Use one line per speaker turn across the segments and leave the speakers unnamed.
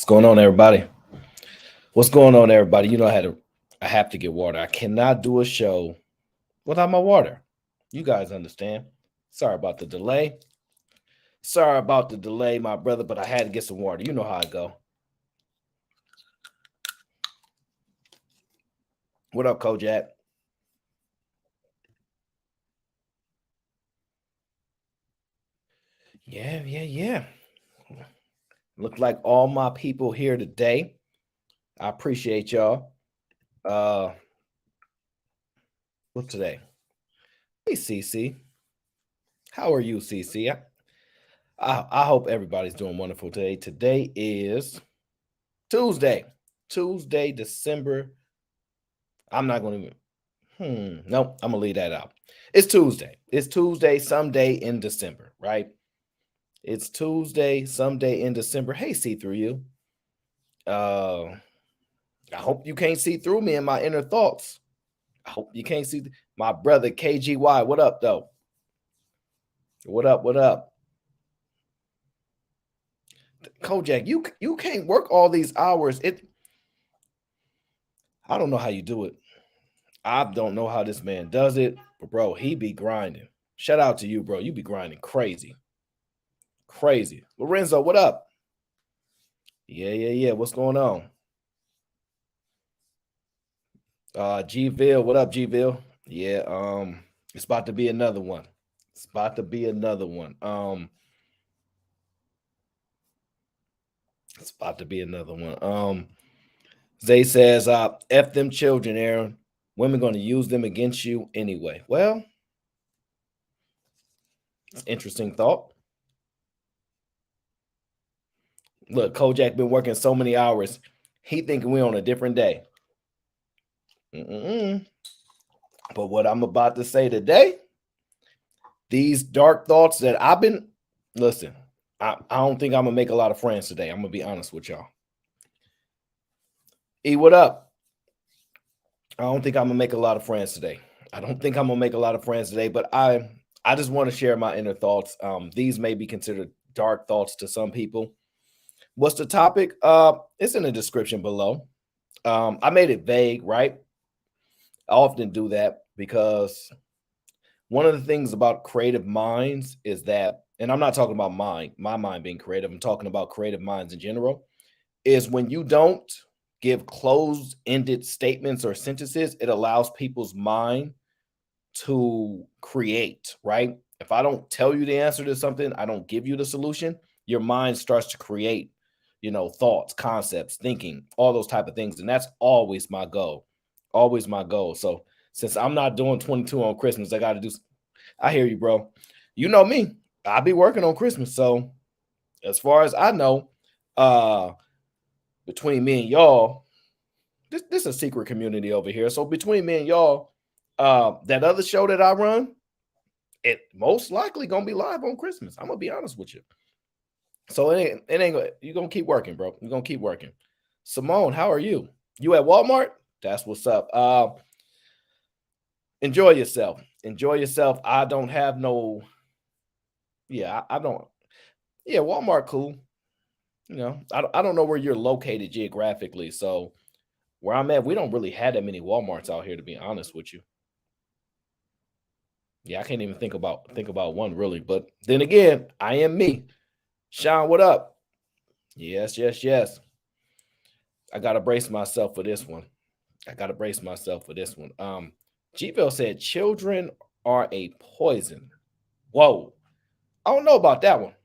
going on, everybody? What's going on, everybody? You know, I have to get water. I cannot do a show without my water. You guys understand? Sorry about the delay. Sorry about the delay, my brother, but I had to get some water. You know how I go. What up, Kojak? Yeah. Look like all my people here today. I appreciate y'all. Uh, what's today? Hey, CC. How are you, CC? I hope everybody's doing wonderful today. Today is Tuesday. Tuesday, December. I'm not going to. Nope. I'm gonna leave that out. It's Tuesday. It's Tuesday, someday in December, right? It's Tuesday, someday in December. Hey, see through you. I hope you can't see through me and my inner thoughts. I hope you can't see my brother KGY. What up, though? What up? What up? Kojak, you can't work all these hours. I don't know how you do it. I don't know how this man does it, but bro, he be grinding. Shout out to you, bro. You be grinding crazy. Crazy. Lorenzo, what up? Yeah. What's going on? Gville, what up, Gville? Yeah, it's about to be another one. It's about to be another one. It's about to be another one. Zay says, F them children, Aaron. Women gonna use them against you anyway. Well, it's interesting thought. Look, Kojak been working so many hours. He thinking we on a different day. But what I'm about to say today, these dark thoughts that I've been listen, I don't think I'm gonna make a lot of friends today. I'm gonna be honest with y'all. E, what up? I don't think I'm gonna make a lot of friends today. I don't think I'm gonna make a lot of friends today, but I just want to share my inner thoughts. These may be considered dark thoughts to some people. What's the topic? It's in the description below. I made it vague, right? I often do that because one of the things about creative minds is that, and I'm not talking about my mind being creative, I'm talking about creative minds in general, is when you don't give closed-ended statements or sentences, it allows people's mind to create, right? If I don't tell you the answer to something, I don't give you the solution, your mind starts to create, thoughts, concepts, thinking, all those type of things. And that's always my goal. Always my goal. So since I'm not doing 22 on Christmas, I got to do. I hear you, bro. You know me. I'll be working on Christmas. So as far as I know, between me and y'all, this is a secret community over here. So between me and y'all, that other show that I run, it most likely gonna be live on Christmas. I'm gonna be honest with you. So you're gonna keep working, bro. You're gonna keep working. Simone, how are you? You at Walmart? That's what's up. Enjoy yourself. Enjoy yourself. I don't have no. Yeah, I don't. Yeah, Walmart cool. I don't know where you're located geographically. So where I'm at, we don't really have that many Walmarts out here, to be honest with you. Yeah, I can't even think about one really. But then again, I am me. Sean, what up? Yes. I gotta brace myself for this one. Gville said children are a poison. Whoa. I don't know about that one.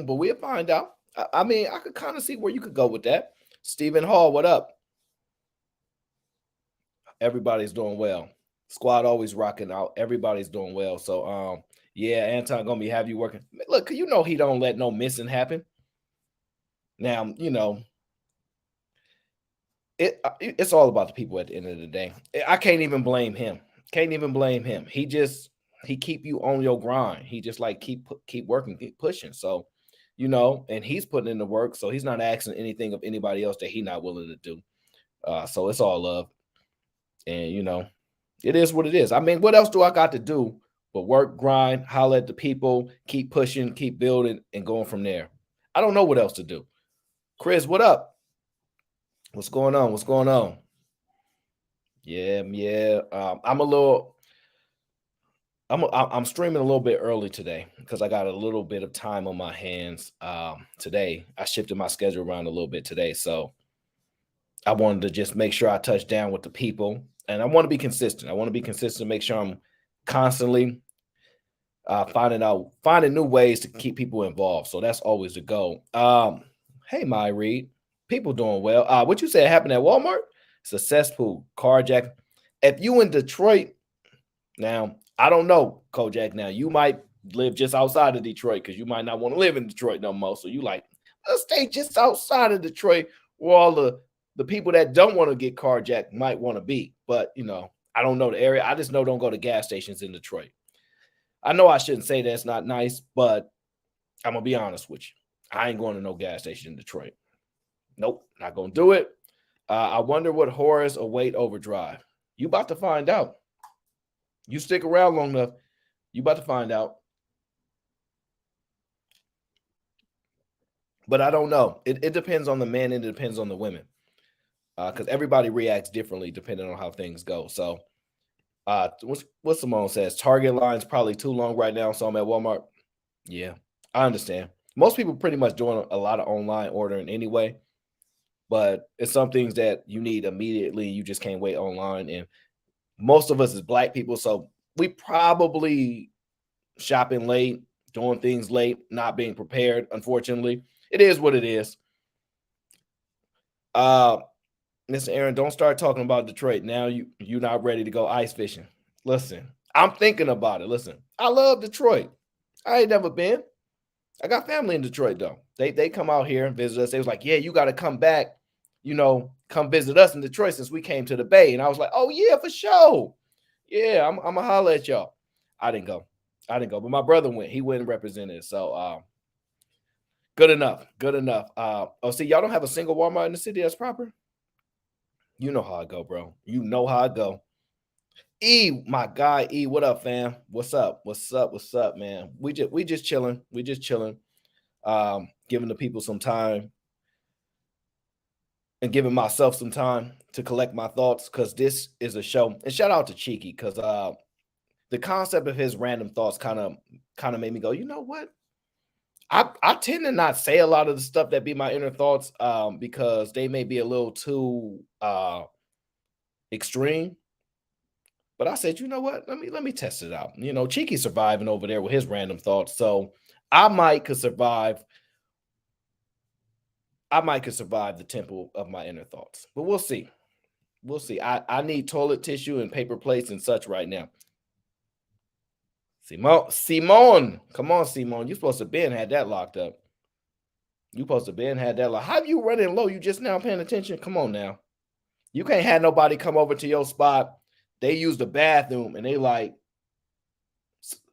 But we'll find out. I mean, I could kind of see where you could go with that. Stephen Hall, what up? Everybody's doing well. Squad always rocking out. Everybody's doing well. So yeah, Anton gonna be have you working. Look, he don't let no missing happen. Now, it's all about the people at the end of the day. I can't even blame him. He keep you on your grind. He just like keep working, keep pushing. So, and he's putting in the work. So he's not asking anything of anybody else that he's not willing to do. So it's all love. And it is what it is. I mean, what else do I got to do But work, grind, holler at the people, keep pushing, keep building, and going from there. I don't know what else to do. Chris, what up? What's going on? What's going on? Yeah, yeah. I'm a little. I'm streaming a little bit early today because I got a little bit of time on my hands today. I shifted my schedule around a little bit today, so I wanted to just make sure I touch down with the people, and I want to be consistent. I want to be consistent, make sure I'm constantly finding new ways to keep people involved. So that's always the goal. Hey, my Reed, people doing well. What you said happened at Walmart? Successful carjack. If you in Detroit now, I don't know, Kojak. Now you might live just outside of Detroit because you might not want to live in Detroit no more. So you like, let's stay just outside of Detroit where all the people that don't want to get carjacked might want to be. But I don't know the area. I just know don't go to gas stations in Detroit. I know I shouldn't say that's not nice, but I'm gonna be honest with you. I ain't going to no gas station in Detroit. Nope, not gonna do it. I wonder what horrors await Overdrive. You about to find out. You stick around long enough, you about to find out. But I don't know. It depends on the men and it depends on the women. Because everybody reacts differently depending on how things go. So what Simone says, Target line's probably too long right now, so I'm at Walmart. Yeah, I understand. Most people pretty much doing a lot of online ordering anyway, but it's some things that you need immediately. You just can't wait online. And most of us is black people, so we probably shopping late, doing things late, not being prepared. Unfortunately, it is what it is. Mr. Aaron, don't start talking about Detroit. Now you're not ready to go ice fishing. Listen, I'm thinking about it. Listen, I love Detroit. I ain't never been. I got family in Detroit though. They come out here and visit us. They was like, yeah, you got to come back, come visit us in Detroit since we came to the Bay. And I was like, oh yeah, for sure. Yeah, I'm gonna holler at y'all. I didn't go. But my brother went. He went and represented. So good enough. Good enough. See, y'all don't have a single Walmart in the city that's proper. You know how I go, bro. You know how I go. E, my guy, E, what up, fam? What's up? What's up? What's up, man? We just chilling. We just chilling. Giving the people some time and giving myself some time to collect my thoughts because this is a show. And shout out to Cheeky because the concept of his random thoughts kind of made me go, you know what? I tend to not say a lot of the stuff that be my inner thoughts because they may be a little too extreme. But I said, you know what? Let me test it out. Cheeky surviving over there with his random thoughts. So I might could survive the temple of my inner thoughts. But we'll see. We'll see. I need toilet tissue and paper plates and such right now. Simone. Come on, Simone. You're supposed to been had that locked up. You supposed to been had that locked. How you running low? You just now paying attention? Come on now. You can't have nobody come over to your spot. They use the bathroom and they like,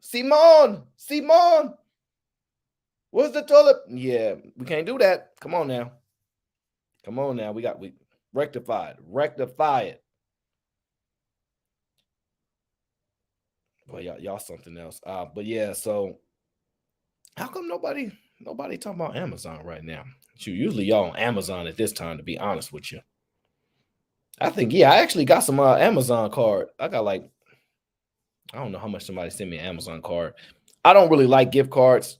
Simone, where's the toilet? Yeah, we can't do that. Come on now. We rectify it. Well, y'all something else. But yeah, so how come nobody talking about Amazon right now? Usually y'all on Amazon at this time, to be honest with you. I think, yeah, I actually got some Amazon card. I got I don't know how much somebody sent me an Amazon card. I don't really like gift cards.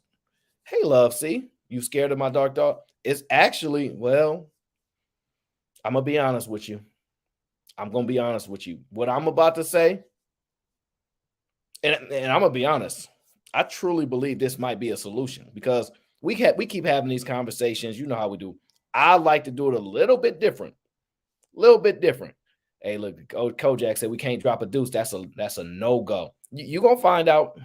Hey, love, see, you scared of my dark thought? It's actually, well, I'm going to be honest with you. What I'm about to say, and I'm going to be honest, I truly believe this might be a solution because we keep having these conversations. You know how we do. I like to do it a little bit different. Hey, look, Kojak said we can't drop a deuce. That's a no-go. You gonna find out.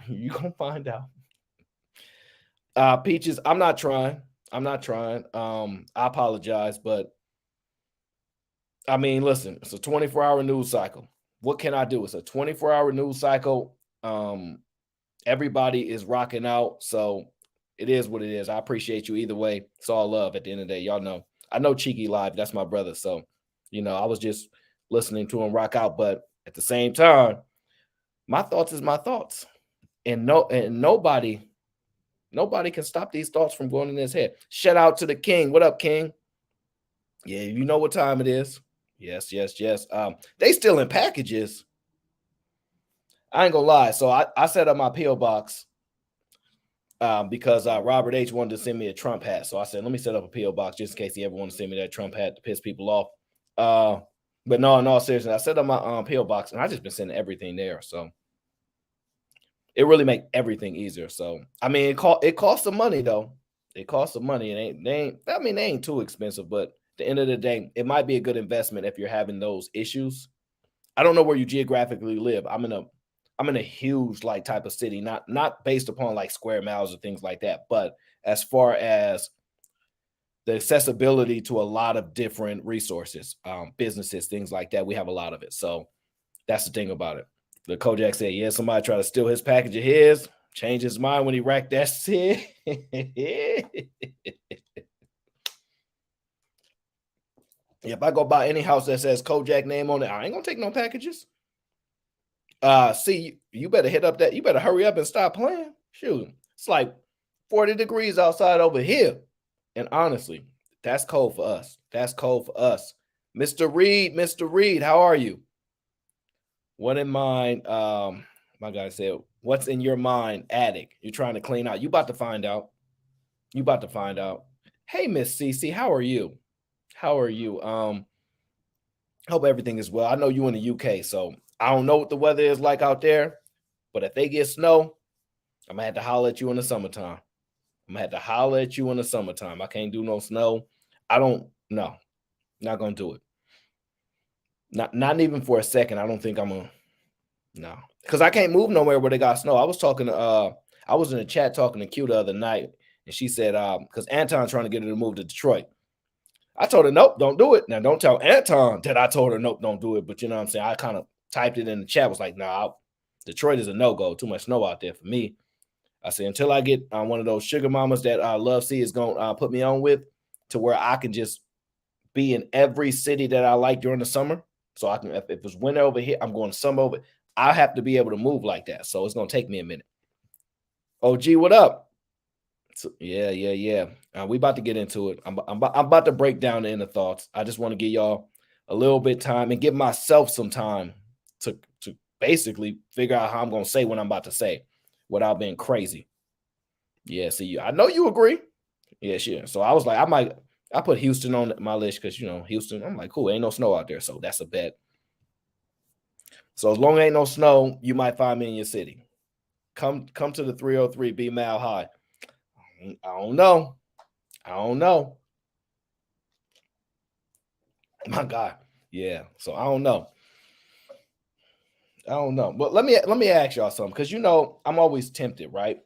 Peaches, I'm not trying. I apologize, but I mean, listen, it's a 24-hour news cycle. What can I do? It's a 24-hour news cycle. Everybody is rocking out, so it is what it is. I appreciate you either way. It's all love at the end of the day. Y'all know. I know Cheeky live. That's my brother, so I was just listening to him rock out, but at the same time, my thoughts is my thoughts. And nobody can stop these thoughts from going in his head. Shout out to the king. What up, king? Yeah, you know what time it is. Yes, yes, yes. They still in packages. I ain't gonna lie. So I set up my PO box because Robert H wanted to send me a Trump hat. So I said, let me set up a PO box just in case he ever wanted to send me that Trump hat to piss people off. But no, in all seriousness, I set up my PO box and I just been sending everything there. So it really make everything easier. So I mean, it costs some money though. It costs some money. They ain't too expensive, but at the end of the day, it might be a good investment if you're having those issues. I don't know where you geographically live. I'm in a huge like type of city, not based upon like square miles or things like that, but as far as the accessibility to a lot of different resources, businesses, things like that, we have a lot of it. So that's the thing about it. The Kojak said, yeah, somebody tried to steal his package of his, changed his mind when he racked that shit. If I go buy any house that says Kojak name on it, I ain't gonna take no packages. See, you better hit up that. You better hurry up and stop playing. Shoot, it's like 40 degrees outside over here. And honestly, that's cold for us. That's cold for us. Mr. Reed, how are you? What in mind? My guy said, what's in your mind, addict? You're trying to clean out. You about to find out. You about to find out. Hey, Miss Cece, how are you? How are you? Hope everything is well. I know you in the UK, so I don't know what the weather is like out there, but if they get snow, I'm gonna have to holler at you in the summertime. I'm gonna have to holler at you in the summertime. I can't do no snow. I don't no, not gonna do it. Not even for a second. I don't think I'm gonna no. Because I can't move nowhere where they got snow. I was in a chat talking to Q the other night, and she said, because Anton's trying to get her to move to Detroit. I told her, nope, don't do it. Now, don't tell Anton that I told her, nope, don't do it. But you know what I'm saying? I kind of typed it in the chat, was like, nah, Detroit is a no-go. Too much snow out there for me. I said, until I get one of those sugar mamas that Love C is going to put me on with to where I can just be in every city that I like during the summer. So I can, if it's winter over here, I'm going summer over. I have to be able to move like that. So it's going to take me a minute. OG, what up? So, yeah. We about to get into it. I'm about to break down the inner thoughts. I just want to give y'all a little bit time and give myself some time to basically figure out how I'm going to say what I'm about to say without being crazy. Yeah, see, I know you agree. Yeah, sure. So I was like, I put Houston on my list because Houston. I'm like, cool, ain't no snow out there, so that's a bet. So as long as ain't no snow, you might find me in your city. Come to the 303, be mile high. I don't know. My God. Yeah. So I don't know. But let me ask y'all something because I'm always tempted, right?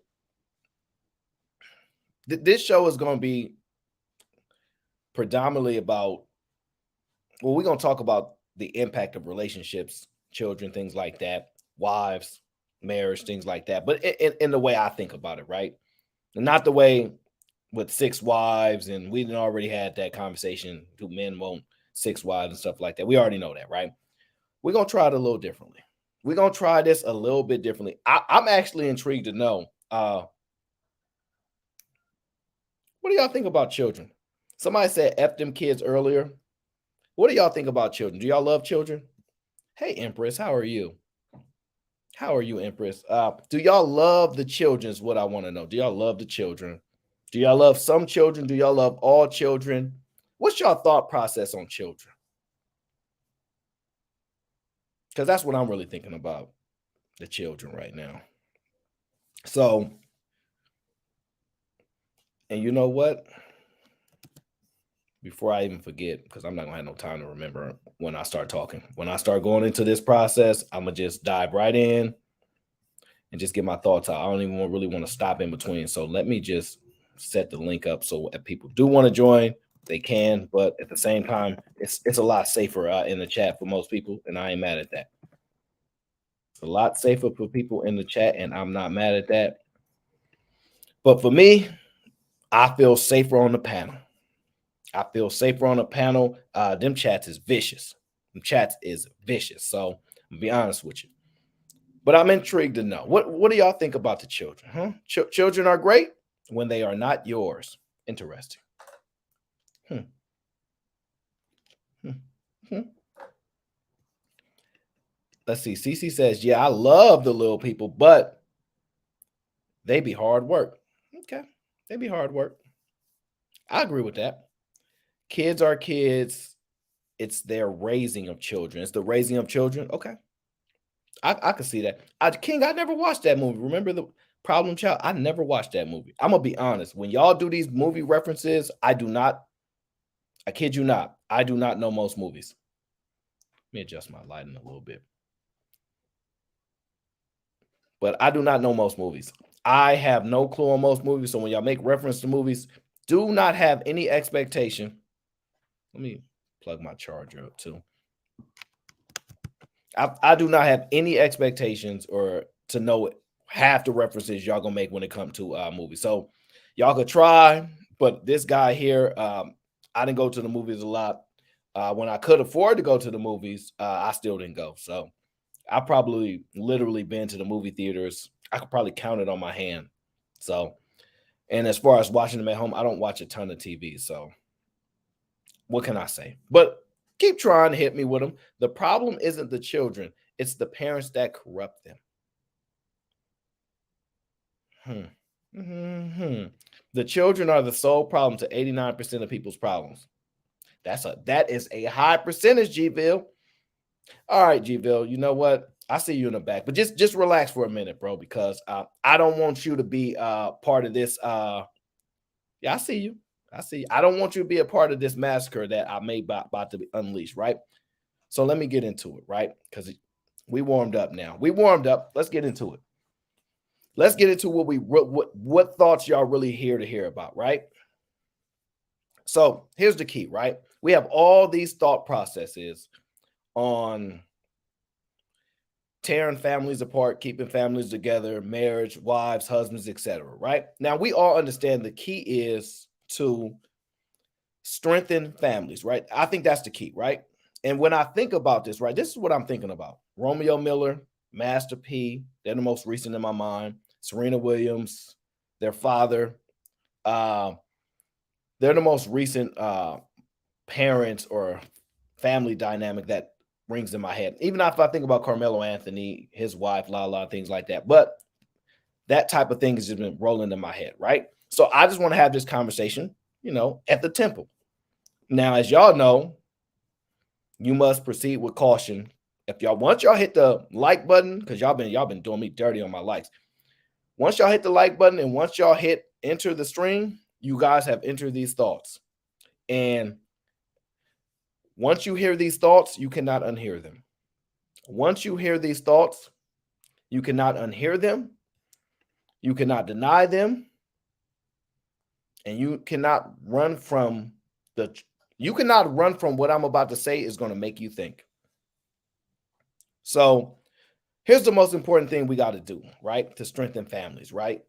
This show is going to be predominantly about. Well, we're going to talk about the impact of relationships, children, things like that, wives, marriage, things like that. But in the way I think about it, right? And not the way with 6 wives, and we already had that conversation. Do men want 6 wives and stuff like that? We already know that, right? We're gonna try it a little differently. We're gonna try this a little bit differently. I'm actually intrigued to know. What do y'all think about children? Somebody said F them kids earlier. What do y'all think about children? Do y'all love children? Hey, Empress, how are you? How are you, Empress? Do y'all love the children? Is what I want to know. Do y'all love the children? Do y'all love some children? Do y'all love all children? What's your thought process on children? Because that's what I'm really thinking about, the children right now. So, and you know what? Before I even forget, because I'm not gonna have no time to remember when I start talking. When I start going into this process, I'm gonna just dive right in and just get my thoughts out. I don't even really want to stop in between. So let me just set the link up so if people do want to join, they can. But at the same time, it's a lot safer in the chat for most people, and I ain't mad at that. It's a lot safer for people in the chat, and I'm not mad at that. But for me, I feel safer on the panel. I feel safer on the panel. Them chats is vicious. Them chats is vicious. So I'm gonna be honest with you. But I'm intrigued to know what do y'all think about the children? Huh? Children are great when they are not yours. Interesting. Hmm, hmm, hmm. Let's see. Cece says, "Yeah, I love the little people, but they be hard work." Okay, they be hard work. I agree with that. Kids are kids. It's their raising of children. It's the raising of children. Okay, I can see that. King, I never watched that movie. Remember the Problem Child? I never watched that movie. I'm gonna be honest. When y'all do these movie references, I do not. I kid you not. I do not know most movies. Let me adjust my lighting a little bit. But I do not know most movies. I have no clue on most movies. So when y'all make reference to movies, do not have any expectation. Let me plug my charger up too. I do not have any expectations or to know half the references y'all gonna make when it comes to movies. So y'all could try, but this guy here, I didn't go to the movies a lot. When I could afford to go to the movies, I still didn't go. So I probably literally been to the movie theaters. I could probably count it on my hand. So, and as far as watching them at home, I don't watch a ton of TV. So, what can I say? But keep trying to hit me with them. The problem isn't the children, it's the parents that corrupt them. Hmm. The children are the sole problem to 89% of people's problems. That is a high percentage, Gville. All right, Gville. You know what? I see you in the back, but just relax for a minute, bro, because I don't want you to be part of this. Yeah, I see you. I see. I don't want you to be a part of this massacre that I may about to be unleashed, right? So let me get into it, right? Because we warmed up now. We warmed up. Let's get into it. Let's get into what thoughts y'all really here to hear about, right? So here's the key, right? We have all these thought processes on tearing families apart, keeping families together, marriage, wives, husbands, etc. Right? Now we all understand the key is to strengthen families, right? I think that's the key, right? And when I think about this, right, this is what I'm thinking about. Romeo Miller, Master P, they're the most recent in my mind. Serena Williams, their father, uh, they're the most recent parents or family dynamic that rings in my head. Even if I think about Carmelo Anthony, his wife, things like that. But that type of thing has just been rolling in my head, right? So I just want to have this conversation, at the temple. Now, as y'all know, you must proceed with caution. If once y'all hit the like button, because y'all been doing me dirty on my likes. Once y'all hit the like button and once y'all hit enter the stream, you guys have entered these thoughts. And once you hear these thoughts, you cannot unhear them. Once you hear these thoughts, you cannot unhear them. You cannot deny them. And you cannot run from what I'm about to say is going to make you think. So here's the most important thing we got to do, right? To strengthen families, right?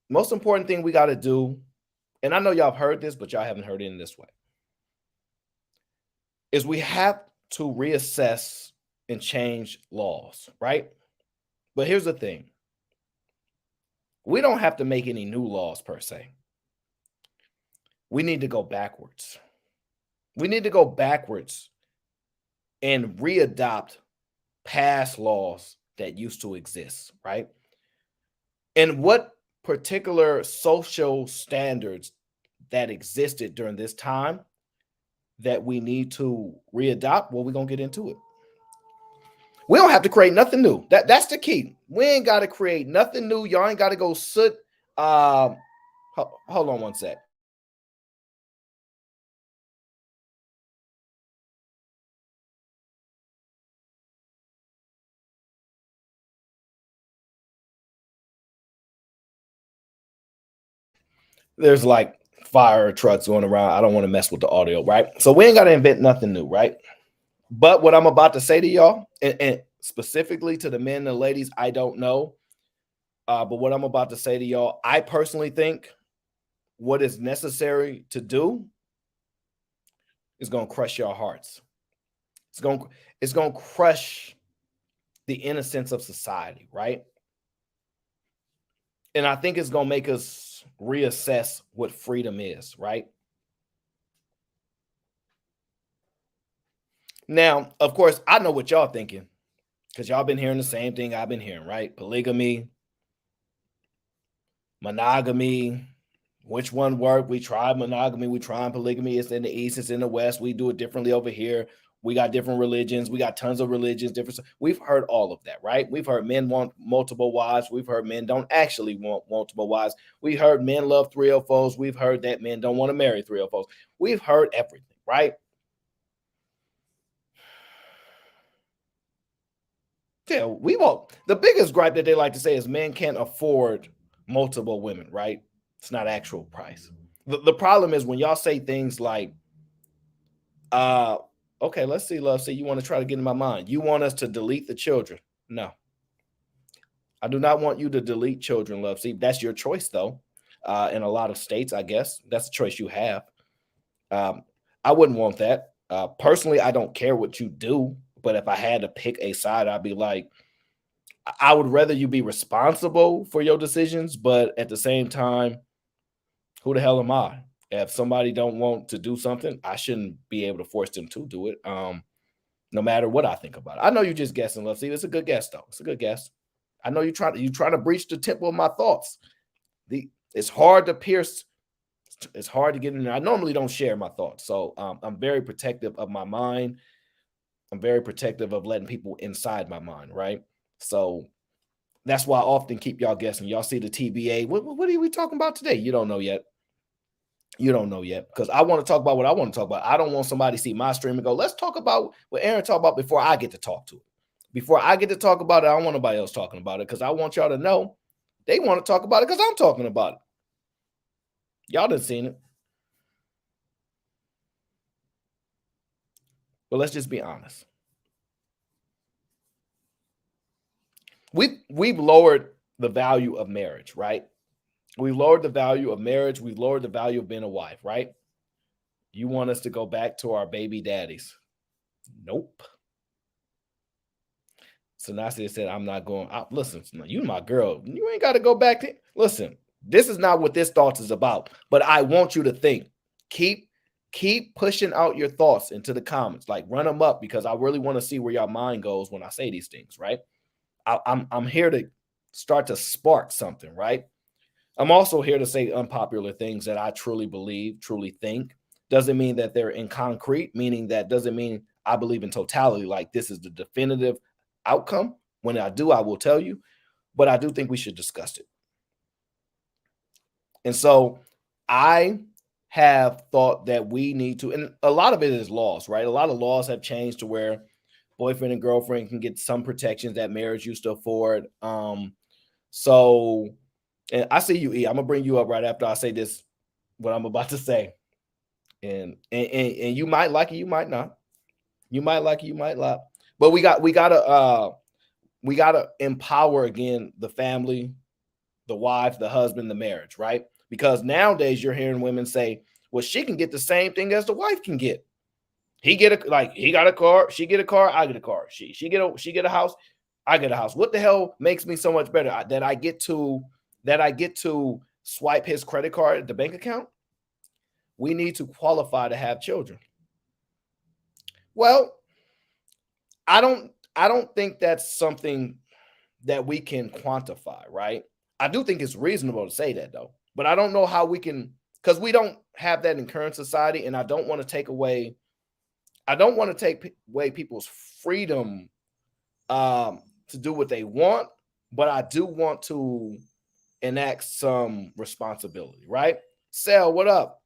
Most important thing we got to do, and I know y'all have heard this, but y'all haven't heard it in this way, is we have to reassess and change laws, right? But here's the thing. We don't have to make any new laws per se. We need to go backwards. We need to go backwards and readopt past laws that used to exist, right? And what particular social standards that existed during this time that we need to readopt? Well, we're going to get into it. We don't have to create nothing new. That's the key. We ain't got to create nothing new. Y'all ain't got to go sit. Hold on one sec. There's like fire trucks going around. I don't want to mess with the audio, right? So we ain't got to invent nothing new, right? But what I'm about to say to y'all, and specifically to the men and the ladies, I don't know. But what I'm about to say to y'all, I personally think what is necessary to do is going to crush your hearts. It's going to crush the innocence of society, right? And I think it's going to make us reassess what freedom is, right? Now, of course, I know what y'all thinking because y'all been hearing the same thing I've been hearing, right? Polygamy, monogamy. Which one worked? We tried monogamy, we tried polygamy. It's in the East, it's in the West. We do it differently over here. We got different religions. We got tons of religions, different. We've heard all of that, right? We've heard men want multiple wives. We've heard men don't actually want multiple wives. We heard men love 304s. We've heard that men don't want to marry 304s. We've heard everything, right? Yeah, we won't. The biggest gripe that they like to say is men can't afford multiple women, right? It's not actual price. The problem is when y'all say things like, uh, okay, let's see, love. See, you want to try to get in my mind. You want us to delete the children. No, I do not want you to delete children, love. See, that's your choice, though. In a lot of states, I guess that's a choice you have. Um, I wouldn't want that. Personally, I don't care what you do, but if I had to pick a side, I'd be like, I would rather you be responsible for your decisions, but at the same time, who the hell am I? If somebody don't want to do something, I shouldn't be able to force them to do it. No matter what I think about it. I know you're just guessing, love. See, it's a good guess, though. It's a good guess. I know you're trying to breach the temple of my thoughts. It's hard to pierce. It's hard to get in there. I normally don't share my thoughts, so I'm very protective of my mind. I'm very protective of letting people inside my mind, right? So that's why I often keep y'all guessing. Y'all see the TBA. What are we talking about today? You don't know yet. You don't know yet because I want to talk about what I want to talk about. I don't want somebody to see my stream and go, let's talk about what Aaron talked about before I get to talk to it. Before I get to talk about it, I don't want nobody else talking about it because I want y'all to know they want to talk about it because I'm talking about it. Y'all done seen it. But let's just be honest. We've lowered the value of marriage, right? We've lowered the value of marriage. We've lowered the value of being a wife, right? You want us to go back to our baby daddies. Nope. So Nasia said, I'm not going out. Listen, you my girl. You ain't got to go back to listen. This is not what this thoughts is about. But I want you to think. Keep pushing out your thoughts into the comments. Like run them up because I really want to see where your mind goes when I say these things, right? I'm here to start to spark something, right? I'm also here to say unpopular things that I truly believe, truly think. Doesn't mean that they're in concrete, meaning that doesn't mean I believe in totality, like this is the definitive outcome. When I do, I will tell you, but I do think we should discuss it. And so I have thought that we need to, and a lot of it is laws, right? A lot of laws have changed to where boyfriend and girlfriend can get some protections that marriage used to afford. So and I see you, E. I'm gonna bring you up right after I say this, what I'm about to say. And you might like it, you might not. You might like it, you might not. But we gotta empower again the family, the wife, the husband, the marriage, right? Because nowadays you're hearing women say, well, she can get the same thing as the wife can get. He got a car, she get a car, I get a car. She get a house, I get a house. What the hell makes me so much better that I get to swipe his credit card at the bank account? We need to qualify to have children. Well, I don't think that's something that we can quantify, right? I do think it's reasonable to say that though, but I don't know how we can because we don't have that in current society, and I don't want to take away people's freedom to do what they want, but I do want to enact some responsibility, right? Sal, what up?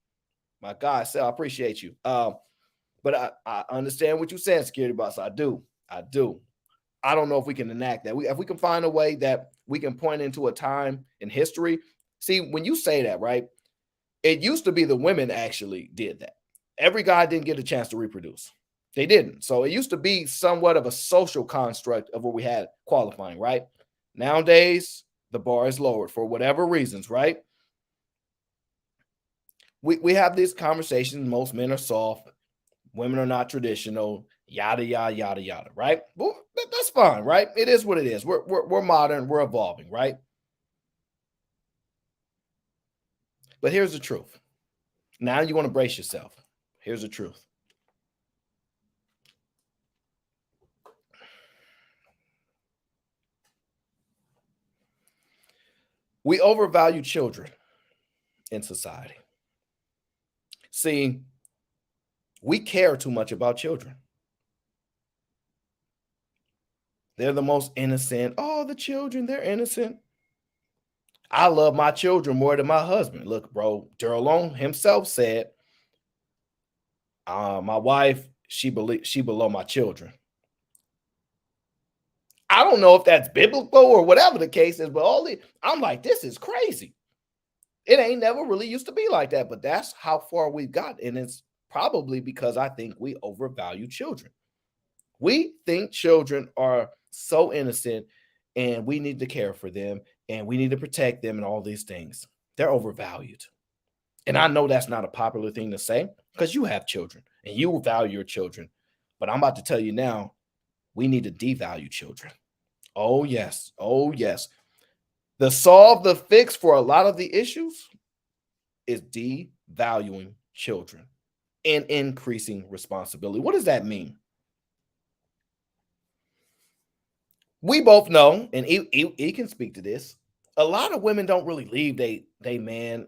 My guy, Sal, I appreciate you. But I understand what you're saying, security boss. I do. I do. I don't know if we can enact that. If we can find a way that we can point into a time in history. See, when you say that, right? It used to be the women actually did that. Every guy didn't get a chance to reproduce. They didn't. So it used to be somewhat of a social construct of what we had qualifying, right? Nowadays, the bar is lowered for whatever reasons, right? We have these conversations. Most men are soft. Women are not traditional. yada yada yada yada, right? Well, that's fine, right? It is what it is. We're modern, we're evolving, right? But here's the truth. Now you want to brace yourself. Here's the truth. We overvalue children in society. See, we care too much about children. They're the most innocent. Oh, the children, they're innocent. I love my children more than my husband. Look, bro, Durlong himself said, my wife, she below my children. I don't know if that's biblical or whatever the case is, but I'm like, this is crazy. It ain't never really used to be like that, but that's how far we've got. And it's probably because I think we overvalue children. We think children are so innocent and we need to care for them and we need to protect them and all these things. They're overvalued. And I know that's not a popular thing to say because you have children and you value your children. But I'm about to tell you now, we need to devalue children. Oh, yes. Oh, yes. The fix for a lot of the issues is devaluing children and increasing responsibility. What does that mean? We both know, and he can speak to this. A lot of women don't really leave they man,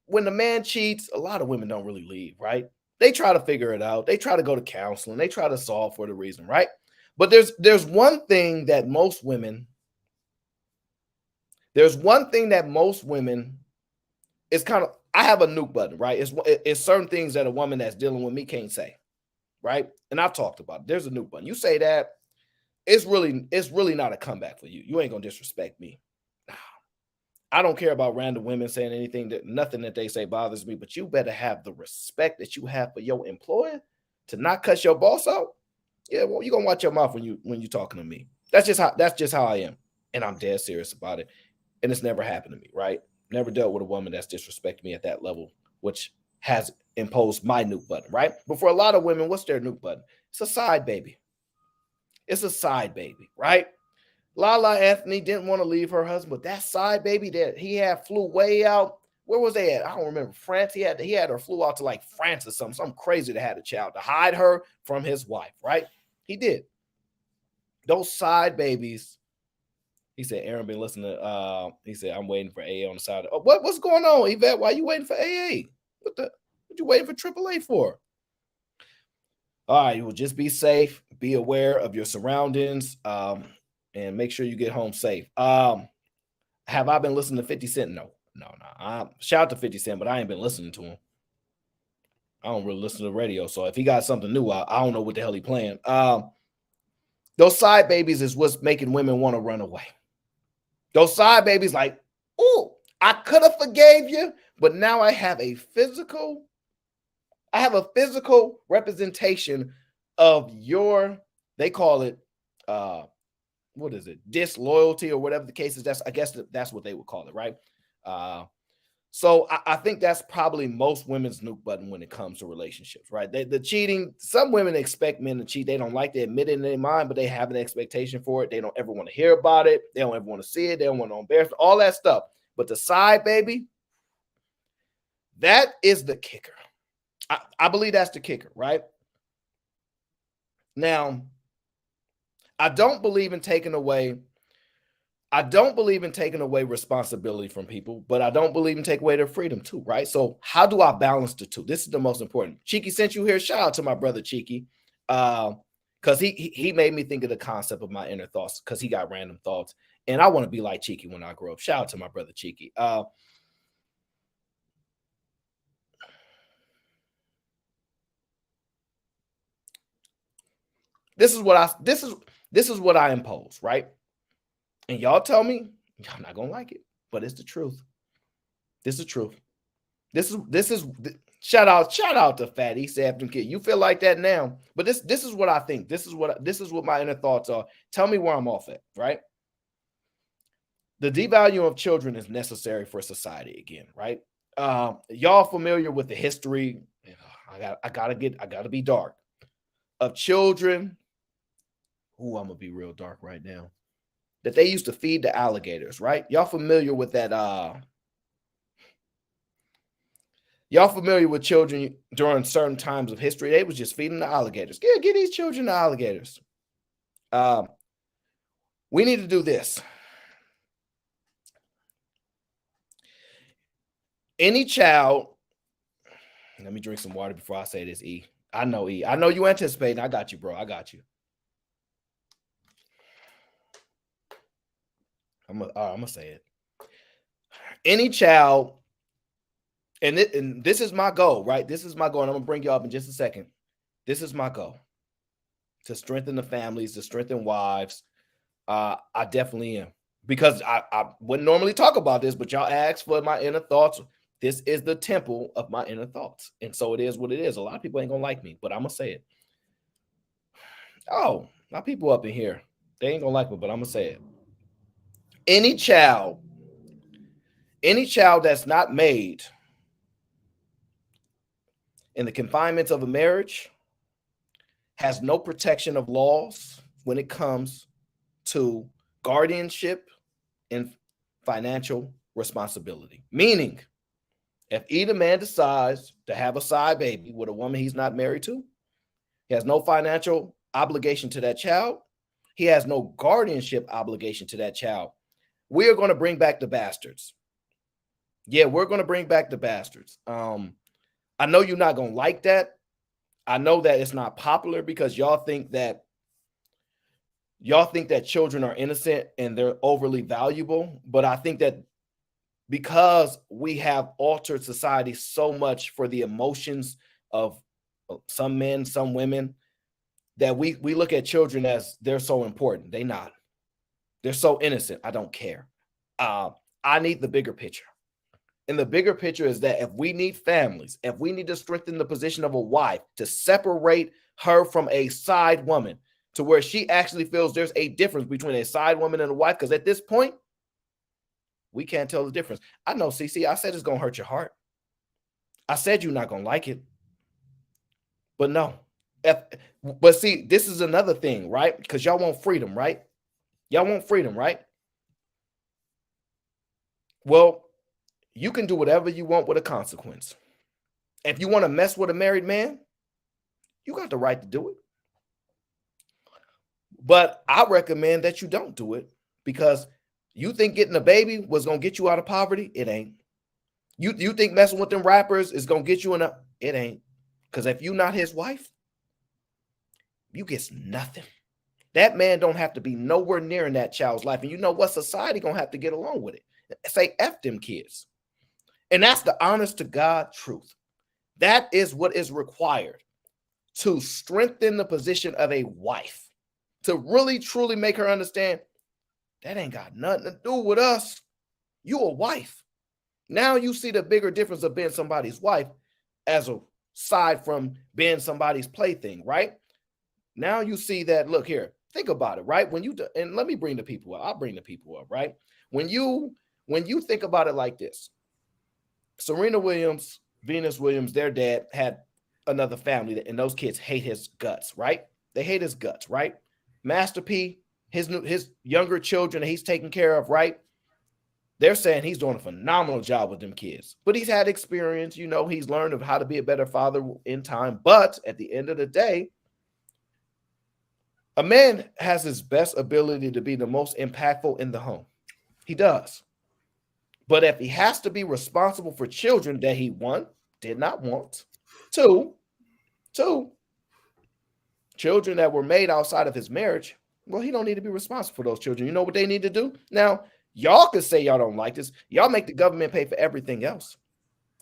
when the man cheats, a lot of women don't really leave, right? They try to figure it out. They try to go to counseling. They try to solve for the reason, right? But there's one thing that most women it's kind of, I have a nuke button, right? It's certain things that a woman that's dealing with me can't say, right? And I've talked about it. There's a nuke button. You say that, it's really not a comeback for you. You ain't gonna disrespect me. I don't care about random women saying anything, that nothing that they say bothers me, but you better have the respect that you have for your employer to not cuss your boss out. Yeah, well, you're gonna watch your mouth when you talking to me. That's just how I am. And I'm dead serious about it. And it's never happened to me, right? Never dealt with a woman that's disrespected me at that level, which has imposed my nuke button, right? But for a lot of women, what's their nuke button? It's a side baby. It's a side baby, right? Lala Anthony didn't want to leave her husband, but that side baby that he had flew way out. Where was they at? I don't remember. France. He had her flew out to like France or something crazy to have a child to hide her from his wife, right? He did. Those side babies. He said, Aaron been listening to, he said, I'm waiting for AA on the side. Oh, what's going on, Yvette? Why you waiting for AA? What you waiting for AAA for? All right, you will just be safe, be aware of your surroundings, and make sure you get home safe. Have I been listening to 50 Cent? No. Shout out to 50 Cent, but I ain't been listening to him. I don't really listen to the radio. So if he got something new, I don't know what the hell he playing. Those side babies is what's making women want to run away. Those side babies like, oh, I could have forgave you, but now I have a physical representation of they call it, what is it? Disloyalty or whatever the case is. I guess that's what they would call it, right? So I think that's probably most women's nuke button when it comes to relationships, right? The cheating, some women expect men to cheat. They don't like to admit it in their mind, but they have an expectation for it. They don't ever want to hear about it. They don't ever want to see it. They don't want to embarrass it, all that stuff. But the side baby, that is the kicker. I believe that's the kicker, right? Now, I don't believe in taking away responsibility from people, but I don't believe in taking away their freedom too, right? So how do I balance the two? This is the most important. Cheeky sent you here. Shout out to my brother Cheeky. Because he made me think of the concept of my inner thoughts because he got random thoughts. And I want to be like Cheeky when I grow up. Shout out to my brother Cheeky. This is what I impose, right? And y'all tell me, y'all not gonna like it, but it's the truth. This is the truth. This is shout out to Fatty Sapton Kid. You feel like that now, but this is what I think. This is what my inner thoughts are. Tell me where I'm off at, right? The devaluing of children is necessary for society again, right? Y'all familiar with the history? I gotta be dark. of children. Ooh, I'm gonna be real dark right now. That they used to feed the alligators, right? Y'all familiar with that? Y'all familiar with children during certain times of history? They was just feeding the alligators. Yeah, get these children the alligators. We need to do this. Any child, let me drink some water before I say this, E. I know, E. I know you anticipating. I got you, bro. I got you. I'm gonna say it. Any child, and this is my goal, right? This is my goal, and I'm gonna bring you up in just a second. This is my goal, to strengthen the families, to strengthen wives. I definitely am, because I wouldn't normally talk about this, but y'all asked for my inner thoughts. This is the temple of my inner thoughts, and so it is what it is. A lot of people ain't gonna like me, but I'm gonna say it. Oh, my people up in here, they ain't gonna like me, but I'm gonna say it. Any child that's not made in the confinements of a marriage has no protection of laws when it comes to guardianship and financial responsibility. Meaning, if either man decides to have a side baby with a woman he's not married to, he has no financial obligation to that child. He has no guardianship obligation to that child. We are going to bring back the bastards. Yeah, we're going to bring back the bastards. I know you're not going to like that. I know that it's not popular because y'all think that children are innocent and they're overly valuable. But I think that because we have altered society so much for the emotions of some men, some women, that we look at children as they're so important. They're not. They're so innocent. I don't care. I need the bigger picture. And the bigger picture is that if we need families, if we need to strengthen the position of a wife, to separate her from a side woman, to where she actually feels there's a difference between a side woman and a wife, because at this point, we can't tell the difference. I know, CC, I said it's going to hurt your heart. I said you're not going to like it. But no. But see, this is another thing, right? Because y'all want freedom, right? Y'all want freedom, right? Well, you can do whatever you want with a consequence. If you want to mess with a married man, you got the right to do it. But I recommend that you don't do it, because you think getting a baby was going to get you out of poverty? It ain't. You think messing with them rappers is going to get you in a... It ain't. Because if you're not his wife, you get nothing. That man don't have to be nowhere near in that child's life. And you know what? Society going to have to get along with it. Say F them kids. And that's the honest to God truth. That is what is required to strengthen the position of a wife, to really, truly make her understand that ain't got nothing to do with us. You a wife. Now you see the bigger difference of being somebody's wife as aside from being somebody's plaything, right? Now you see that, look here, think about it, right? When you, and let me bring the people up. I'll bring the people up, right? When you think about it like this, Serena Williams, Venus Williams, their dad had another family, and those kids hate his guts, right? They hate his guts, right? Master P, his younger children that he's taking care of, right? They're saying he's doing a phenomenal job with them kids, but he's had experience, you know, he's learned of how to be a better father in time. But at the end of the day, a man has his best ability to be the most impactful in the home. He does. But if he has to be responsible for children that he, one, did not want, two, children that were made outside of his marriage, well, he don't need to be responsible for those children. You know what they need to do? Now, y'all could say y'all don't like this. Y'all make the government pay for everything else.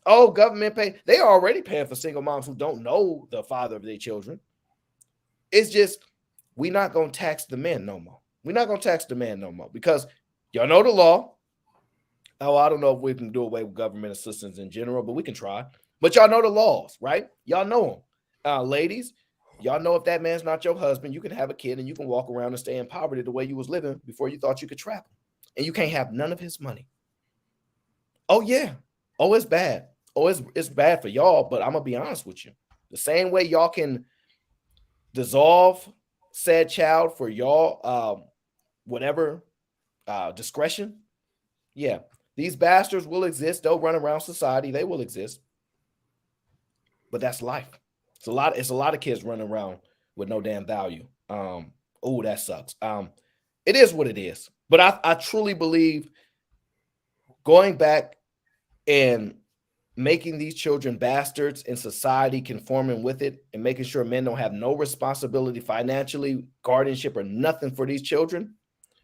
Oh, government pay. They are already paying for single moms who don't know the father of their children. It's just, we're not going to tax the men no more. We're not going to tax the man no more, because y'all know the law. Oh, I don't know if we can do away with government assistance in general, but we can try. But y'all know the laws, right? Y'all know them. Ladies, y'all know if that man's not your husband, you can have a kid and you can walk around and stay in poverty the way you was living before you thought you could trap him. And you can't have none of his money. Oh, yeah. Oh, it's bad. Oh, it's bad for y'all, but I'm going to be honest with you. The same way y'all can dissolve said child for y'all, whatever discretion, yeah, these bastards will exist. They'll run around society. They will exist. But that's life. It's a lot of kids running around with no damn value. Oh, that sucks. It is what it is. But I truly believe going back and making these children bastards in society, conforming with it, and making sure men don't have no responsibility financially, guardianship, or nothing for these children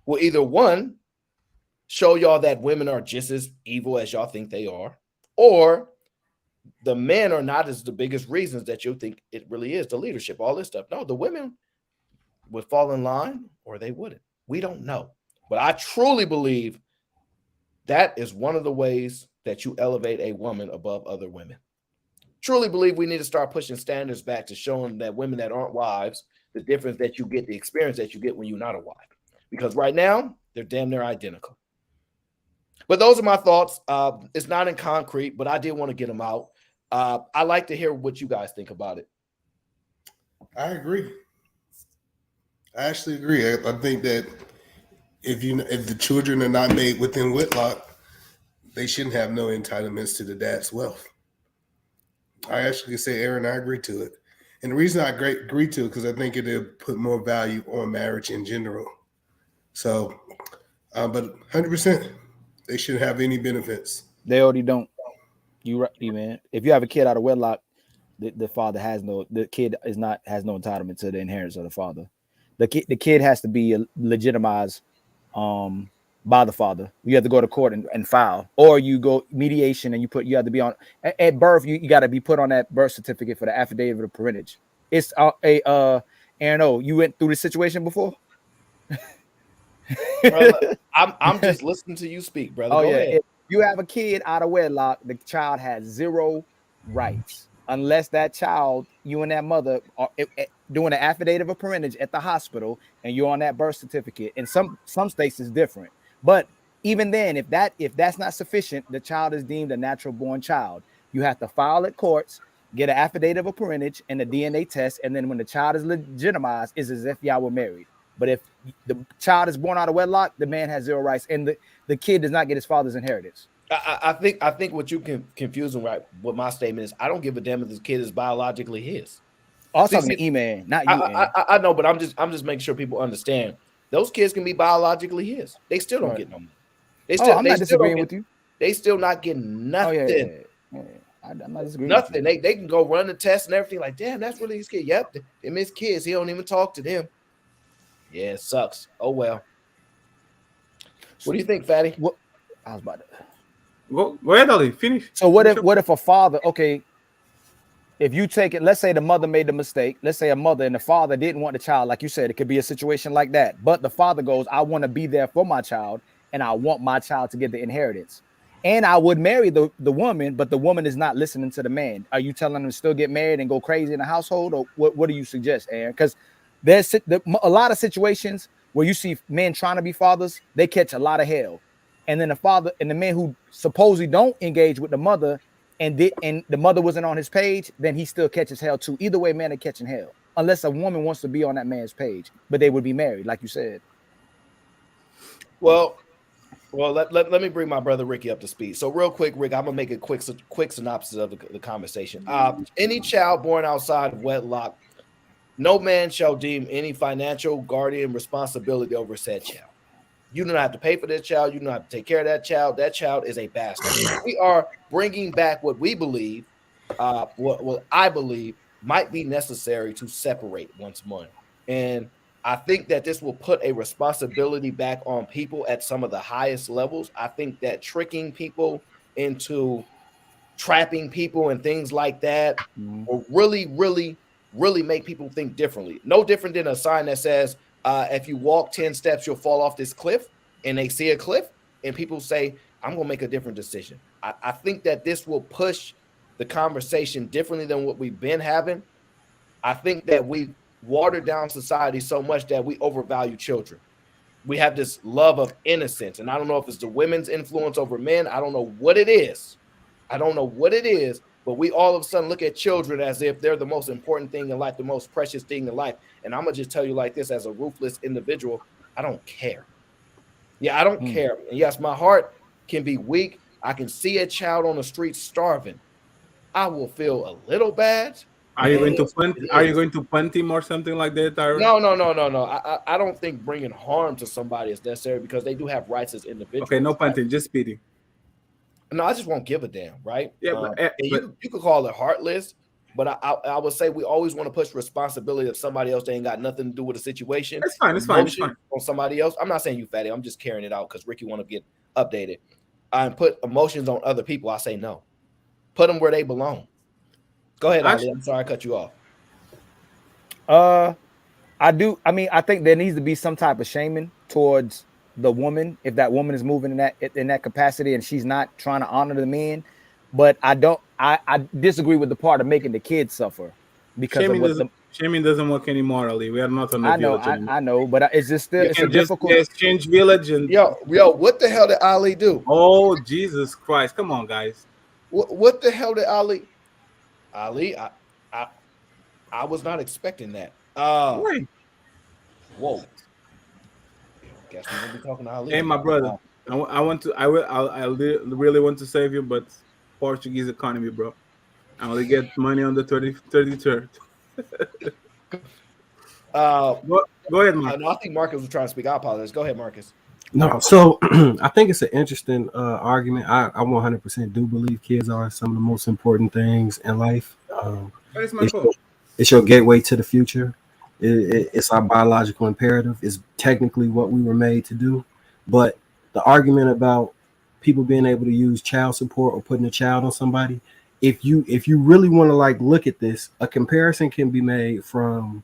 will either one, show y'all that women are just as evil as y'all think they are, or the men are not as the biggest reasons that you think it really is, the leadership, all this stuff. No, the women would fall in line or they wouldn't. We don't know. But I truly believe that is one of the ways that you elevate a woman above other women. Truly believe we need to start pushing standards back to showing that women that aren't wives, the difference that you get, the experience that you get when you're not a wife. Because right now, they're damn near identical. But those are my thoughts. It's not in concrete, but I did want to get them out. I like to hear what you guys think about it.
I agree. I actually agree. I think that if the children are not made within wedlock, they shouldn't have no entitlements to the dad's wealth. I actually say, Aaron, I agree to it. And the reason I agree to it because I think it'll put more value on marriage in general. So, but 100%, they shouldn't have any benefits.
They already don't. You right, man. If you have a kid out of wedlock, the father has the kid has no entitlement to the inheritance of the father. The kid has to be legitimized by the father. You have to go to court and file, or you go mediation and you have to be on at birth. You got to be put on that birth certificate for the affidavit of parentage. It's Aaron O, you went through this situation before?
Brother, I'm just listening to you speak, brother. Go ahead.
If you have a kid out of wedlock, the child has zero rights unless that child, you and that mother are doing an affidavit of parentage at the hospital and you're on that birth certificate. In some states it's different. But even then, if that's not sufficient, the child is deemed a natural born child. You have to file at courts, get an affidavit of parentage and a DNA test, and then when the child is legitimized, it's as if y'all were married. But if the child is born out of wedlock, the man has zero rights, and the kid does not get his father's inheritance.
I think what you can confusing right with my statement is I don't give a damn if this kid is biologically his.
I was talking to E-Man, not you.
I know, but I'm just making sure people understand those kids can be biologically his. They still don't get no money.
I'm not disagreeing with you.
They still not getting nothing.
I'm not disagreeing.
Nothing. They can go run the test and everything. Like, damn, that's really his kid. Yep, them his kids. He don't even talk to them. Yeah, it sucks. Oh well. What do you think, Fatty?
What I was about to
go ahead, Ali. Finish.
So what if a father? Okay, if you take it, let's say the mother made the mistake. Let's say a mother and the father didn't want the child, like you said, it could be a situation like that. But the father goes, "I want to be there for my child, and I want my child to get the inheritance." And I would marry the woman, but the woman is not listening to the man. Are you telling them to still get married and go crazy in the household, or what do you suggest, Aaron? Because there's a lot of situations where you see men trying to be fathers, they catch a lot of hell. And then the father and the man who supposedly don't engage with the mother and the mother wasn't on his page, then he still catches hell too. Either way, man are catching hell. Unless a woman wants to be on that man's page, but they would be married, like you said.
Well, let me bring my brother Ricky up to speed. So real quick, Rick, I'm gonna make a quick synopsis of the conversation. Any child born outside of wedlock, no man shall deem any financial guardian responsibility over said child. You do not have to pay for that child. You do not have to take care of that child. That child is a bastard. We are bringing back what we believe, what I believe might be necessary to separate once more. And I think that this will put a responsibility back on people at some of the highest levels. I think that tricking people into trapping people and things like that will really, really, really make people think differently. No different than a sign that says, if you walk 10 steps, you'll fall off this cliff, and they see a cliff and people say, I'm going to make a different decision. I think that this will push the conversation differently than what we've been having. I think that we've watered down society so much that we overvalue children. We have this love of innocence. And I don't know if it's the women's influence over men. I don't know what it is. But we all of a sudden look at children as if they're the most important thing in life, the most precious thing in life. And I'm gonna just tell you like this, as a ruthless individual, I don't care. Yeah, I don't care. And yes, my heart can be weak. I can see a child on the street starving. I will feel a little bad,
Are you
and
going to punt?
it
Are you
is.
going to punt him or something like that, Tyron?
No. I don't think bringing harm to somebody is necessary because they do have rights as
Okay, no
individuals. Right?
punting, just speeding.
No, I just won't give a damn, right?
Yeah,
And you could call it heartless, but I would say we always want to push responsibility of somebody else that ain't got nothing to do with the situation.
it's fine. It's fine. It's
Emotion
fine.
on somebody else. I'm not saying you fatty. I'm just carrying it out because Ricky want to get updated. I put emotions on other people. I say no. Put them where they belong. Go ahead, Ali. I'm sorry I cut you off.
I do. I mean, I think there needs to be some type of shaming towards the woman if that woman is moving in that capacity and she's not trying to honor the man. But I don't. I disagree with the part of making the kids suffer because
Shaming
of what
doesn't. Shaming doesn't work anymore, Ali. We are not on the
I know.
village anymore.
I know, but it's just still
You
it's a
can just
difficult.
exchange village and.
Yo, what the hell did Ali do?
Oh Jesus Christ! Come on, guys.
What the hell did Ali? Ali, I was not expecting that.
Why?
Whoa. Guess we're gonna be talking to Ali.
Hey, my brother. I want to. I really want to save you, but Portuguese economy, bro. I only get money on the 33rd. Go ahead, Mark.
I think Marcus was trying to speak. I apologize. Go ahead, Marcus.
No, so I think it's an interesting argument. I 100% do believe kids are some of the most important things in life.
That is my fault.
It's your gateway to the future. It's our biological imperative. It's technically what we were made to do. But the argument about people being able to use child support or putting a child on somebody, if you really want to like look at this, a comparison can be made from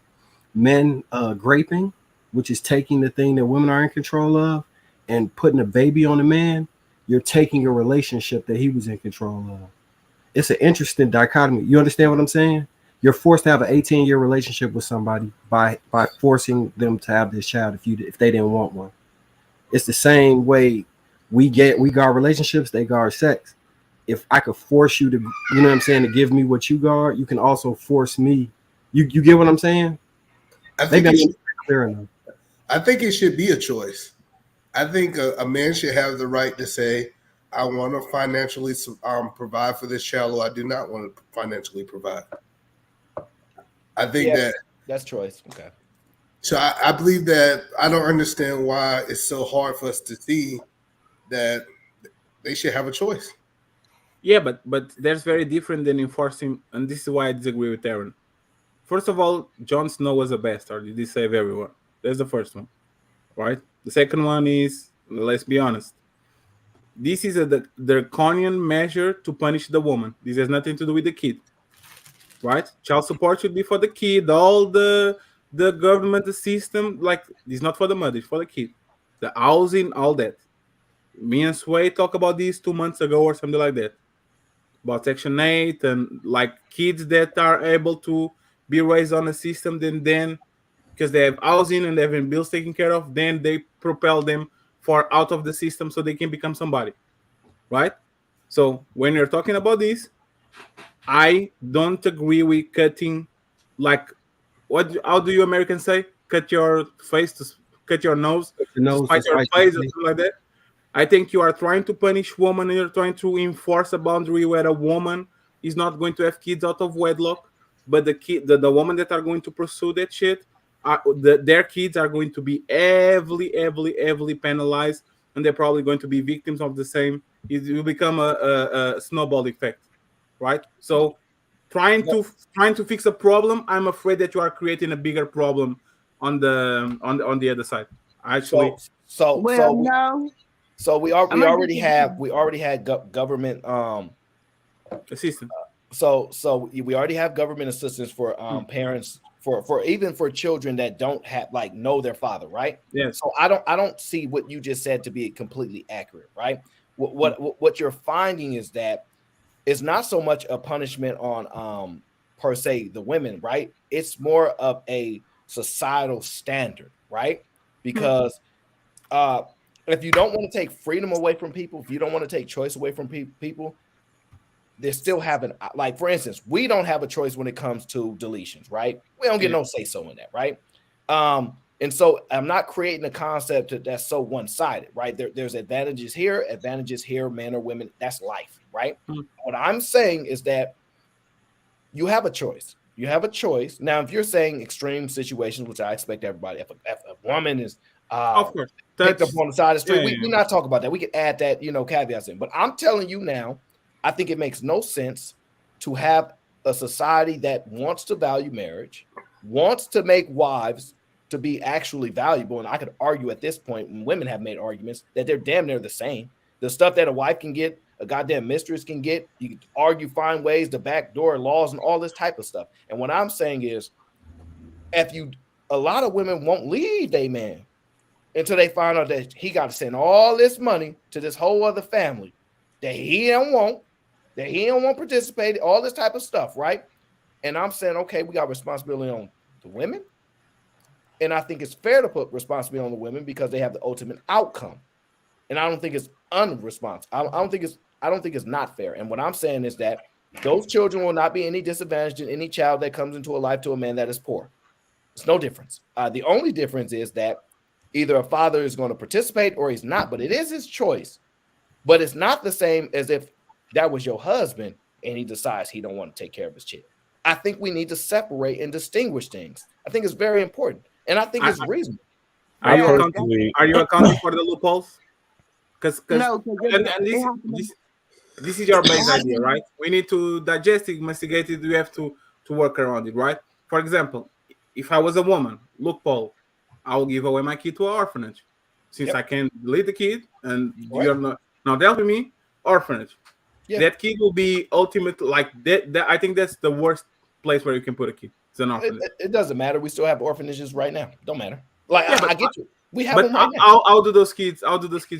men graping, which is taking the thing that women are in control of and putting a baby on a man. You're taking a relationship that he was in control of. It's an interesting dichotomy. You understand what I'm saying? You're forced to have an 18-year relationship with somebody by forcing them to have this child if they didn't want one. It's the same way we guard relationships, they guard sex. If I could force you to, you know what I'm saying, to give me what you guard, you can also force me. You get what I'm saying?
I think
clear enough.
I think it should be a choice. I think a man should have the right to say, I want to financially provide for this child, or I do not want to financially provide. I think
that's choice. Okay.
So I believe that I don't understand why it's so hard for us to see that they should have a choice.
Yeah, but that's very different than enforcing, and this is why I disagree with Aaron. First of all, Jon Snow was a bastard. He did save everyone. That's the first one, right? The second one is, let's be honest, this is a draconian measure to punish the woman. This has nothing to do with the kid, right? Child support should be for the kid. All the government system, like, it's not for the mother, it's for the kid. The housing, all that. Me and Sway talked about this 2 months ago or something like that, about Section 8 and like kids that are able to be raised on a system, then because they have housing and they have bills taken care of, then they propel them for out of the system so they can become somebody, right? So when you're talking about this, I don't agree with cutting, like, how do you Americans say? Cut your face to cut your nose to spite your face or something like that. I think you are trying to punish women and you're trying to enforce a boundary where a woman is not going to have kids out of wedlock, but the women that are going to pursue that shit, their kids are going to be heavily penalized, and they're probably going to be victims of the same. It will become a snowball effect, right? So trying to fix a problem, I'm afraid that you are creating a bigger problem on the other side. Actually,
so we already had government
assistance.
So we already have government assistance for parents for even for children that don't have know their father, right?
Yeah.
So I don't see what you just said to be completely accurate, right? What you're finding is that it's not so much a punishment on per se the women, right? It's more of a societal standard, right? Because if you don't want to take freedom away from people, if you don't want to take choice away from people, they're still having, like, for instance, we don't have a choice when it comes to deletions, right? We don't get no say so in that, right? And so I'm not creating a concept that's so one-sided, right? There's advantages here, men or women. That's life, right? What I'm saying is that you have a choice. You have a choice. Now, if you're saying extreme situations, which I expect everybody, if a woman is
Of course,
picked up on the side of the street,
yeah.
we not talk about that. We could add that, caveats in. But I'm telling you now, I think it makes no sense to have a society that wants to value marriage, wants to make wives to be actually valuable. And I could argue at this point, when women have made arguments, that they're damn near the same. The stuff that a wife can get, a goddamn mistress can get. You can argue, find ways to backdoor laws and all this type of stuff. And what I'm saying is, a lot of women won't leave their man until they find out that he got to send all this money to this whole other family that he don't want to participate, all this type of stuff, right? And I'm saying, okay, we got responsibility on the women. And I think it's fair to put responsibility on the women because they have the ultimate outcome. And I don't think it's unresponsible. I don't think it's not fair. And what I'm saying is that those children will not be any disadvantage in any child that comes into a life to a man that is poor. It's no difference. The only difference is that either a father is going to participate or he's not, but it is his choice. But it's not the same as if that was your husband and he decides he don't want to take care of his kid. I think we need to separate and distinguish things. I think it's very important. And I think it's reasonable.
Are you accounting for the loopholes? Because
No,
this is your base idea, right? We need to digest it, investigate it. We have to work around it, right? For example, if I was a woman, loophole, I will give away my kid to an orphanage, since I can delete the kid and you're not helping me. Orphanage. That kid will be ultimate, like that. I think that's the worst place where you can put a kid. It's an orphanage.
It doesn't matter. We still have orphanages right now. Don't matter. Like, I get you. We have them right now.
How do those kids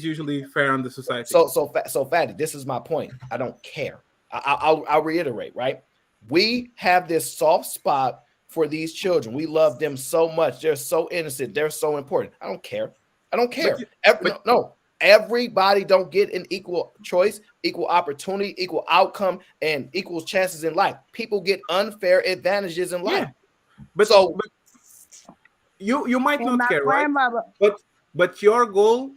usually fare on the society?
So Fatty, this is my point. I don't care. I'll reiterate, right? We have this soft spot for these children. We love them so much. They're so innocent. They're so important. I don't care. Everybody don't get an equal choice, equal opportunity, equal outcome, and equal chances in life. People get unfair advantages in life.
But you might not care, right? But your goal,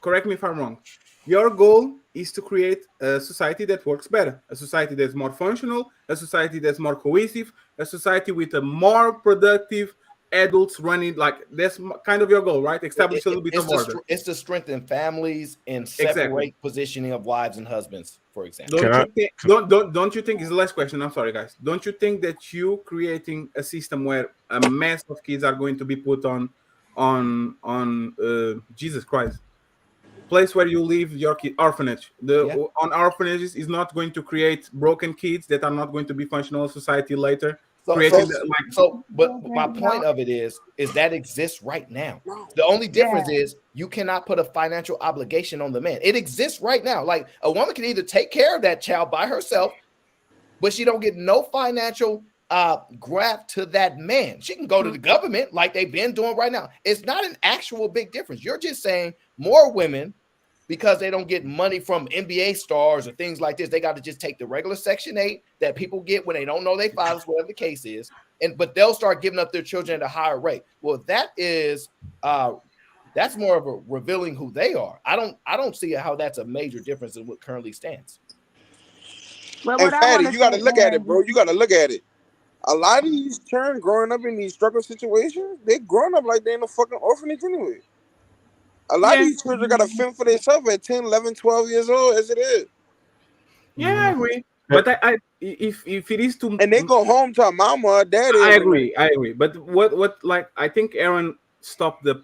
correct me if I'm wrong, your goal is to create a society that works better, a society that's more functional, a society that's more cohesive, a society with a more productive adults running. Like, that's kind of your goal, right? Establish a little bit of order.
It's to strengthen families and separate positioning of wives and husbands, for example.
Don't you think, is the last question, I'm sorry guys, don't you think that you creating a system where a mass of kids are going to be put on Jesus Christ, place where you live your kid, orphanage, on orphanages is not going to create broken kids that are not going to be functional in society later?
But my point of it is that exists right now. The only difference is you cannot put a financial obligation on the man. It exists right now. Like, a woman can either take care of that child by herself, but she don't get no financial graft to that man. She can go to the government like they've been doing right now. It's not an actual big difference. You're just saying more women, because they don't get money from NBA stars or things like this, they got to just take the regular Section 8 that people get when they don't know their fathers, whatever the case is, but they'll start giving up their children at a higher rate. Well, that's more of a revealing who they are. I don't see how that's a major difference in what currently stands.
Well,
and Fatty, you got to look at it, bro. You got to look at it. A lot of these children growing up in these struggle situations, they growing up like they in a fucking orphanage anyway. A lot of these children got to fend for themselves at 10, 11, 12 years old, as it is.
Yeah, I agree. But if it is too,
and they go home to a mama or daddy.
I agree. But what like, I think Aaron stopped the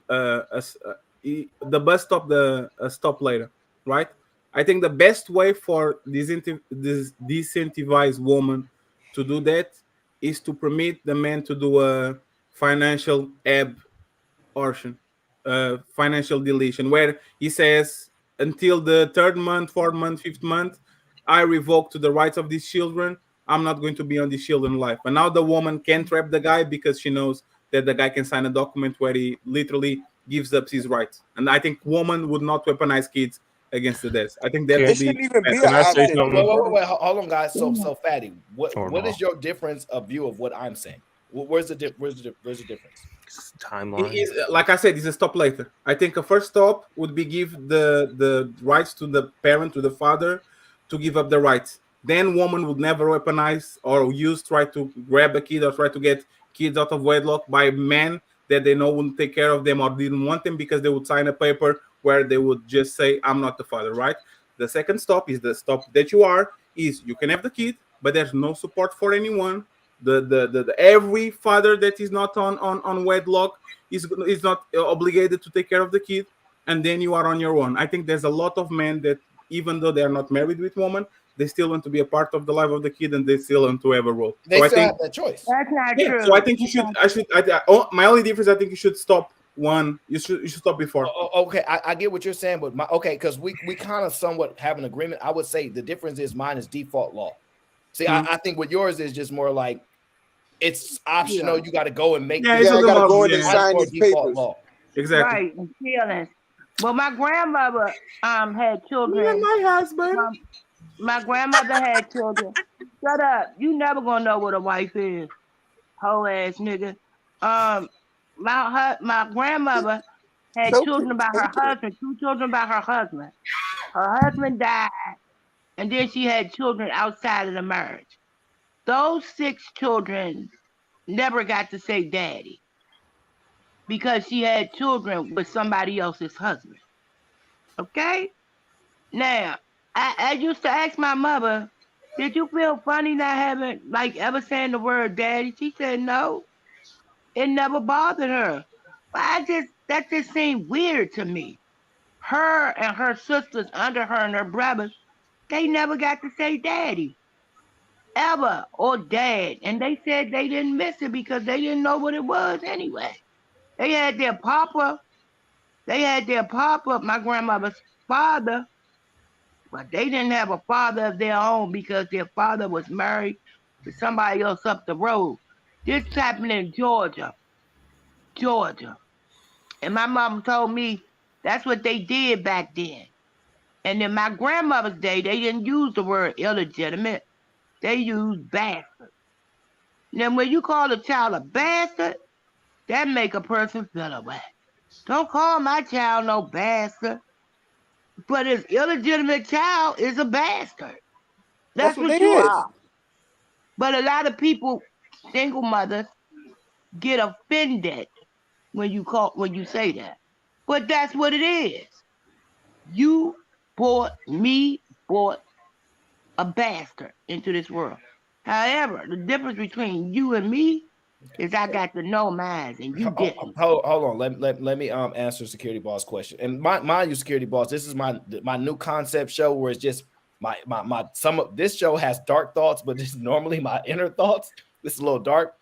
bus stopped the stop later, right? I think the best way for this disincentivized woman to do that is to permit the man to do a financial abortion. Financial deletion, where he says, until the 3rd month, 4th month, 5th month, I revoke to the rights of these children. I'm not going to be on this children's life. And now the woman can't trap the guy because she knows that the guy can sign a document where he literally gives up his rights. And I think woman would not weaponize kids against the dads. I think that
Okay.
would
It
be
shouldn't even be
Can
an
I say
option.
something?
Wait, hold on, guys. So Fatty,
Or
what
no?
is your difference of view of what I'm saying? Where's the difference?
Timeline.
is like I said, it's a stop later. I think a first stop would be give the rights to the parent, to the father, to give up the rights. Then woman would never weaponize or try to grab a kid or try to get kids out of wedlock by men that they know wouldn't take care of them or didn't want them, because they would sign a paper where they would just say, I'm not the father, right? The second stop is the stop that you can have the kid, but there's no support for anyone. The every father that is not on wedlock is not obligated to take care of the kid, and then you are on your own. I think there's a lot of men that, even though they are not married with women, they still want to be a part of the life of the kid, and they still want to have a role.
They
So I
still
think,
have that choice.
That's not
yeah.
true.
So I think you should. My only difference, I think you should stop one. You should stop before.
Okay, I get what you're saying, but because we kind of somewhat have an agreement. I would say the difference is mine is default law. See, I think what yours is just more like it's optional.
Yeah.
You got to go and make
Yeah,
this.
it's
Yeah, I gotta
about,
go in and
yeah,
sign
for
these
default
papers.
law.
exactly.
Right, and feelings. Well, my grandmother had
Me and
children.
my husband.
My grandmother had children. Shut up. You never gonna know what a wife is. Whole ass nigga. My grandmother had
So
children by her husband, 2 children by her husband. Her husband died, and then she had children outside of the marriage. Those 6 children never got to say daddy because she had children with somebody else's husband. Okay? Now, I used to ask my mother, did you feel funny not having, like, ever saying the word daddy? She said no. It never bothered her. But that just seemed weird to me. Her and her sisters under her and her brothers, they never got to say daddy. Ever. Or dad. And they said they didn't miss it because they didn't know what it was anyway. They had their papa. My grandmother's father, but they didn't have a father of their own because their father was married to somebody else up the road. This happened in Georgia. And my mom told me that's what they did back then. And in my grandmother's day, they didn't use the word illegitimate. They used bastard. Now, when you call a child a bastard, that make a person feel away. Don't call my child no bastard. But his illegitimate child is a bastard.
That's
That's
what
what
they
you
is.
are. But a lot of people, single mothers, get offended when you say that. But that's what it is. You brought a bastard into this world. However, the difference between you and me is I got to know mine and you didn't.
Hold on. Let me answer security boss question. And mind you, security boss, this is my new concept show where it's just my some of this show has dark thoughts, but this is normally my inner thoughts. This is a little dark.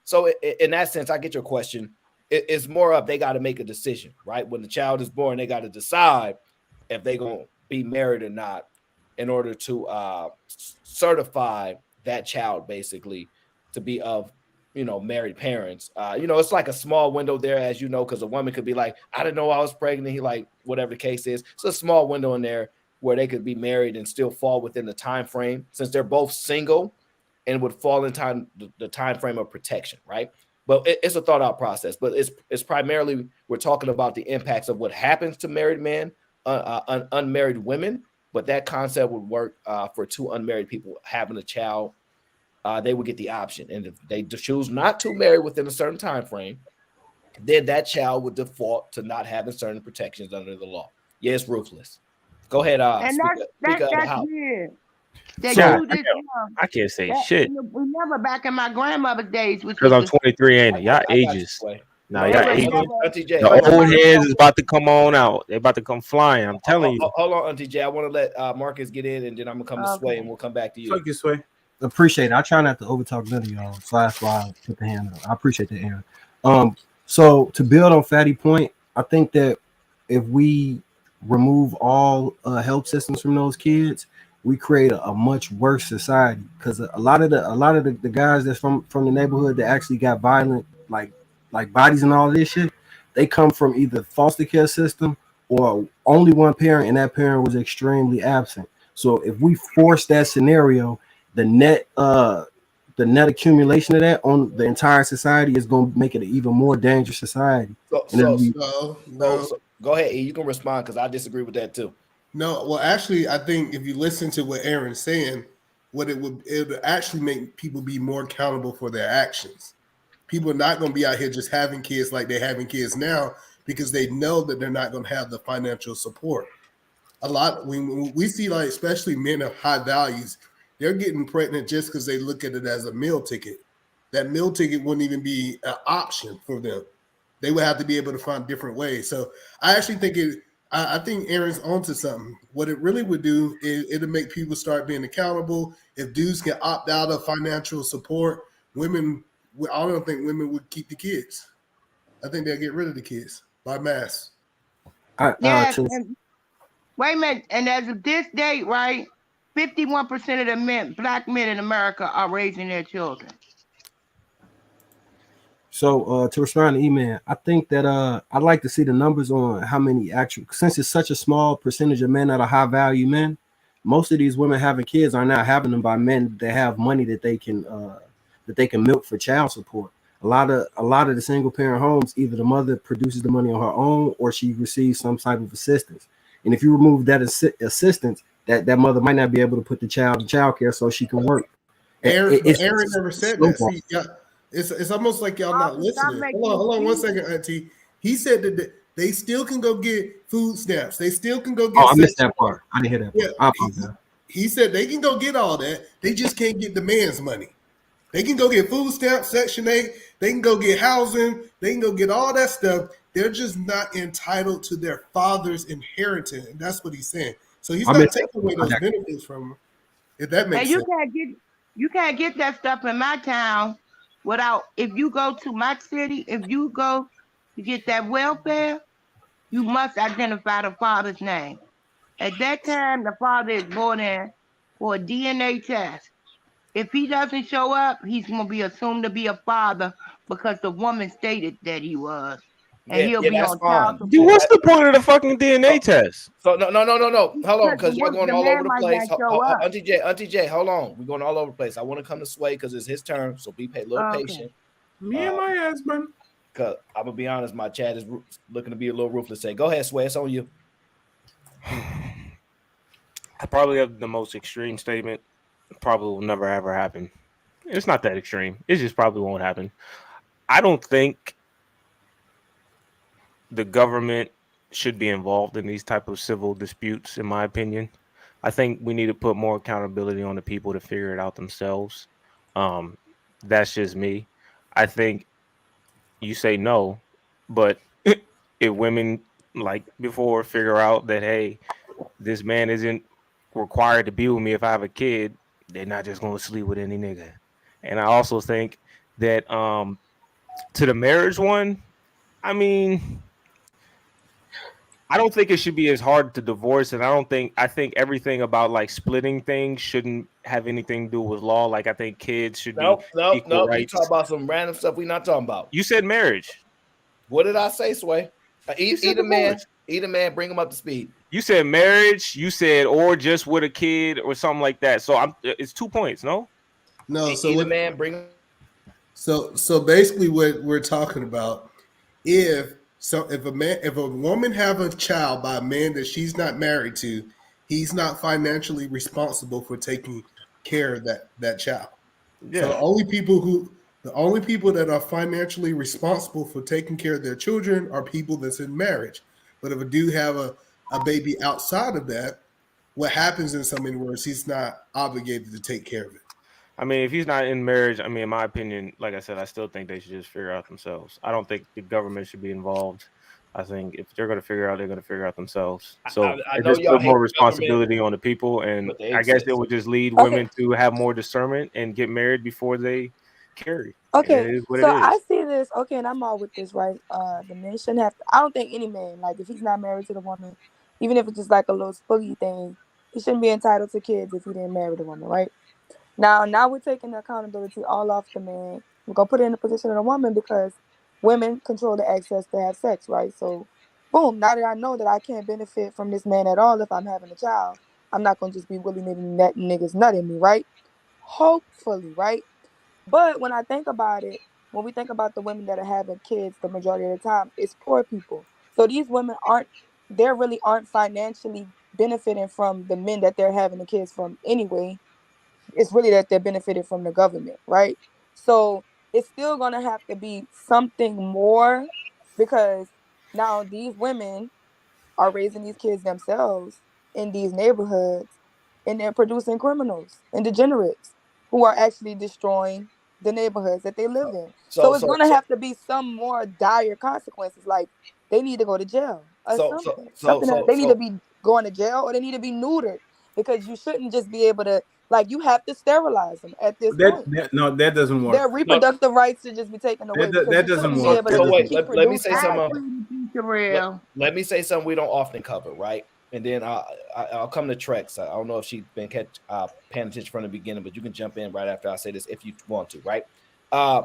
So in that sense, I get your question. It's more of they got to make a decision, right? When the child is born, they got to decide if they're gonna be married or not in order to certify that child basically to be of married parents. It's like a small window there, as you know, because a woman could be like, I didn't know I was pregnant. He like whatever the case is. It's a small window in there where they could be married and still fall within the time frame since they're both single and would fall in the time frame of protection, right? But it's a thought out process. But it's primarily we're talking about the impacts of what happens to married men, unmarried women. But that concept would work for 2 unmarried people having a child. They would get the option, and if they choose not to marry within a certain time frame, then that child would default to not having certain protections under the law. Yeah, it's ruthless. Go ahead,
And
speak out of the
that's
house.
weird. That
So
you this young.
I can't say
That,
shit
remember back in my grandmother's days, which
because
was
I'm 23, ain't it? Y'all
I got you,
ages.
Sway.
Nah,
They
y'all
would
ages.
never.
Auntie J,
The
But the
old
mother
heads is
told
about to come on out. They about to come flying. I'm telling you.
hold on, Auntie J. I want to let Marcus get in, and then I'm gonna come to Sway, and we'll come back to you.
Fuck you, Sway.
Appreciate it. I try not to overtalk none of y'all, so that's why I put the hand up. I appreciate that, Aaron. So to build on Fatty point, I think that if we remove all help systems from those kids, we create a much worse society. Because a lot of the guys that's from the neighborhood that actually got violent, like bodies and all this shit, they come from either foster care system or only one parent and that parent was extremely absent. So if we force that scenario, the net accumulation of that on the entire society is going to make it an even more dangerous society.
So,
And it'll
so,
be,
so go ahead, E. You can respond because I disagree with that too.
No, well, actually, I think if you listen to what Aaron's saying, what it would actually make people be more accountable for their actions. People are not going to be out here just having kids like they're having kids now because they know that they're not going to have the financial support. A lot when we see, like, especially men of high values, they're getting pregnant just because they look at it as a meal ticket. That meal ticket wouldn't even be an option for them. They would have to be able to find different ways. So I actually think I think Aaron's onto something. What it really would do is it'll make people start being accountable. If dudes can opt out of financial support, women, I don't think women would keep the kids. I think they'll get rid of the kids by mass.
Yes. And wait a minute. And as of this date, right, 51% of the men, black men in America, are raising their children.
So to respond to E-Man, I think that I'd like to see the numbers on how many actual, since it's such a small percentage of men that are high value men, most of these women having kids are not having them by men that have money that they can milk for child support. A lot of the single parent homes, either the mother produces the money on her own or she receives some type of assistance. And if you remove that assistance, that mother might not be able to put the child in child care so she can work.
Aaron never said that. See, yeah, it's almost like y'all not listening. Hold on 1 second, Auntie. He said that they still can go get food stamps. They still can go get.
Oh, I missed that part. I didn't hear that part.
Yeah,
I apologize.
he said they can go get all that. They just can't get the man's money. They can go get food stamps, Section 8. They can go get housing. They can go get all that stuff. They're just not entitled to their father's inheritance. And that's what he's saying. So he's not taking away those benefits from them, if that makes sense.
You can't get that stuff in my town without, if you go to my city, if you go to get that welfare, you must identify the father's name. At that time, the father is brought in for a DNA test. If he doesn't show up, he's going to be assumed to be a father because the woman stated that he was. And he'll be on child support.
Dude, what's the point of the fucking DNA test?
So no. Hold on, because y'all going all over the place.
Auntie
J, hold on. We're going all over the place. I want to come to Sway because it's his turn. So be a little patient.
Me and my husband.
Because I'm gonna be honest, my chat is looking to be a little ruthless. Say, go ahead, Sway. It's on you.
I probably have the most extreme statement. Probably will never ever happen. It's not that extreme. It just probably won't happen. I don't think the government should be involved in these type of civil disputes, in my opinion. I think we need to put more accountability on the people to figure it out themselves. That's just me. I think you say no, but if women, like before, figure out that, hey, this man isn't required to be with me if I have a kid, they're not just going to sleep with any nigga. And I also think that to the marriage one, I mean, I don't think it should be as hard to divorce, and I think everything about like splitting things shouldn't have anything to do with law. Like I think kids should be equal rights.
You talk about some random stuff we're not talking about.
You said marriage.
What did I say, Sway? Eat a man, bring him up to speed.
You said marriage. You said or just with a kid or something like that. So it's 2 points. No.
So
eat a man, bring him.
So basically, what we're talking about, if a woman have a child by a man that she's not married to, he's not financially responsible for taking care of that child. Yeah. So the only people that are financially responsible for taking care of their children are people that's in marriage. But if a dude have a baby outside of that, what happens in so many words, he's not obligated to take care of it.
I mean, if he's not in marriage, I mean, in my opinion, like I said, I still think they should just figure out themselves. I don't think the government should be involved. I think if they're going to figure out, they're going to figure out themselves. So I just put more responsibility on the people, and I guess it would just lead women to have more discernment and get married before they carry.
Okay, so I see this. Okay, and I'm all with this, right? The men shouldn't have to. I don't think any man, like if he's not married to the woman, even if it's just like a little spooky thing, he shouldn't be entitled to kids if he didn't marry the woman, right? Now we're taking the accountability all off the man. We're gonna put it in the position of the woman because women control the access to have sex, right? So boom, now that I know that I can't benefit from this man at all if I'm having a child, I'm not gonna just be willy-nilly letting niggas nut in me, right? Hopefully, right? But when I think about it, when we think about the women that are having kids, the majority of the time, it's poor people. So these women really aren't financially benefiting from the men that they're having the kids from anyway. It's really that they're benefiting from the government, right? So it's still gonna have to be something more, because now these women are raising these kids themselves in these neighborhoods, and they're producing criminals and degenerates who are actually destroying the neighborhoods that they live in. So
So
it's
so
going to
so
have to be some more dire consequences, like they need to go to jail or
so so
something.
so
Something that
so
they need to
so
be going to jail, or they need to be neutered, because you shouldn't just be able to, like, you have to sterilize them at this point.
No, that doesn't work.
Their
no,
reproductive rights should just be taken away, because
That
you
doesn't
shouldn't be
work.
able
That
to
so
doesn't
wait,
keep
let me say
producing.
I
something.
agree with you,
Let,
Terrell.
let me say something we don't often cover, right? And then I'll come to Trex. I don't know if she's been paying attention from the beginning, but you can jump in right after I say this if you want to, right? Uh,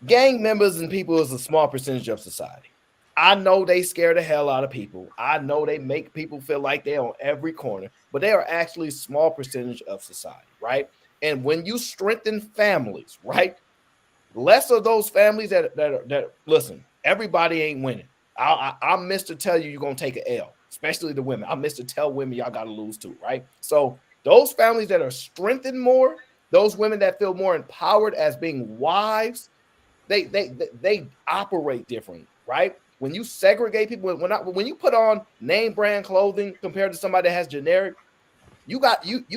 Gang members and people is a small percentage of society. I know they scare the hell out of people. I know they make people feel like they're on every corner, but they are actually a small percentage of society, right? And when you strengthen families, right? Less of those families that listen, everybody ain't winning. I miss to tell you you're gonna take an L, especially the women. I miss to tell women y'all gotta lose too, right? So those families that are strengthened more, those women that feel more empowered as being wives, they operate different, right? When you segregate people, when you put on name brand clothing compared to somebody that has generic, you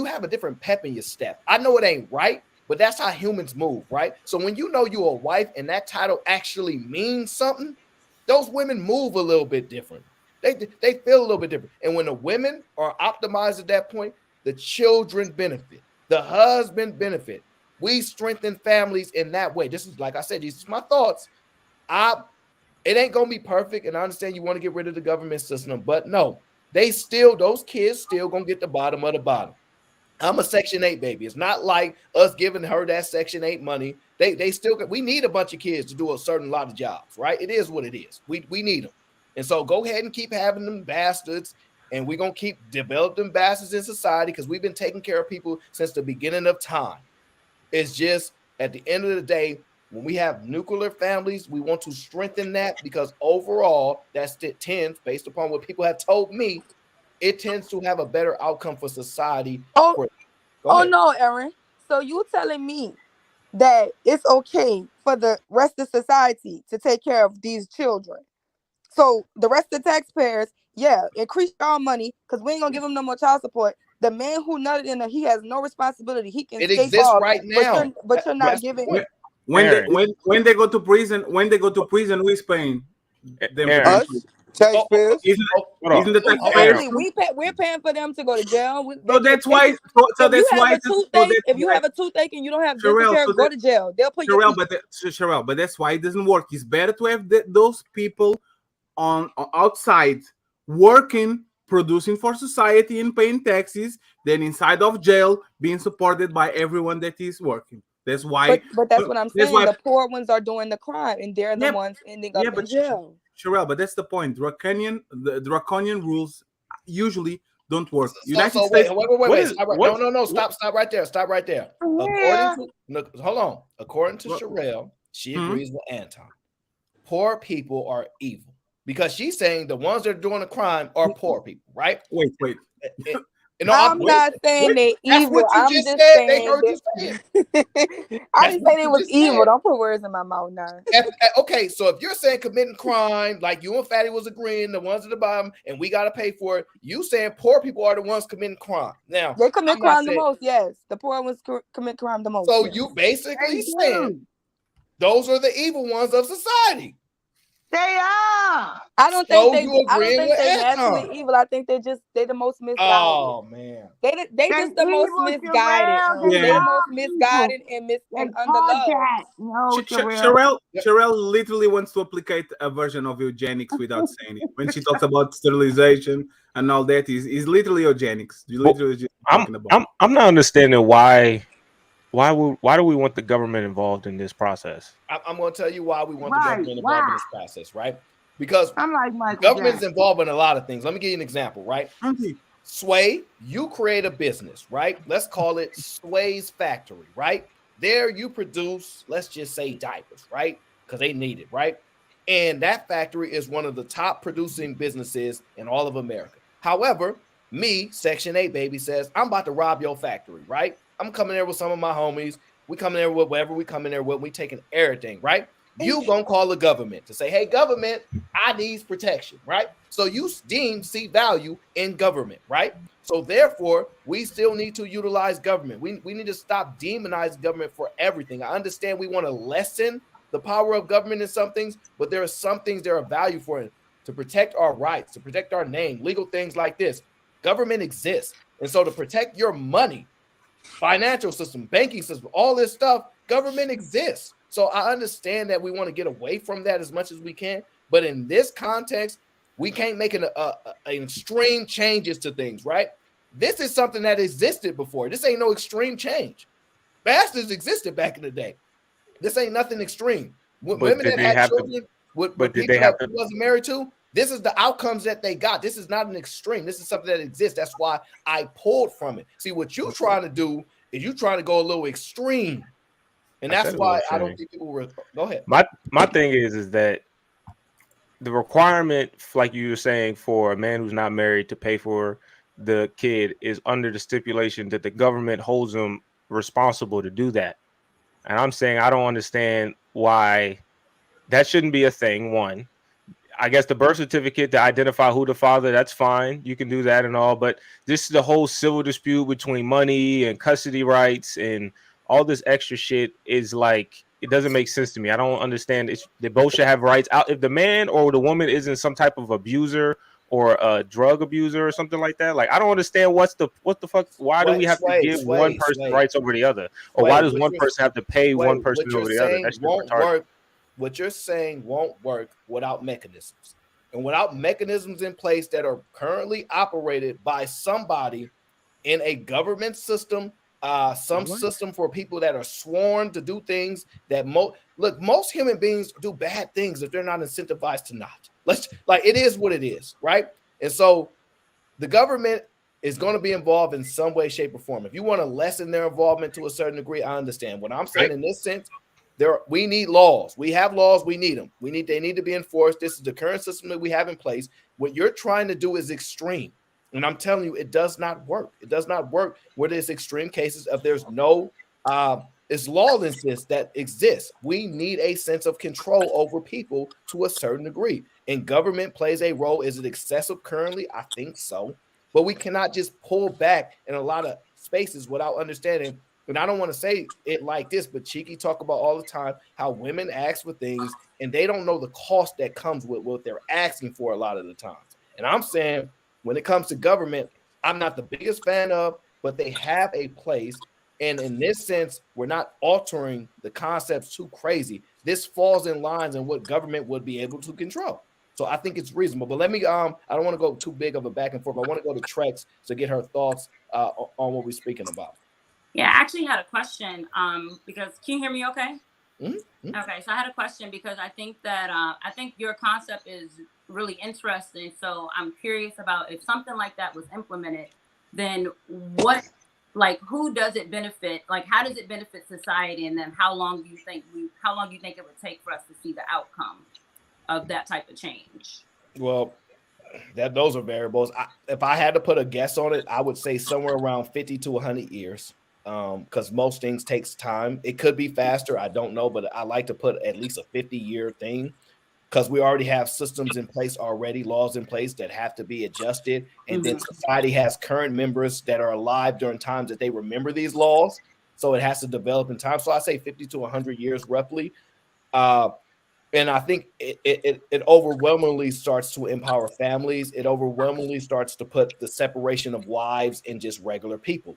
have a different pep in your step. I know it ain't right, but that's how humans move, right? So when you know you're a wife and that title actually means something, those women move a little bit different. They feel a little bit different. And when the women are optimized at that point, the children benefit, the husband benefit. We strengthen families in that way. This is, like I said, these are my thoughts. It ain't gonna be perfect, and I understand you want to get rid of the government system, but no, those kids still gonna get the bottom of the bottom. I'm a Section 8 baby. It's not like us giving her that Section 8 money. They still we need a bunch of kids to do a certain lot of jobs, right? It is what it is. We need them. And so go ahead and keep having them bastards, and we're gonna keep developing bastards in society because we've been taking care of people since the beginning of time. It's just at the end of the day, when we have nuclear families, we want to strengthen that because overall, it tends, based upon what people have told me, it tends to have a better outcome for society.
Oh,
Go
oh
ahead.
no, Aaron. So you telling me that it's okay for the rest of society to take care of these children? So the rest of the taxpayers, yeah, increase our money, because we ain't gonna give them no more child support. The man who nutted in there, he has no responsibility. He can
It
skate
exists
off,
right
but
now.
you're not giving.
Aaron,
When they go to prison, who's paying them to
Aaron,
be in
Us
prison?
taxpayers.
hold
Isn't the
on,
taxpayers?
Aaron.
Exactly. We're paying for them to go to jail.
So that's why. So
If you
that's
have
why.
a toothache,
That's why.
and you don't have dental
Sherelle,
care,
so
go
that
to jail. They'll put your
Sherelle,
teeth.
Sherelle, but that's why it doesn't work. It's better to have those people on outside working, producing for society and paying taxes, than inside of jail being supported by everyone that is working. That's why.
But that's what I'm
That's
saying.
why.
The poor ones are doing the crime, and they're the
Yeah,
ones ending up
yeah,
in
but
jail.
Sherelle, but that's the point. The draconian rules usually don't work. United
So wait,
States.
What
wait.
is
Stop right.
what?
No.
What?
Stop right there. Stop right there.
Yeah.
Hold on. According to
What?
Sherelle, she
Hmm?
agrees with Anton. Poor people are evil because she's saying the ones that are doing the crime are poor people, right?
Wait.
I'm
Wait.
not saying they're
That's
evil.
what you
I'm
just
just
said. They
saying
heard you say it.
that I
That's
didn't
what
say they
you
was
just
evil.
said.
Don't put words in my mouth now.
Okay, so if you're saying committing crime, like you and Fatty was agreeing, the ones at the bottom, and we got to pay for it, you saying poor people are the ones committing crime. Now,
They commit
I'm not
crime the
saying,
most. Yes, the poor ones commit crime the most.
so
Yes.
you basically
They
saying
do.
those are the evil ones of society.
They are.
I don't think
So
they.
you
I don't
agreeing
think
with
they naturally
Anton.
evil. I think they the most misguided.
Oh, man.
They
They
just the most
evil,
misguided.
Sherelle. They
They
Yeah.
the most
are evil.
misguided
They
and underloved.
carjack. No, Sherelle.
Sherelle literally wants to apply a version of eugenics without saying it. When she talks about sterilization and all that, is literally eugenics. You
Well,
literally just talking about.
I'm not understanding why do we want the government involved in this process?
I'm going to tell you why we want the
Right.
government involved in
Why?
this process, right? because
I'm like Michael
government is
Jackson.
involved in a lot of things. Let me give you an example, right? Sway, you create a business, right? Let's call it Sway's Factory, right? There you produce, let's just say diapers, right? Because they need it, right? And that factory is one of the top producing businesses in all of America. However, me, Section 8 baby, says, I'm about to rob your factory, right? I'm coming there with some of my homies. We come in there with whatever we come in there with. We taking everything, right? You gonna call the government to say, hey, government, I need protection, right? So you see value in government, right? So therefore, we still need to utilize government. We need to stop demonizing government for everything. I understand we want to lessen the power of government in some things, but there are some things there are value for it to protect our rights, to protect our name, legal things like this. Government exists. And so to protect your money, financial system, banking system, all this stuff, government exists. So I understand that we want to get away from that as much as we can. But in this context, we can't make an extreme changes to things, right? This is something that existed before. This ain't no extreme change. Bastards existed back in the day. This ain't nothing extreme. Women that had children with people that wasn't married to, this is the outcomes that they got. This is not an extreme. This is something that exists. That's why I pulled from it. See, what you're trying to do is you're trying to go a little extreme. And that's why I don't think people were. Go ahead.
My thing is that the requirement, like you were saying, for a man who's not married to pay for the kid is under the stipulation that the government holds them responsible to do that. And I'm saying I don't understand why that shouldn't be a thing. One, I guess the birth certificate to identify who the father, that's fine. You can do that and all. But this is the whole civil dispute between money and custody rights and all this extra shit is like, it doesn't make sense to me. I don't understand. They both should have rights out. If the man or the woman isn't some type of abuser or a drug abuser or something like that, like I don't understand what the fuck. Why do we have to give one person rights over the other, or why does one person have to pay one person over the other? That's
won't work. What you're saying won't work without mechanisms, and without mechanisms in place that are currently operated by somebody in a government system. System for people that are sworn to do things that most human beings do bad things if they're not incentivized to not. It is what it is, right? And so the government is going to be involved in some way, shape, or form. If you want to lessen their involvement to a certain degree, I understand. What I'm saying in this sense, we need laws. We have laws. We need them. They need to be enforced. This is the current system that we have in place. What you're trying to do is extreme. And I'm telling you, it does not work. It does not work where there's extreme cases of there's no it's lawlessness that exists. We need a sense of control over people to a certain degree. And government plays a role. Is it excessive currently? I think so. But we cannot just pull back in a lot of spaces without understanding. And I don't want to say it like this, but Cheeky talk about all the time how women ask for things and they don't know the cost that comes with what they're asking for a lot of the times. And I'm saying, when it comes to government, I'm not the biggest fan of, but they have a place. And in this sense, we're not altering the concepts too crazy. This falls in lines in what government would be able to control. So I think it's reasonable. But let me, I don't want to go too big of a back and forth. I want to go to Trex to get her thoughts on what we're speaking about.
Yeah, I actually had a question because can you hear me okay?
Mm-hmm.
Okay, so I had a question because I think that I think your concept is really interesting. So I'm curious about if something like that was implemented, then who does it benefit? Like, how does it benefit society? And then how long do you think it would take for us to see the outcome of that type of change?
Well, those are variables. If I had to put a guess on it, I would say somewhere around 50 to 100 years. Because most things takes time. It could be faster. I don't know, but I like to put at least a 50-year thing because we already have systems in place already, laws in place that have to be adjusted. And then society has current members that are alive during times that they remember these laws. So it has to develop in time. So I say 50 to 100 years roughly. And I think it overwhelmingly starts to empower families. It overwhelmingly starts to put the separation of wives and just regular people.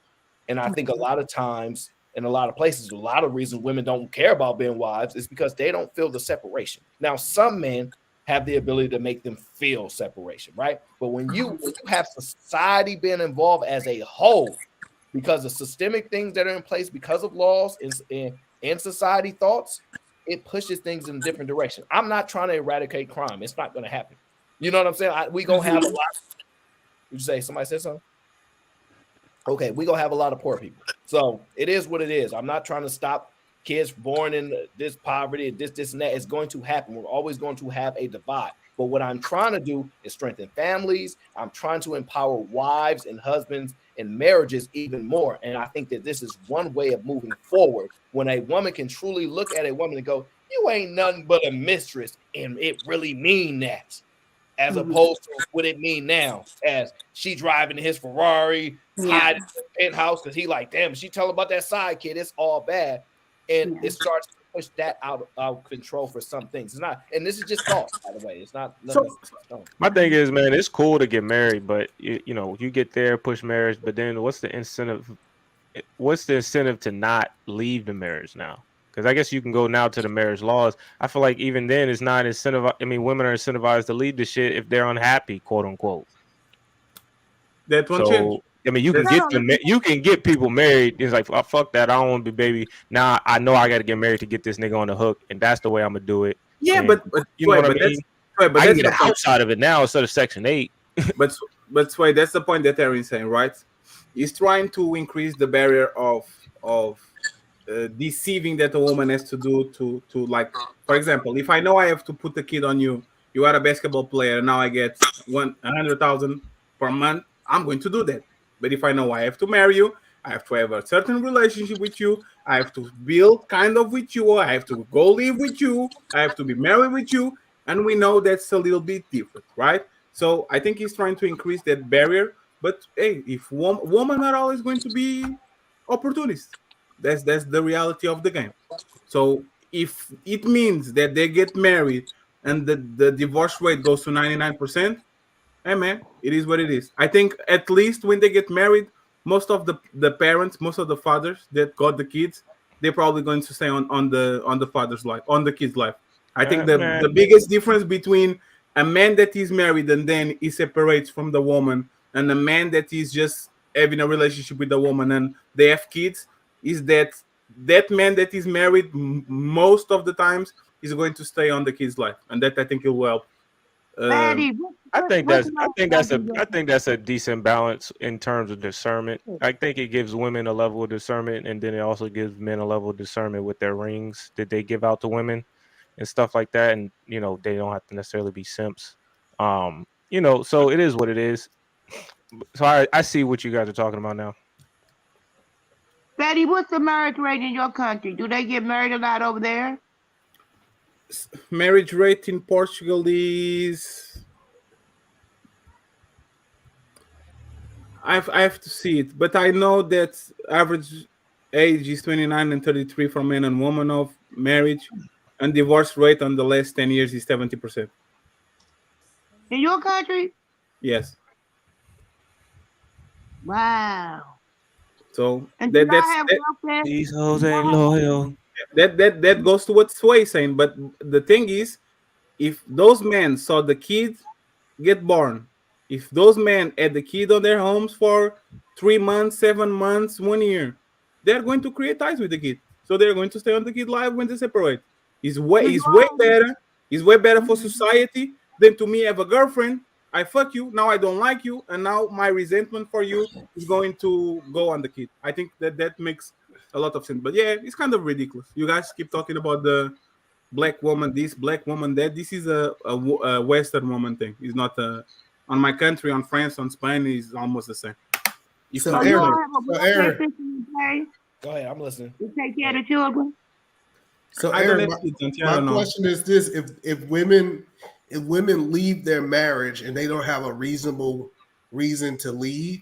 And I think a lot of times in a lot of places, a lot of reasons women don't care about being wives is because they don't feel the separation. Now, some men have the ability to make them feel separation, right? But when you have society being involved as a whole, because of systemic things that are in place, because of laws and society thoughts, it pushes things in a different direction. I'm not trying to eradicate crime. It's not going to happen. You know what I'm saying? We gonna have a lot. Would you say somebody said something? Okay, we gonna have a lot of poor people. So it is what it is. I'm not trying to stop kids born in this poverty, this and that. It's going to happen. We're always going to have a divide. But what I'm trying to do is strengthen families. I'm trying to empower wives and husbands and marriages even more. And I think that this is one way of moving forward when a woman can truly look at a woman and go, "You ain't nothing but a mistress," and it really mean that. As opposed to what it mean now, as she driving his Ferrari, hiding in the penthouse because he like, damn, she tell about that side kid, it's all bad. And it starts to push that out of control for some things. It's not, and this is just thoughts, by the way. It's not nothing.
My thing is, man, it's cool to get married, but you know, you get there, push marriage, but then what's the incentive? What's the incentive to not leave the marriage now? Because I guess you can go now to the marriage laws. I feel like even then it's not incentivized. I mean, women are incentivized to leave the shit if they're unhappy, quote unquote.
That won't change.
I mean, you can get people married. It's like, oh, fuck that. I don't want to be baby. Now I know I got to get married to get this nigga on the hook, and that's the way I'm gonna do it.
Yeah,
and,
but
you know what I mean. I can get a house out of it now instead of Section 8.
but Sway, that's the point that Aaron's saying, right? He's trying to increase the barrier of deceiving that a woman has to do to like, for example, if I know I have to put the kid on you, you are a basketball player, now I get 100,000 per month, I'm going to do that. But if I know I have to marry you, I have to have a certain relationship with you, I have to build kind of with you, I have to go live with you, I have to be married with you, and we know that's a little bit different, right? So I think he's trying to increase that barrier. But hey, if women are always going to be opportunists, that's the reality of the game. So if it means that they get married and the divorce rate goes to 99%, hey man, it is what it is. I think at least when they get married, most of the parents, most of the fathers that got the kids, they're probably going to stay on the father's life, on the kid's life. I think the biggest difference between a man that is married and then he separates from the woman and a man that is just having a relationship with the woman and they have kids is that man that is married most of the times is going to stay on the kid's life, and that I think it will help.
I think that's a decent balance in terms of discernment. I think it gives women a level of discernment, and then it also gives men a level of discernment with their rings that they give out to women and stuff like that. And you know, they don't have to necessarily be simps. You know, so it is what it is. So I see what you guys are talking about now.
Betty, what's the marriage rate in your country? Do they get married a lot over there?
Marriage rate in Portugal is I have to see it, but I know that average age is 29 and 33 for men and women of marriage, and divorce rate on the last 10 years is 70%.
In your country?
Yes.
Wow.
So
these hoes ain't loyal.
That goes to what Sway saying. But the thing is, if those men saw the kid get born, if those men had the kid on their homes for 3 months, 7 months, 1 year, they're going to create ties with the kid. So they're going to stay on the kid live when they separate. It's way better. It's way better for society than to me have a girlfriend. I fuck you, now I don't like you, and now my resentment for you is going to go on the kid. I think that makes a lot of sense. But yeah, it's kind of ridiculous. You guys keep talking about the black woman this, black woman that. This is a Western woman thing. It's not on my country, on France, on Spain, is almost the same.
So Aaron,
go ahead, I'm listening.
To take care of the children.
So Aaron, my question is this: if women leave their marriage and they don't have a reasonable reason to leave,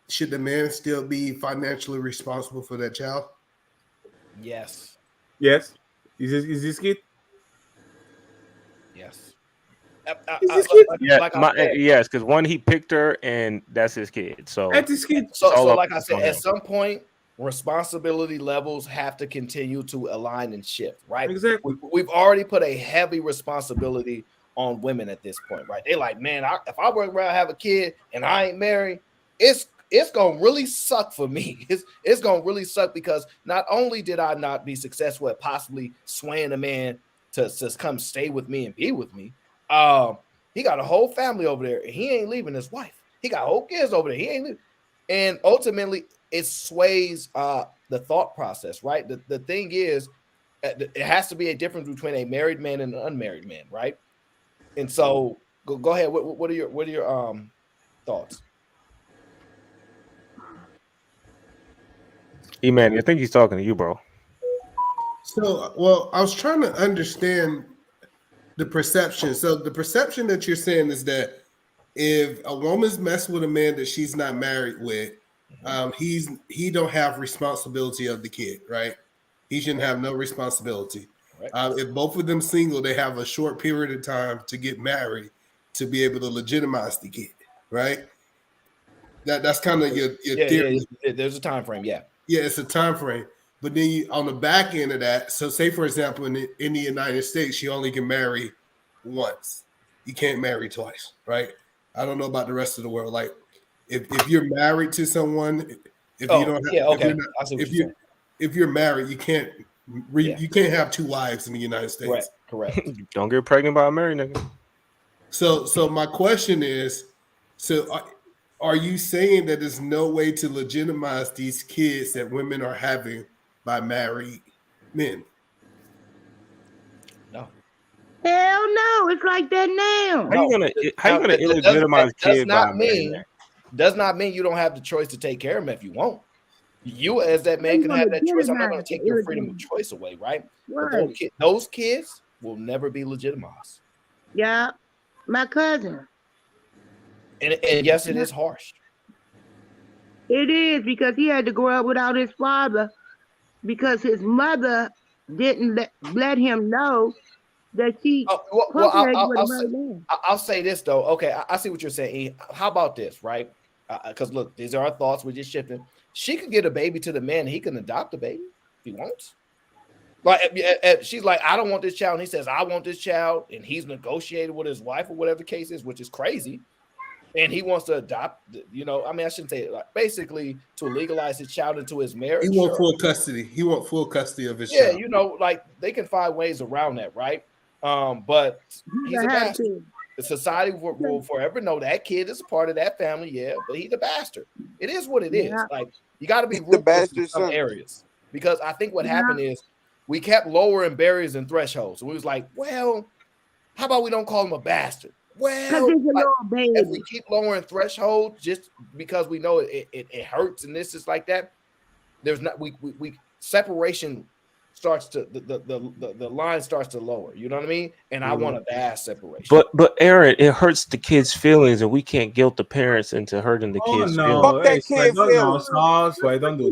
should the man still be financially responsible for that child?
Yes.
Yes. Is this kid?
Yes.
Yes, because one, he picked her, and that's his kid. So
that's his kid.
So like I said, at some point, responsibility levels have to continue to align and shift, right?
Exactly.
We've already put a heavy responsibility on women at this point, right? They're like, man, if I work around have a kid and I ain't married, it's it's gonna really suck for me. It's gonna really suck because not only did I not be successful at possibly swaying a man to come stay with me and be with me, he got a whole family over there and he ain't leaving his wife. He got whole kids over there. He ain't leaving. And ultimately it sways the thought process, right? The thing is, it has to be a difference between a married man and an unmarried man, right? And so go ahead. What are your thoughts?
E-Man, I think he's talking to you, bro.
So, well, I was trying to understand the perception. So the perception that you're saying is that if a woman's messing with a man that she's not married with, he don't have responsibility of the kid, right? He shouldn't have no responsibility. If both of them single, they have a short period of time to get married to be able to legitimize the kid, right? That's kind of your theory.
Yeah, there's a time frame. Yeah,
it's a time frame. But then you, on the back end of that, so say for example, in the United States, you only can marry once. You can't marry twice, right? I don't know about the rest of the world. Like if you're married to someone, if you don't have, if you're married, you can't you can't have two wives in the United States.
Correct.
Don't get pregnant by a married nigga.
So my question is, are you saying that there's no way to legitimize these kids that women are having by married men?
No.
Hell no, it's like that now.
How you gonna illegitimize kids by married men?
Does not mean you don't have the choice to take care of them if you want. You as that man can have that choice. I'm not going to take your freedom of choice away, right? But those kids will never be legitimized.
Yeah, my cousin.
And yes, it is harsh.
It is, because he had to grow up without his father because his mother didn't let him know that she.
I'll say this though. Okay, I see what you're saying. How about this, right? Because look, these are our thoughts. We're just shifting. She could get a baby to the man, and he can adopt the baby if he wants. Like she's like, I don't want this child, and he says, I want this child, and he's negotiated with his wife or whatever the case is, which is crazy. And he wants to adopt, I mean, I shouldn't say it, like basically to legalize his child into his marriage.
He want full custody. He want full custody of his child.
Like they can find ways around that, right? But he's a bastard. The society will forever know that kid is a part of that family, but he's a bastard. It is what it is. Like you got to be ruthless in some areas, because I think what happened is we kept lowering barriers and thresholds. And we was like, well, how about we don't call him a bastard? Well, if we keep lowering thresholds just because we know it hurts and this is like that, there's not we separation starts to the line starts to lower. You know what I mean? And I want a vast separation.
But Aaron, it hurts the kids' feelings, and we can't guilt the parents into hurting the kids' feelings.
Fuck that kid feelings.
Don't do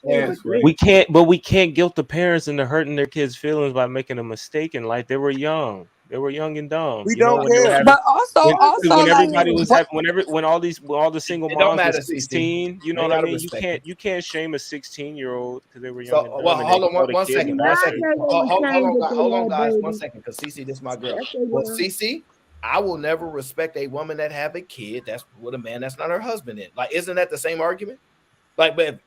that.
We can't guilt the parents into hurting their kids' feelings by making a mistake in life. They were young. They were young and dumb.
We don't care.
But also,
when everybody was having, when all the single moms were 16, you know what I mean? You can't shame a 16-year-old because they were young and dumb.
Well, hold on one second. Hold on, guys. 1 second, because Cece, this is my girl. Well, Cece, I will never respect a woman that have a kid that's with a man that's not her husband in. Like, isn't that the same argument?
And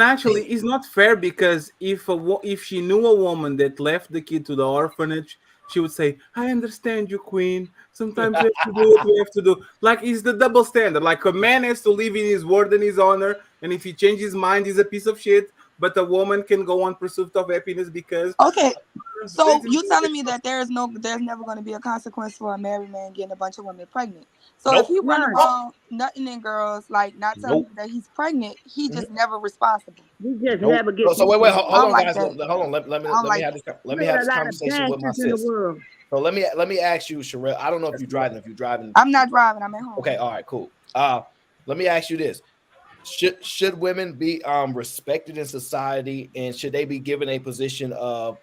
actually, it's not fair, because if she knew a woman that left the kid to the orphanage, she would say, I understand you, queen. Sometimes we have to do what we have to do. Like, it's the double standard. Like, a man has to live in his word and his honor, and if he changes his mind, he's a piece of shit. But a woman can go on pursuit of happiness because...
Okay, so you telling me that there's never going to be a consequence for a married man getting a bunch of women pregnant. So if he run around nutting in girls, like not telling you that he's pregnant, he just never responsible.
He just never gets.
So wait, hold on, guys. Hold on. Let me have this conversation with my sis. So let me ask you, Sherelle. I don't know if you're driving. If you're driving,
I'm not driving. I'm at home.
Okay, all right, cool. Let me ask you this: Should women be respected in society, and should they be given a position of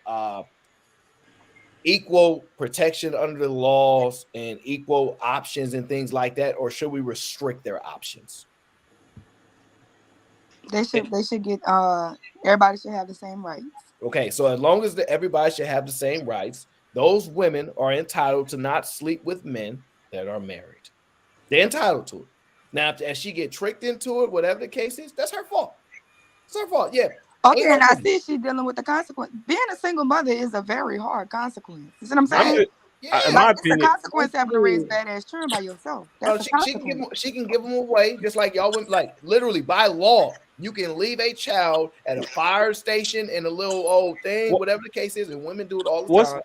equal protection under the laws and equal options and things like that, or should we restrict their options?
They should get everybody should have the same rights.
Okay, so as long as everybody should have the same rights, those women are entitled to not sleep with men that are married. They're entitled to it. Now, if she get tricked into it, whatever the case is, that's her fault. It's her fault. Yeah.
Okay,
Ain't no
and I
reason.
see she's dealing with the consequence. Being a single mother is a very hard consequence. You see what I'm
I'm
saying?
just,
Yeah.
in my
Like, it's a
opinion,
consequence having to raise badass children by yourself. That's a consequence.
She can give them away, just like y'all went, like literally by law, you can leave a child at a fire station in a little old thing,
what,
whatever the case is, and women do it all the
what's
time.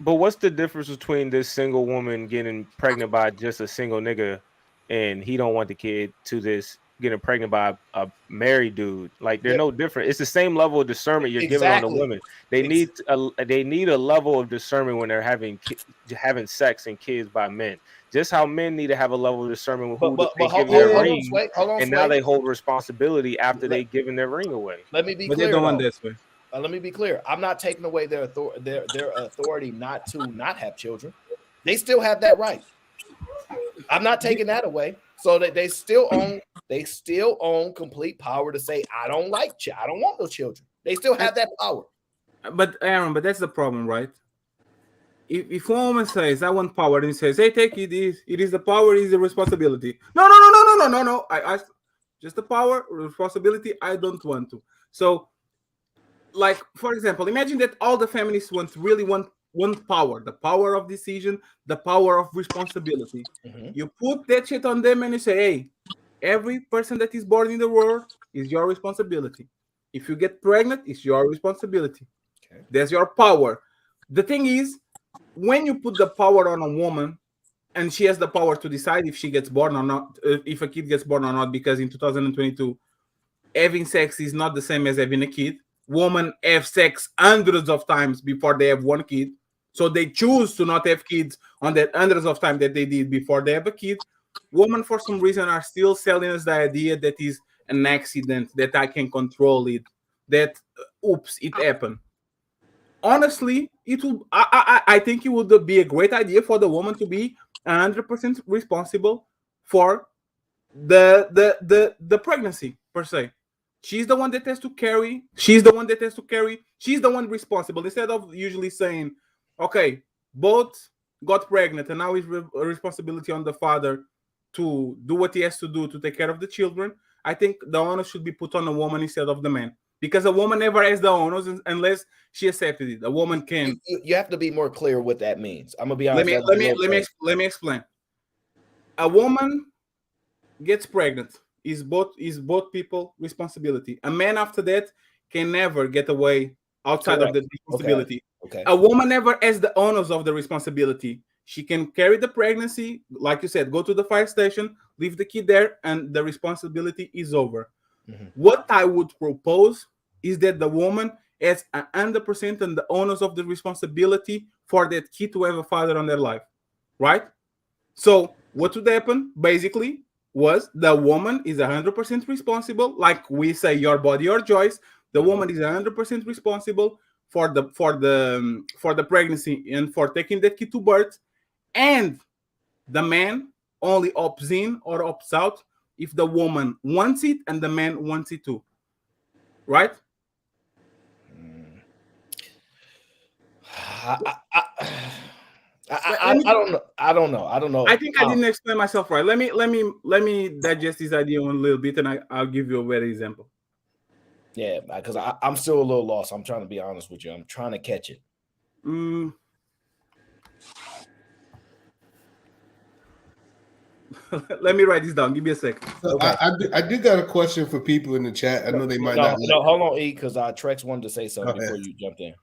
but what's the difference between this single woman getting pregnant by just a single nigga and he don't want the kid to this getting pregnant by a married dude? Like they're no different. It's the same level of discernment you're giving on the
Exactly.
women. They need a level of discernment when they're having sex and kids by men. Just how men need to have a level of discernment with who they give their
hold on,
ring,
Sway. Hold on,
and
Sway.
now they hold responsibility after
Let-
they given their ring away.
Let me be
But they
clear.
don't want
though.
this way.
Let me be clear. I'm not taking away their authority not to not have children. They still have that right. I'm not taking that away. So that they still own complete power to say, I don't want no children. They still have that power.
But Aaron, but that's the problem, right? If a woman says I want power and he says, hey, take it is the power, it is the responsibility. No. I just the power, responsibility, I don't want to. So, like, for example, imagine that all the feminists really want power, the power of decision, the power of responsibility. You put that shit on them and you say, hey, every person that is born in the world is your responsibility. If you get pregnant, it's your responsibility. Okay. That's your power. The thing is, when you put the power on a woman and she has the power to decide if she gets born or not, if a kid gets born or not, because in 2022, having sex is not the same as having a kid. Women have sex hundreds of times before they have one kid. So they choose to not have kids on that hundreds of times that they did before they have a kid. Women, for some reason, are still selling us the idea that is an accident, that I can control it, that, oops, it happened. Honestly, I think it would be a great idea for the woman to be 100% responsible for the pregnancy per se. She's the one that has to carry. She's the one responsible. Instead of usually saying, okay, both got pregnant and now it's a responsibility on the father to do what he has to do to take care of the children. I think the onus should be put on the woman instead of the man. Because a woman never has the onus unless she accepted it. A woman can.
You have to be more clear what that means. I'm gonna be honest.
Let me explain. A woman gets pregnant is both people responsibility. A man after that can never get away outside of the responsibility.
Okay.
A woman never has the onus of the responsibility. She can carry the pregnancy, like you said, go to the fire station, leave the kid there, and the responsibility is over. What I would propose is that the woman has 100% and the onus of the responsibility for that kid to have a father on their life, right? So what would happen basically was the woman is 100% responsible, like we say, your body, your choice. The woman is 100% responsible for the pregnancy and for taking that kid to birth, and the man only opts in or opts out if the woman wants it and the man wants it too, right?
I don't know.
I think I didn't explain myself right. Let me digest this idea one little bit, and I'll give you a better example.
Yeah, because I'm still a little lost. I'm trying to be honest with you. I'm trying to catch it.
Let me write this down. Give me a second.
So okay. I did got a question for people in the chat. I know they might not.
No, hold on, E, because Trex wanted to say something before you jumped in.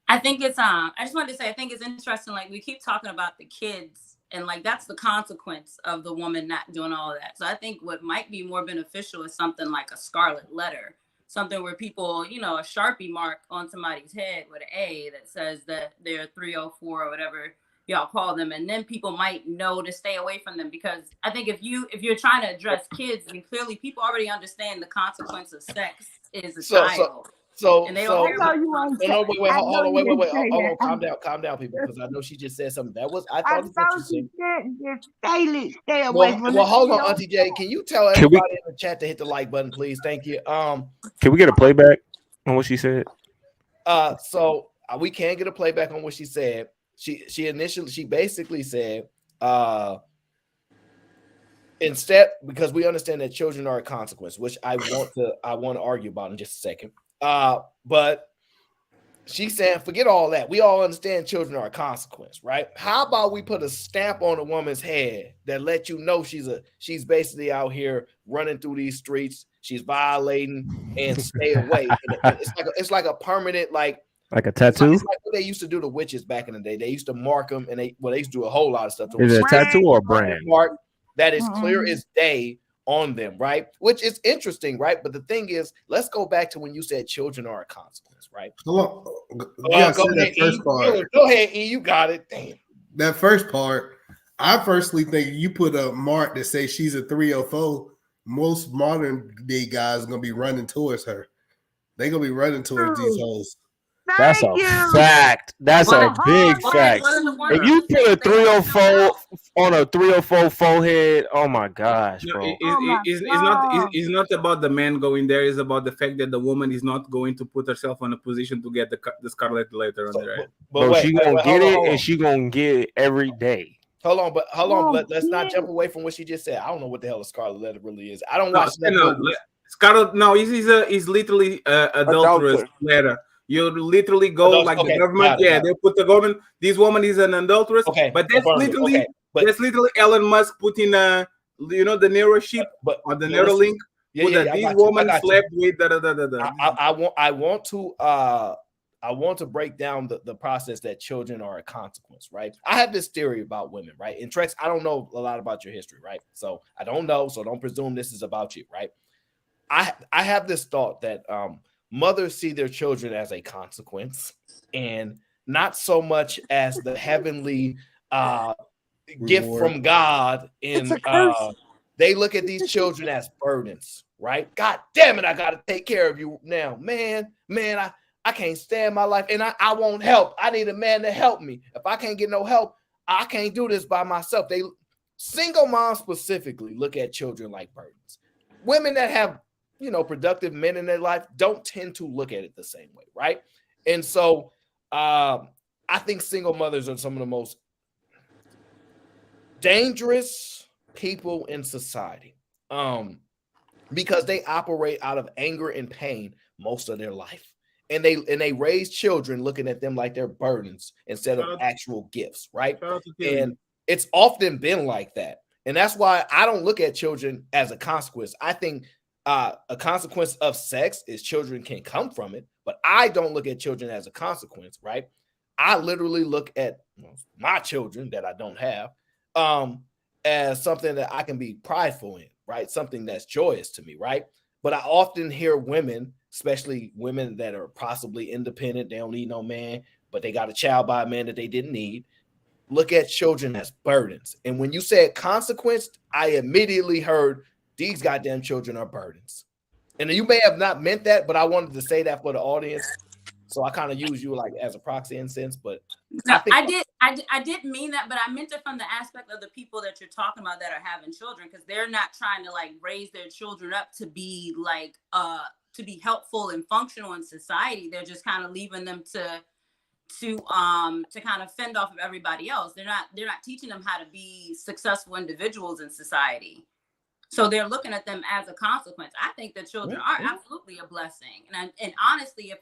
I think it's I just wanted to say I think it's interesting. Like, we keep talking about the kids, and like that's the consequence of the woman not doing all of that. So I think what might be more beneficial is something like a scarlet letter, something where people, a Sharpie mark on somebody's head with an A that says that they're 304 or whatever y'all call them, and then people might know to stay away from them. Because I think if you're trying to address kids, then clearly people already understand the consequence of sex is a child. And they don't
wait, hold on, calm down, people, because I know she just said something that was I thought it's interesting.
Stay away from
well, hold on, Auntie J. Can you tell everybody in the chat to hit the like button, please? Thank you.
Can we get a playback on what she said?
So we can get a playback on what she said. She basically said instead, because we understand that children are a consequence, which I want to argue about in just a second. But she's saying, forget all that. We all understand children are a consequence, right? How about we put a stamp on a woman's head that let you know she's basically out here running through these streets, she's violating, and stay away. And it's like a permanent, like
a tattoo.
It's like what they used to do to witches back in the day. They used to mark them, and they used to do a whole lot of stuff to them.
Is it a tattoo or a brand?
Mark that is clear as day on them, right? Which is interesting, right? But the thing is, let's go back to when you said children are a consequence, right?
Go
ahead, E. You got it. Damn.
That first part, I personally think you put a mark that says she's a 304. Most modern day guys are gonna be running towards her. They're gonna be running towards these hoes.
That's a fact. That's a big fact. If you put a 304 on a 304 forehead, oh my gosh, bro.
It's not about the man going there. It's about the fact that the woman is not going to put herself in a position to get the scarlet letter on the head.
Bro, she gonna get it, and she gonna get it every day.
Hold on. Let's not jump away from what she just said. I don't know what the hell a scarlet letter really is. I don't watch that.
Scarlet. No, he's literally adulterous letter. You literally go the government. They put the government. This woman is an adulteress.
Okay,
but that's literally that's literally Elon Musk putting the Neuro chip or the Neuralink. This woman slept with
I want to break down the process that children are a consequence, right? I have this theory about women, right? And Trex, I don't know a lot about your history, right? So I don't know, so don't presume this is about you, right? I have this thought that mothers see their children as a consequence and not so much as the heavenly gift from God. And they look at these children as burdens, right? God damn it, I got to take care of you now. Man, I can't stand my life and I won't help. I need a man to help me. If I can't get no help, I can't do this by myself. Single moms specifically look at children like burdens. Women that have productive men in their life don't tend to look at it the same way, right? And so I think single mothers are some of the most dangerous people in society because they operate out of anger and pain most of their life. And they raise children looking at them like they're burdens instead of actual gifts, right? And it's often been like that. And that's why I don't look at children as a consequence. I think a consequence of sex is children can come from it, but I don't look at children as a consequence, right? I literally look at my children that I don't have as something that I can be prideful in, right? Something that's joyous to me, right? But I often hear women, especially women that are possibly independent, they don't need no man, but they got a child by a man that they didn't need, look at children as burdens. And when you said consequence, I immediately heard these goddamn children are burdens. And you may have not meant that, but I wanted to say that for the audience. So I kind of use you like as a proxy in a sense, but
no, I did mean that, but I meant it from the aspect of the people that you're talking about that are having children, because they're not trying to like raise their children up to be like to be helpful and functional in society. They're just kind of leaving them to kind of fend off of everybody else. They're not teaching them how to be successful individuals in society. So they're looking at them as a consequence. I think that children are absolutely a blessing. And honestly,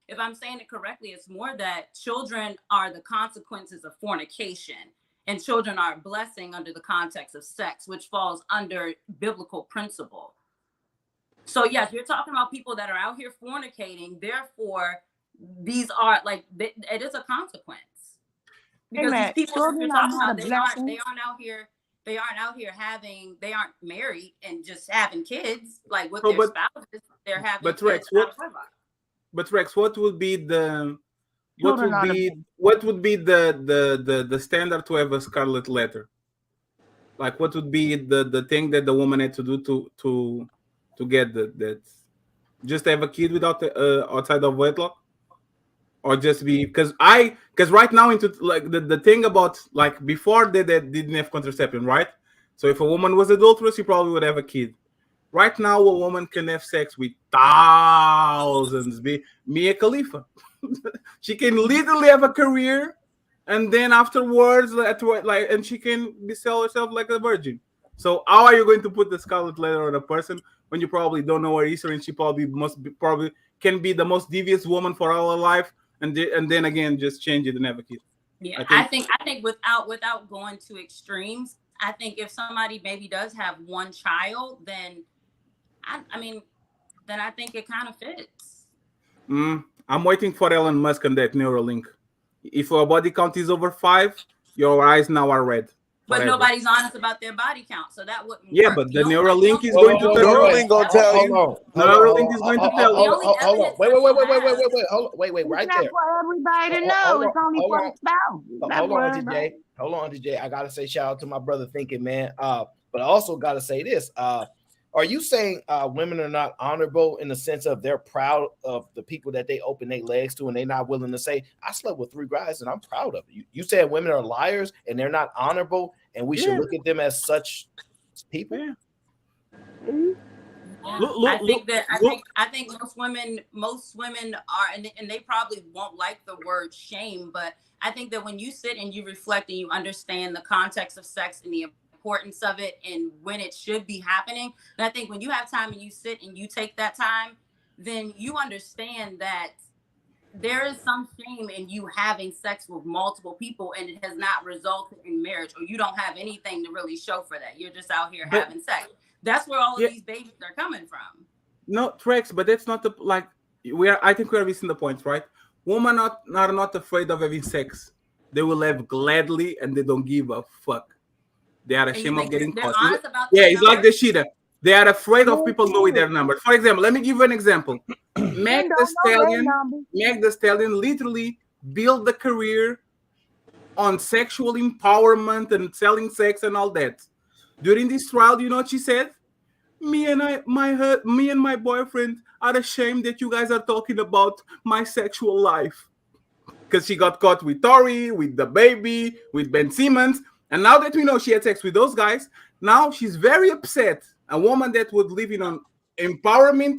if I'm saying it correctly, it's more that children are the consequences of fornication, and children are a blessing under the context of sex, which falls under biblical principle. So yes, you're talking about people that are out here fornicating. Therefore, these are like, it is a consequence. Because these people that you're talking about, they aren't out here having, they aren't married and just having kids like with their spouses. They're having kids.
But Rex, what would be the standard to have a scarlet letter? Like, what would be the thing that the woman had to do to get that? Just have a kid without outside of wedlock, or just be because right now into like the thing about like before they didn't have contraception, right? So if a woman was adulterous, she probably would have a kid. Right now, a woman can have sex with thousands. Mia Khalifa, she can literally have a career, and then afterwards, and she can sell herself like a virgin. So how are you going to put the scarlet letter on a person when you probably don't know her history, and she probably can be the most devious woman for all her life, and then again just change it and have a kid.
Yeah, I think without going to extremes, I think if somebody maybe does have one child, then I mean, then I think it kind of fits.
I'm waiting for Elon Musk on that Neuralink. If our body count is over 5, your eyes now are red.
But
Forever.
nobody's honest about their body count, so that wouldn't
Yeah,
work.
but the Neuralink is going to tell
Neuralink gonna tell you.
Neuralink is going to tell you.
Hold on. Wait, right
It's
there.
not for everybody to know.
Hold
It's only for the spouse.
Hold on, TJ. I gotta say shout out to my brother thinking, man. But I also gotta say this. Are you saying women are not honorable in the sense of they're proud of the people that they open their legs to, and they're not willing to say, I slept with 3 guys and I'm proud of it? You said women are liars and they're not honorable, and we should look at them as such people?
Yeah.
I think most women are, and they probably won't like the word shame, but I think that when you sit and you reflect and you understand the context of sex and the importance of it and when it should be happening, and I think when you have time and you sit and you take that time, then you understand that there is some shame in you having sex with multiple people and it has not resulted in marriage, or you don't have anything to really show for that. You're just out here having sex. That's where all of these babies are coming from.
No, Trex, but that's not the I think we are missing the point, right? Women are not afraid of having sex. They will have gladly and they don't give a fuck. They are ashamed of getting caught. Yeah, it's like the cheater. They are afraid of people knowing their numbers. For example, let me give you an example. Meg the Stallion literally built the career on sexual empowerment and selling sex and all that. During this trial, you know what she said? Me and my boyfriend are ashamed that you guys are talking about my sexual life. Because she got caught with Tori, with the baby, with Ben Simmons. And now that we know she had sex with those guys, now she's very upset. A woman that would live in an empowerment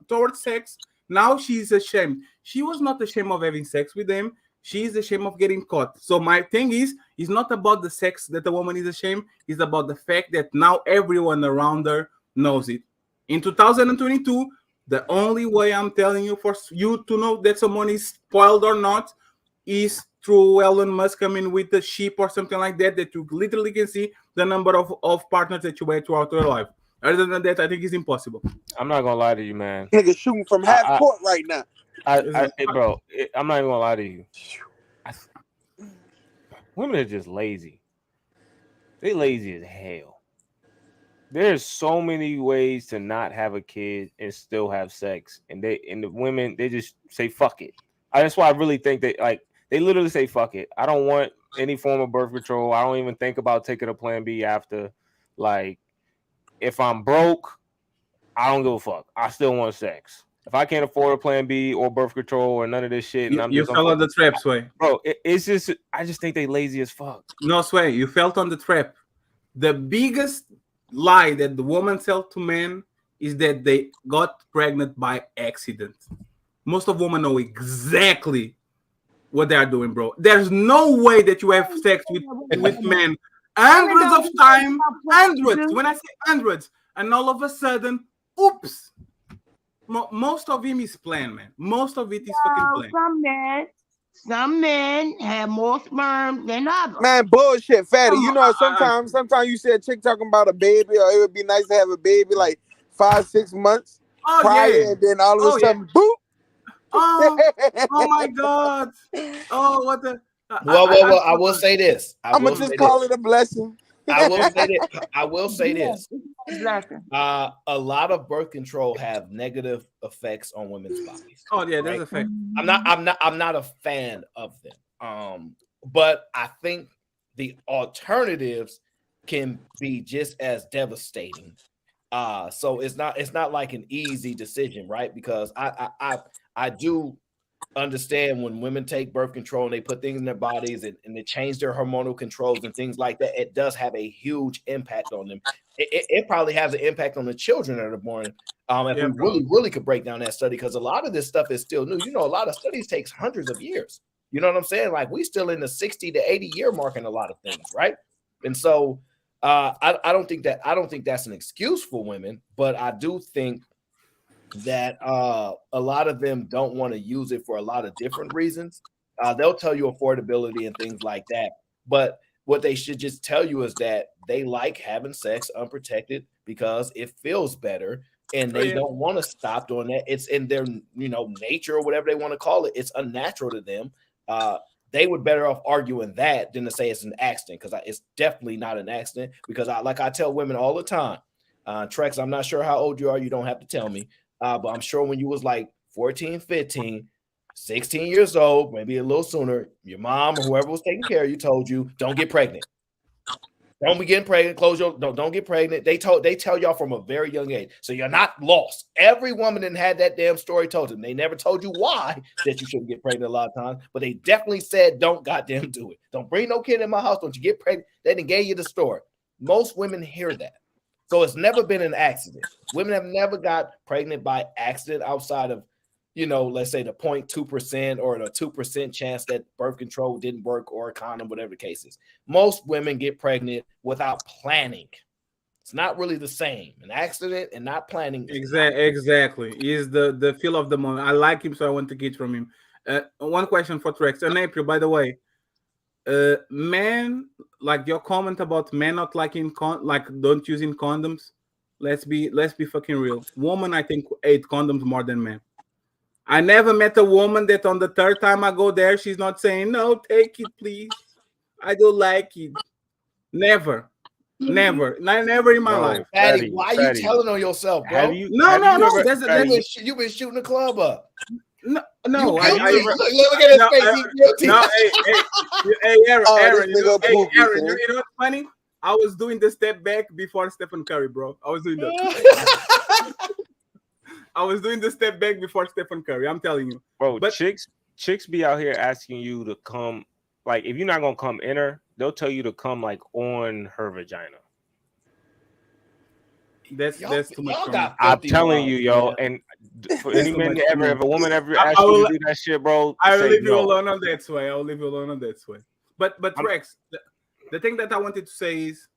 towards sex, now she's ashamed. She was not ashamed of having sex with them. She's ashamed of getting caught. So my thing is, it's not about the sex that the woman is ashamed. It's about the fact that now everyone around her knows it. In 2022, the only way I'm telling you for you to know that someone is spoiled or not is through Elon Musk coming with the sheep or something like that, that you literally can see the number of partners that you had throughout your life. Other than that, I think it's impossible.
I'm not gonna lie to you, man.
Nigga shooting from half court right now.
Bro, I'm not even gonna lie to you. Women are just lazy. They lazy as hell. There's so many ways to not have a kid and still have sex, and the women, they just say fuck it. That's why I really think they literally say fuck it. I don't want any form of birth control. I don't even think about taking a plan B after. Like, if I'm broke, I don't give a fuck. I still want sex. If I can't afford a plan B or birth control or none of this shit, and
you fell on the trap, Sway.
Bro, it's just, I just think they lazy as fuck.
No, Sway, you fell on the trap. The biggest lie that the woman tell to men is that they got pregnant by accident. Most of women know exactly what they are doing, bro. There's no way that you have sex with men hundreds of times, hundreds. When I say hundreds, and all of a sudden, oops. Most of him is planned, man. Most of it is fucking planned.
Some men have more sperm than others.
Man, bullshit, fatty. You know, sometimes you see a chick talking about a baby, or it would be nice to have a baby like 5-6 months prior, and then all of a sudden, boop.
Oh my God. Oh, what the.
Well, I will say this.
I'm gonna just call it a blessing.
I will say this. A lot of birth control have negative effects on women's bodies.
Oh yeah, there's a fact.
I'm not a fan of them. But I think the alternatives can be just as devastating. So it's not like an easy decision, right? Because I do understand when women take birth control and they put things in their bodies and they change their hormonal controls and things like that, it does have a huge impact on them. It probably has an impact on the children that are born. If we really could break down that study, because a lot of this stuff is still new. You know, a lot of studies takes hundreds of years. You know what I'm saying? Like, we still in the 60 to 80 year mark in a lot of things, right? And so I don't think that's an excuse for women, but I do think that a lot of them don't want to use it for a lot of different reasons. They'll tell you affordability and things like that, but what they should just tell you is that they like having sex unprotected because it feels better, and they don't want to stop doing that. It's in their nature or whatever they want to call it. It's unnatural to them. They would better off arguing that than to say it's an accident, because it's definitely not an accident. Because I tell women all the time, Trex, I'm not sure how old you are. You don't have to tell me. But I'm sure when you was like 14, 15, 16 years old, maybe a little sooner, your mom or whoever was taking care of you told you, don't get pregnant. Don't be getting pregnant. Don't get pregnant. They tell y'all from a very young age. So you're not lost. Every woman that had that damn story told them. They never told you why that you shouldn't get pregnant a lot of times, but they definitely said, don't goddamn do it. Don't bring no kid in my house. Don't you get pregnant. They didn't gave you the story. Most women hear that. So it's never been an accident. Women have never got pregnant by accident outside of, let's say the 0.2% or the 2% chance that birth control didn't work or a condom, whatever the case is. Most women get pregnant without planning. It's not really the same. An accident and not planning.
Exactly. Is the feel of the moment. I like him, so I want to get from him. One question for Trex and April, by the way. Men, like your comment about men not liking don't using condoms. Let's be fucking real. Woman, I think, ate condoms more than men. I never met a woman that on the third time I go there, she's not saying, no, take it, please. I don't like it. Never. Never in my life.
Fatty, why are you telling on yourself, bro?
No.
You've been shooting the club up.
No.
Look at his face. He's guilty.
No, hey, Aaron, you know what's funny? I was doing the step back before Stephen Curry, bro. I was doing that. I was doing the step back before Stephen Curry. I'm telling you,
bro. But chicks be out here asking you to come. Like, if you're not gonna come in her, they'll tell you to come like on her vagina.
That's too much.
I'm telling you, yo. And for any men ever, if a woman ever asks you to do that shit, bro,
I will leave you alone on that way. I will leave you alone on that way. But Rex, the thing that I wanted to say is,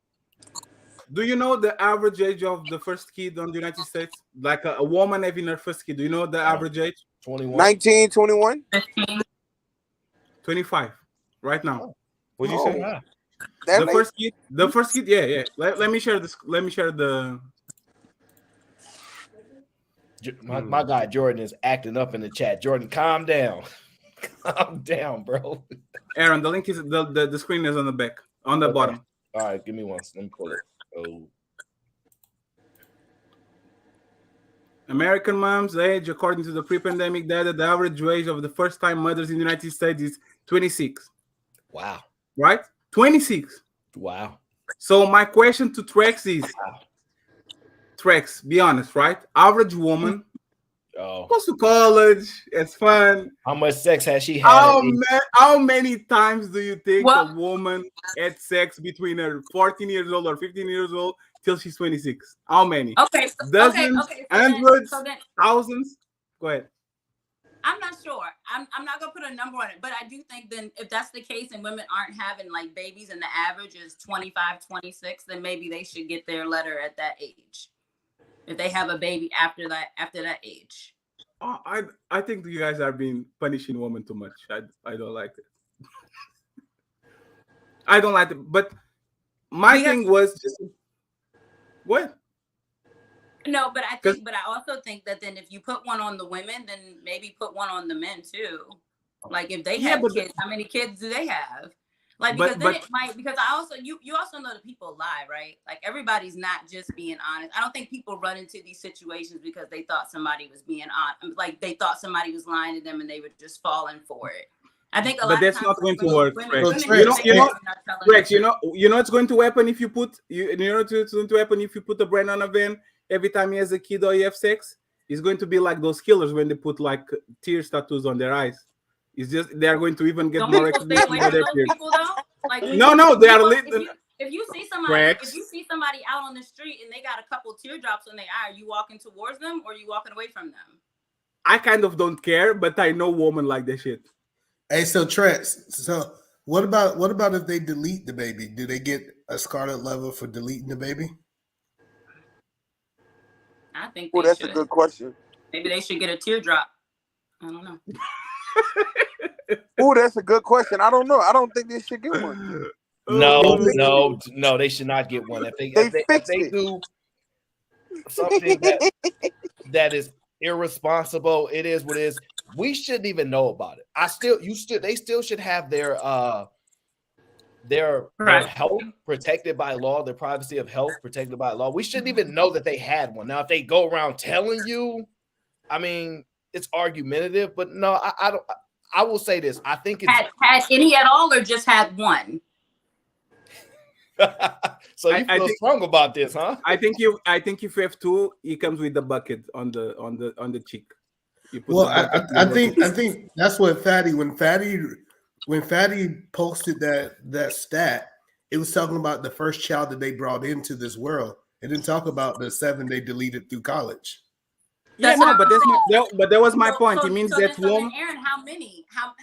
do you know the average age of the first kid on the United States? Like a woman having her first kid. Do you know the average age?
21.
19, 21?
25. Right now.
What'd you say?
Wow.
The first kid, yeah. Let me share this. Let me share the.
My guy Jordan is acting up in the chat. Jordan, calm down. Calm down, bro.
Aaron, the link is the screen is on the back, on the bottom.
All right, give me one. Let me pull it. Oh.
American moms' age, according to the pre-pandemic data, the average age of the first-time mothers in the United States is 26.
Wow.
Right? 26.
Wow.
So my question to Trex is, Trex, be honest, right? Average woman goes to college, it's fun.
How much sex has she had?
How many times do you think a woman had sex between her 14 years old or 15 years old till she's 26? How many?
Okay.
Dozens, hundreds, thousands? Go ahead.
I'm not sure. I'm not gonna put a number on it, but I do think then if that's the case and women aren't having like babies and the average is 25, 26, then maybe they should get their letter at that age. If they have a baby after that age.
I think you guys are being punishing women too much. I don't like it. I don't like it. But my thing was just what?
No, but I also think that then if you put one on the women, then maybe put one on the men too. Like if they have kids, how many kids do they have? Like because then it might, because you also know that people lie, right? Like everybody's not just being honest. I don't think people run into these situations because they thought somebody was being honest, like they thought somebody was lying to them and they were just falling for it. I think a lot of times. But that's not going to work,
Rex. You know it's going to happen if you put it's going to happen if you put a brand on a van every time he has a kid or you have sex. It's going to be like those killers when they put like tear tattoos on their eyes. It's just they're going to even get more recognition for their peers.
Like,
no, they are
if you see somebody out on the street and they got a couple teardrops on their eye, are you walking towards them or are you walking away from them?
I kind of don't care, but I know women like that shit.
Hey, so Trex, so What about if they delete the baby? Do they get a scarlet level for deleting the baby?
I think
Well,
they
that's
should.
a good question.
Maybe they should get a teardrop. I don't know.
Oh, that's a good question. I don't know. I don't think they should get one.
No, they should not get one. If
They
they
fixed it.
do something that is irresponsible, it is what it is. We shouldn't even know about it. They still should have their health protected by law, their privacy of health protected by law. We shouldn't even know that they had one. Now, if they go around telling you, I mean, it's argumentative, but no, I don't. I will say this. I think it's
had any at all, or just had one.
So you feel strong about this, huh?
I think if you have two, it comes with the bucket on the cheek.
Well, I think that's what when Fatty posted that stat, it was talking about the first child that they brought into this world. It didn't talk about the 7 they deleted through college.
Yeah, no, but that was my point. It means that woman.
Aaron, how many? How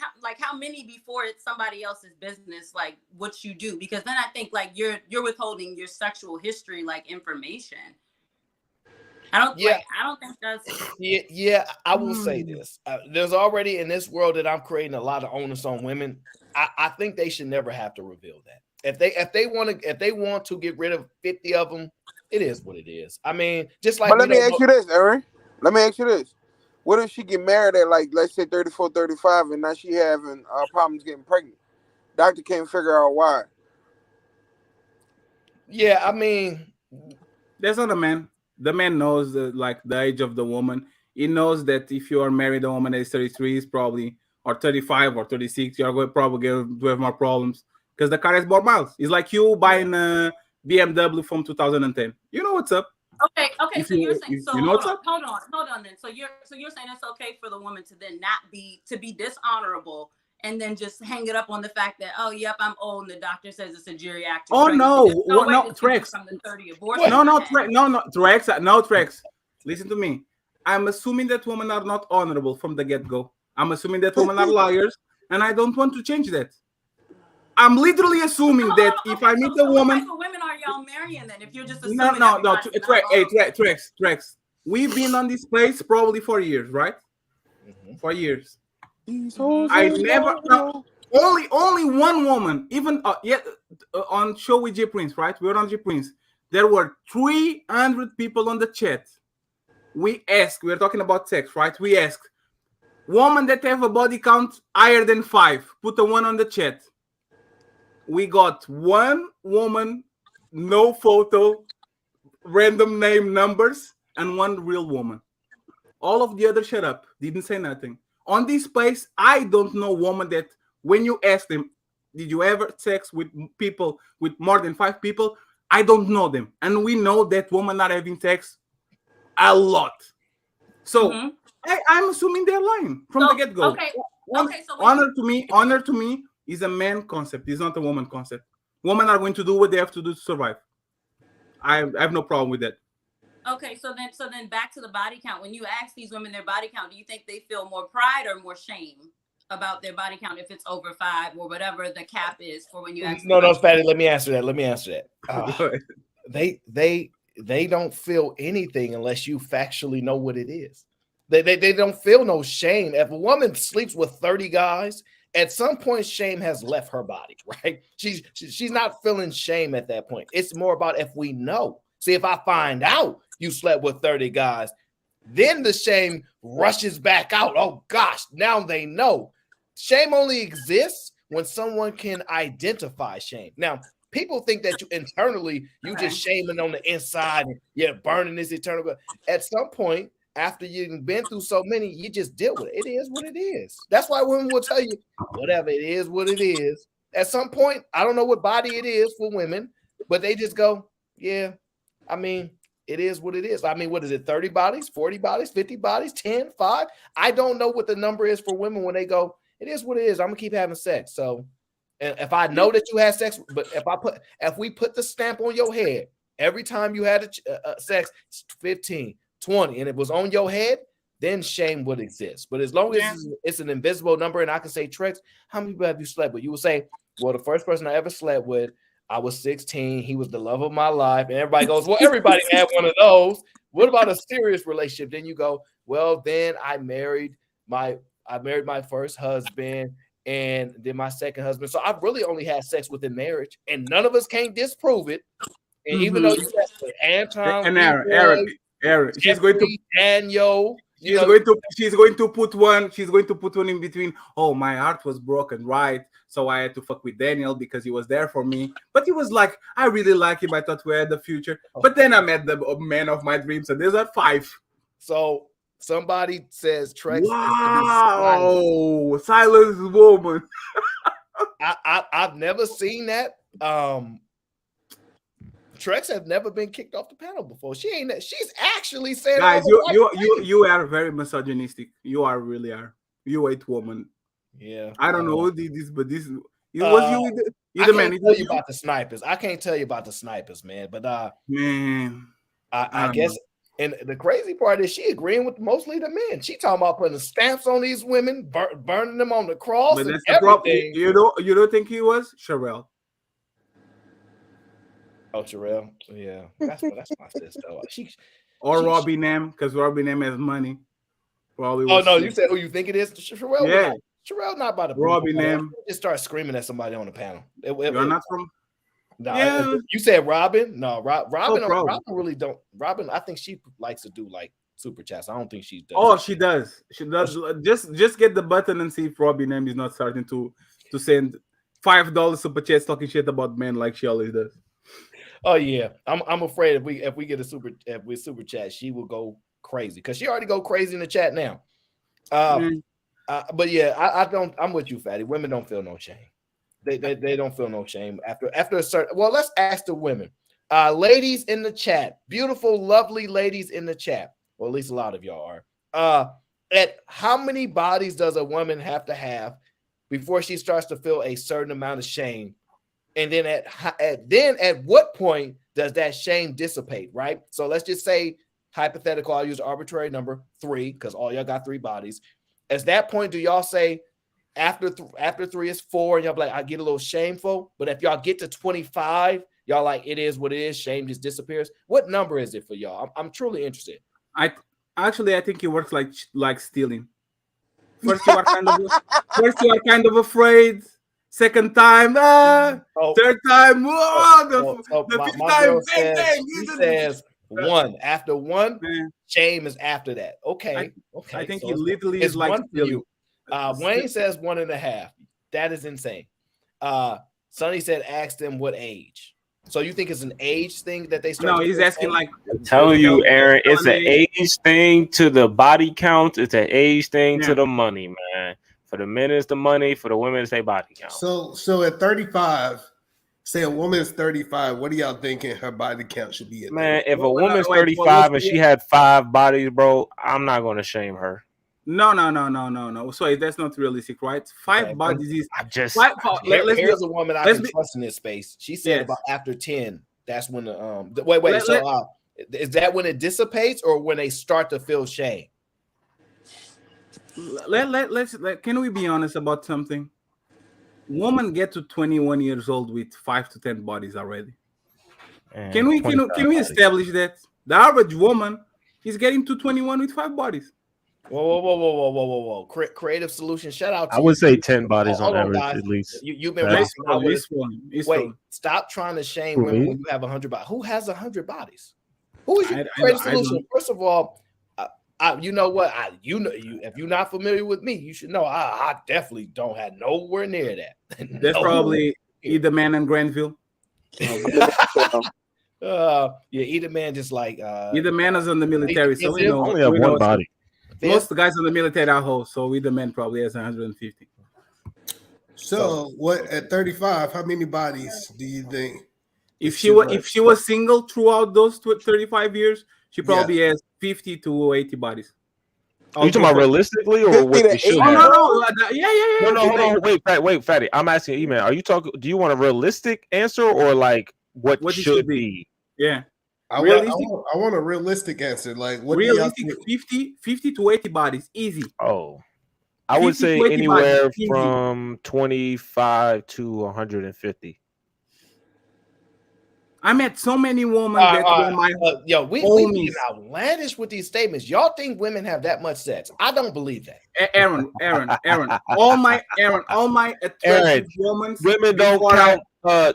many before it's somebody else's business? Like what you do, because then I think like you're withholding your sexual history like information. I don't think that's.
Yeah. I will say this. There's already in this world that I'm creating a lot of onus on women. I think they should never have to reveal that. If they want to get rid of 50 of them, it is what it is. I mean, just like.
But let me ask you this, Aaron. Let me ask you this. What if she get married at like, let's say 34, 35, and now she having problems getting pregnant? Doctor can't figure out why.
Yeah, I mean,
that's not a man. The man knows the age of the woman. He knows that if you are married a woman that is 33, is probably or 35 or 36, you are going probably to have more problems because the car has more miles. It's like you buying a BMW from 2010. You know what's up.
Okay. So you're saying
you know what's up?
Hold on. Then so you're saying it's okay for the woman to then not be dishonorable and then just hang it up on the fact that I'm old and the doctor says it's a geriatric.
Oh
pregnancy.
no, Trex.
From the 30 abortion.
No, Trex. Listen to me. I'm assuming that women are not honorable from the get-go. I'm assuming that women are liars, and I don't want to change that. I'm literally assuming that if I meet a woman,
what type of women are y'all marrying then? If you're just assuming
Trex. We've been on this place probably for years, right? Mm-hmm. For years. I never only one woman, even on show with J Prince, right? We were on J Prince. There were 300 people on the chat. We were talking about sex, right? We asked women that have a body count higher than 5, put a 1 on the chat. We got one woman, no photo, random name numbers, and one real woman. All of the others shut up, didn't say nothing. On this place, I don't know woman that when you ask them, did you ever sex with people with more than 5 people? I don't know them. And we know that women are having sex a lot. So I'm assuming they're lying from the get-go.
Okay. So
honor to me is a man concept. It's not a woman concept. Women are going to do what they have to do to survive. I have no problem with that.
Okay, so then back to the body count. When you ask these women their body count, do you think they feel more pride or more shame about their body count if it's over 5 or whatever the cap is for when you ask?
No, Fatty. Let me answer that. They don't feel anything unless you factually know what it is. They don't feel no shame. If a woman sleeps with 30 guys, at some point shame has left her body, right? She's not feeling shame at that point. It's more about if we know. See, if I find out you slept with 30 guys, then the shame rushes back out. Oh gosh, now they know. Shame only exists when someone can identify shame. Now, people think that you internally, you just shaming on the inside and you're burning this eternal. But at some point, after you've been through so many, you just deal with it. It is what it is. That's why women will tell you, whatever, it is what it is. At some point, I don't know what body it is for women, but they just go, yeah, I mean, it is what it is. I mean, what is it, 30 bodies, 40 bodies, 50 bodies, 10, 5? I don't know what the number is for women when they go, it is what it is. I'm going to keep having sex. So and if I know that you had sex, but if we put the stamp on your head, every time you had sex, 15, 20, and it was on your head, then shame would exist. But as long as it's an invisible number, and I can say, Trex, how many people have you slept with? You will say, Well, the first person I ever slept with, I was 16. He was the love of my life. And everybody goes, well, everybody had one of those. What about a serious relationship? Then you go, well, then I married my first husband and then my second husband. So I've really only had sex within marriage, and none of us can't disprove it. And even though you got Anton,
and
Leroy,
Aaron, she's going to
Daniel,
she's going to put one in between. Oh, my heart was broken, right? So I had to fuck with Daniel because he was there for me. But he was like, I really like him. I thought we had the future. But then I met the man of my dreams, and there's that 5.
So somebody says Trex.
Wow, silence woman.
I've never seen that. Trex have never been kicked off the panel before. She's actually saying,
guys, you are very misogynistic. You really are. You hate woman.
Yeah.
I don't know who did this, but this was you the man.
Tell you about the snipers. I can't tell you about the snipers, man. But
man,
I guess. And the crazy part is she agreeing with mostly the men. She talking about putting stamps on these women, burning them on the cross. But that's the problem.
You don't think he was Sherelle?
Oh, Sherelle. Yeah, that's my sister.
Or Robbie Nam, because Robbie Nam has money.
Probably. Oh no, you said who you think it is? Sherelle.
Yeah.
Sherelle not about to
Robbie Nam.
Just start screaming at somebody on the panel.
You're not from.
No, yeah. You said Robin. No, Robin. Robin really don't. Robin, I think she likes to do like super chats. I don't think she does.
Oh, she does. She does. Just get the button and see if Robbie Nam is not starting to send $5 super chats talking shit about men like she always does.
Oh yeah, I'm afraid if we get a super chat, she will go crazy because she already go crazy in the chat now. But yeah, I'm with you, Fatty. Women don't feel no shame. They don't feel no shame after a certain. Well, let's ask the women, ladies in the chat, beautiful, lovely ladies in the chat. Well, at least a lot of y'all are. At how many bodies does a woman have to have before she starts to feel a certain amount of shame? And then at what point does that shame dissipate? Right. So let's just say hypothetical. I'll use an arbitrary number 3 because all y'all got 3 bodies. At that point, do y'all say? After 3 is 4, and y'all be like, I get a little shameful. But if y'all get to 25, y'all like, it is what it is. Shame just disappears. What number is it for y'all? I'm truly interested.
I think it works like stealing. First you are kind of afraid. Second time, third time, the fifth time, bang.
She says 1. After 1, shame is after that. Okay.
I think it literally is like stealing.
Wayne says 1.5. That is insane. Sonny said, ask them what age. So you think it's an age thing that they start?
No, he's asking like.
I'm telling you, Aaron, it's an age thing to the body count. It's an age thing to the money, man. For the men, it's the money. For the women, it's their body count.
So at 35, say a woman's 35. What are y'all thinking her body count should be at?
Man, if a woman's 35 and she had 5 bodies, bro, I'm not going to shame her.
No. So that's not realistic, right? 5 bodies is.
Here's a woman I can trust in this space. She said about after 10. That's when the wait. Is that when it dissipates or when they start to feel shame?
Can we be honest about something? Women get to 21 years old with 5 to 10 bodies already. And can we establish that the average woman is getting to 21 with 5 bodies?
Whoa. Creative solution. Shout out to
I would say 10 bodies on average,
guys.
at least.
You've been wait, stop trying to shame women when you have 100 bodies. Who has 100 bodies? Who is your creative solution? First of all, you know what? If you're not familiar with me, you should know I definitely don't have nowhere near that.
That's probably either man in Granville.
Either man just like
either man is in the military, so we know
only have one body.
Most of the guys in the military are hoes, so either man probably has 150.
So what at 35? How many bodies do you think?
If she was single throughout those 35 years, she probably has 50 to 80 bodies.
Are you talking about realistically or what they should have? No, hold on, wait, Fatty. I'm asking you, man. Are you talking? Do you want a realistic answer or like what should be?
Yeah,
I want a realistic answer. Like what?
Realistic 50 to 80 bodies, easy.
Oh, I would
50
say
to 80 bodies,
anywhere
easy.
from 25 to 150.
I met so many women that were my
yo, we
homies.
being outlandish with these statements. Y'all think women have that much sex? I don't believe that.
Aaron, all my attractive women.
Women don't count.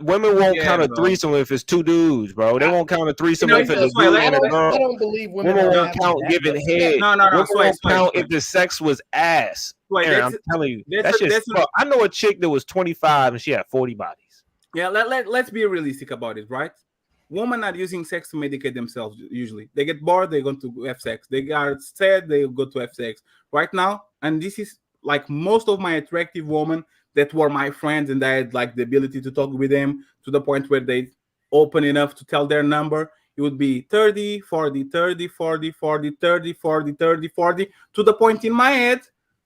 Women won't count a threesome if it's two dudes, bro. They won't count a threesome if it's a dude and a girl.
I don't believe women
won't count giving head.
No.
Women won't count if the sex was ass. Aaron, I'm telling you, that's just. Bro, I know a chick that was 25 and she had 40 bodies.
Yeah, let's be realistic about it, right? Women are using sex to medicate themselves. Usually, they get bored, they go to have sex. They are sad, they go to have sex. Right now, and this is like most of my attractive women that were my friends, and I had like the ability to talk with them to the point where they open enough to tell their number. It would be 30, 40, 30, 40, 40, 30, 40, 30, 40, to the point in my head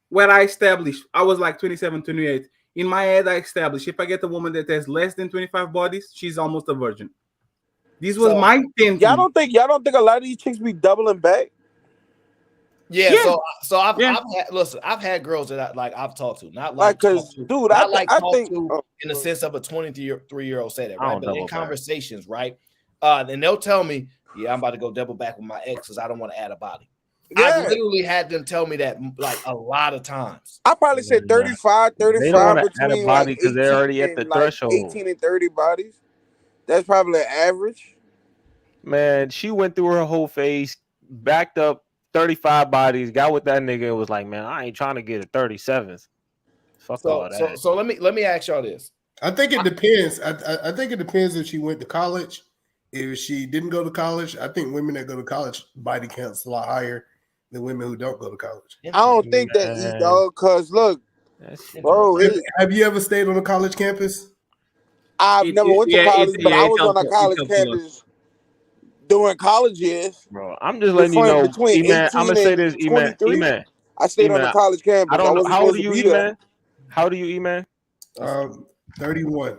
where I established, I was like 27, 28. In my head, I established if I get a woman that has less than 25 bodies, she's almost a virgin. This was my thinking.
Y'all don't think a lot of these chicks be doubling back?
Yeah. So I've had girls that I've talked to, not like
because dude, I think
in the sense of a 23-year-old say that, right? But in conversations, right? And they'll tell me, yeah, I'm about to go double back with my ex because I don't want to add a body. Yeah. I've literally had them tell me that like a lot of times.
I probably said 35
they don't want to add a body because they're already at the threshold.
18 and 30 bodies. That's probably an average.
Man, she went through her whole phase, backed up 35 bodies, got with that nigga, and was like, man, I ain't trying to get a 37th. Fuck all that.
So let me ask y'all this.
I think it depends. I think it depends if she went to college. If she didn't go to college, I think women that go to college body count's a lot higher than women who don't go to college.
I don't think that, dog, because look, bro.
Have you ever stayed on a college campus?
I've never went to college, but I was on a college campus during college years.
Bro, I'm just letting you know, E-Man, I'm going to say this, E-Man.
I stayed on a college campus.
I don't know. How old are you, E-Man? How old are you, E-Man?
31.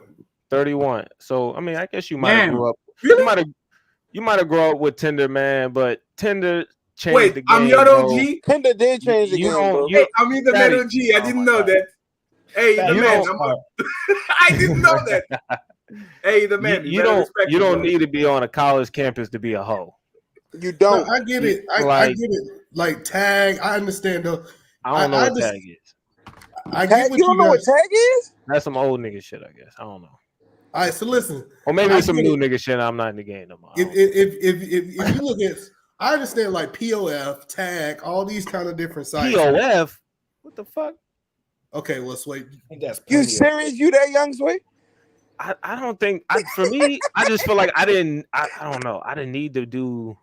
31. So, I mean, I guess you might have grew up. You might have grown up with Tinder, man, but Tinder changed the game.
I'm your OG.
Tinder did change the game, bro.
Hey, I'm in the man OG. I didn't know that. Hey, the man. I didn't know that. Hey, the man.
You don't need to be on a college campus to be a hoe.
You don't.
No, I get it. I get it. Like tag, I understand though.
I don't know what tag is.
I get what
you don't know what tag is?
That's some old nigga shit, I guess. I don't know.
All right, so listen.
Or maybe it's some new nigga shit. I'm not in the game no more.
If you look at, I understand like POF, tag, all these kind of different sites.
POF? What the fuck?
Okay, well, Sway.
You serious? You that young, Sway?
I don't think. For me, I just feel like I don't know. I didn't need to do.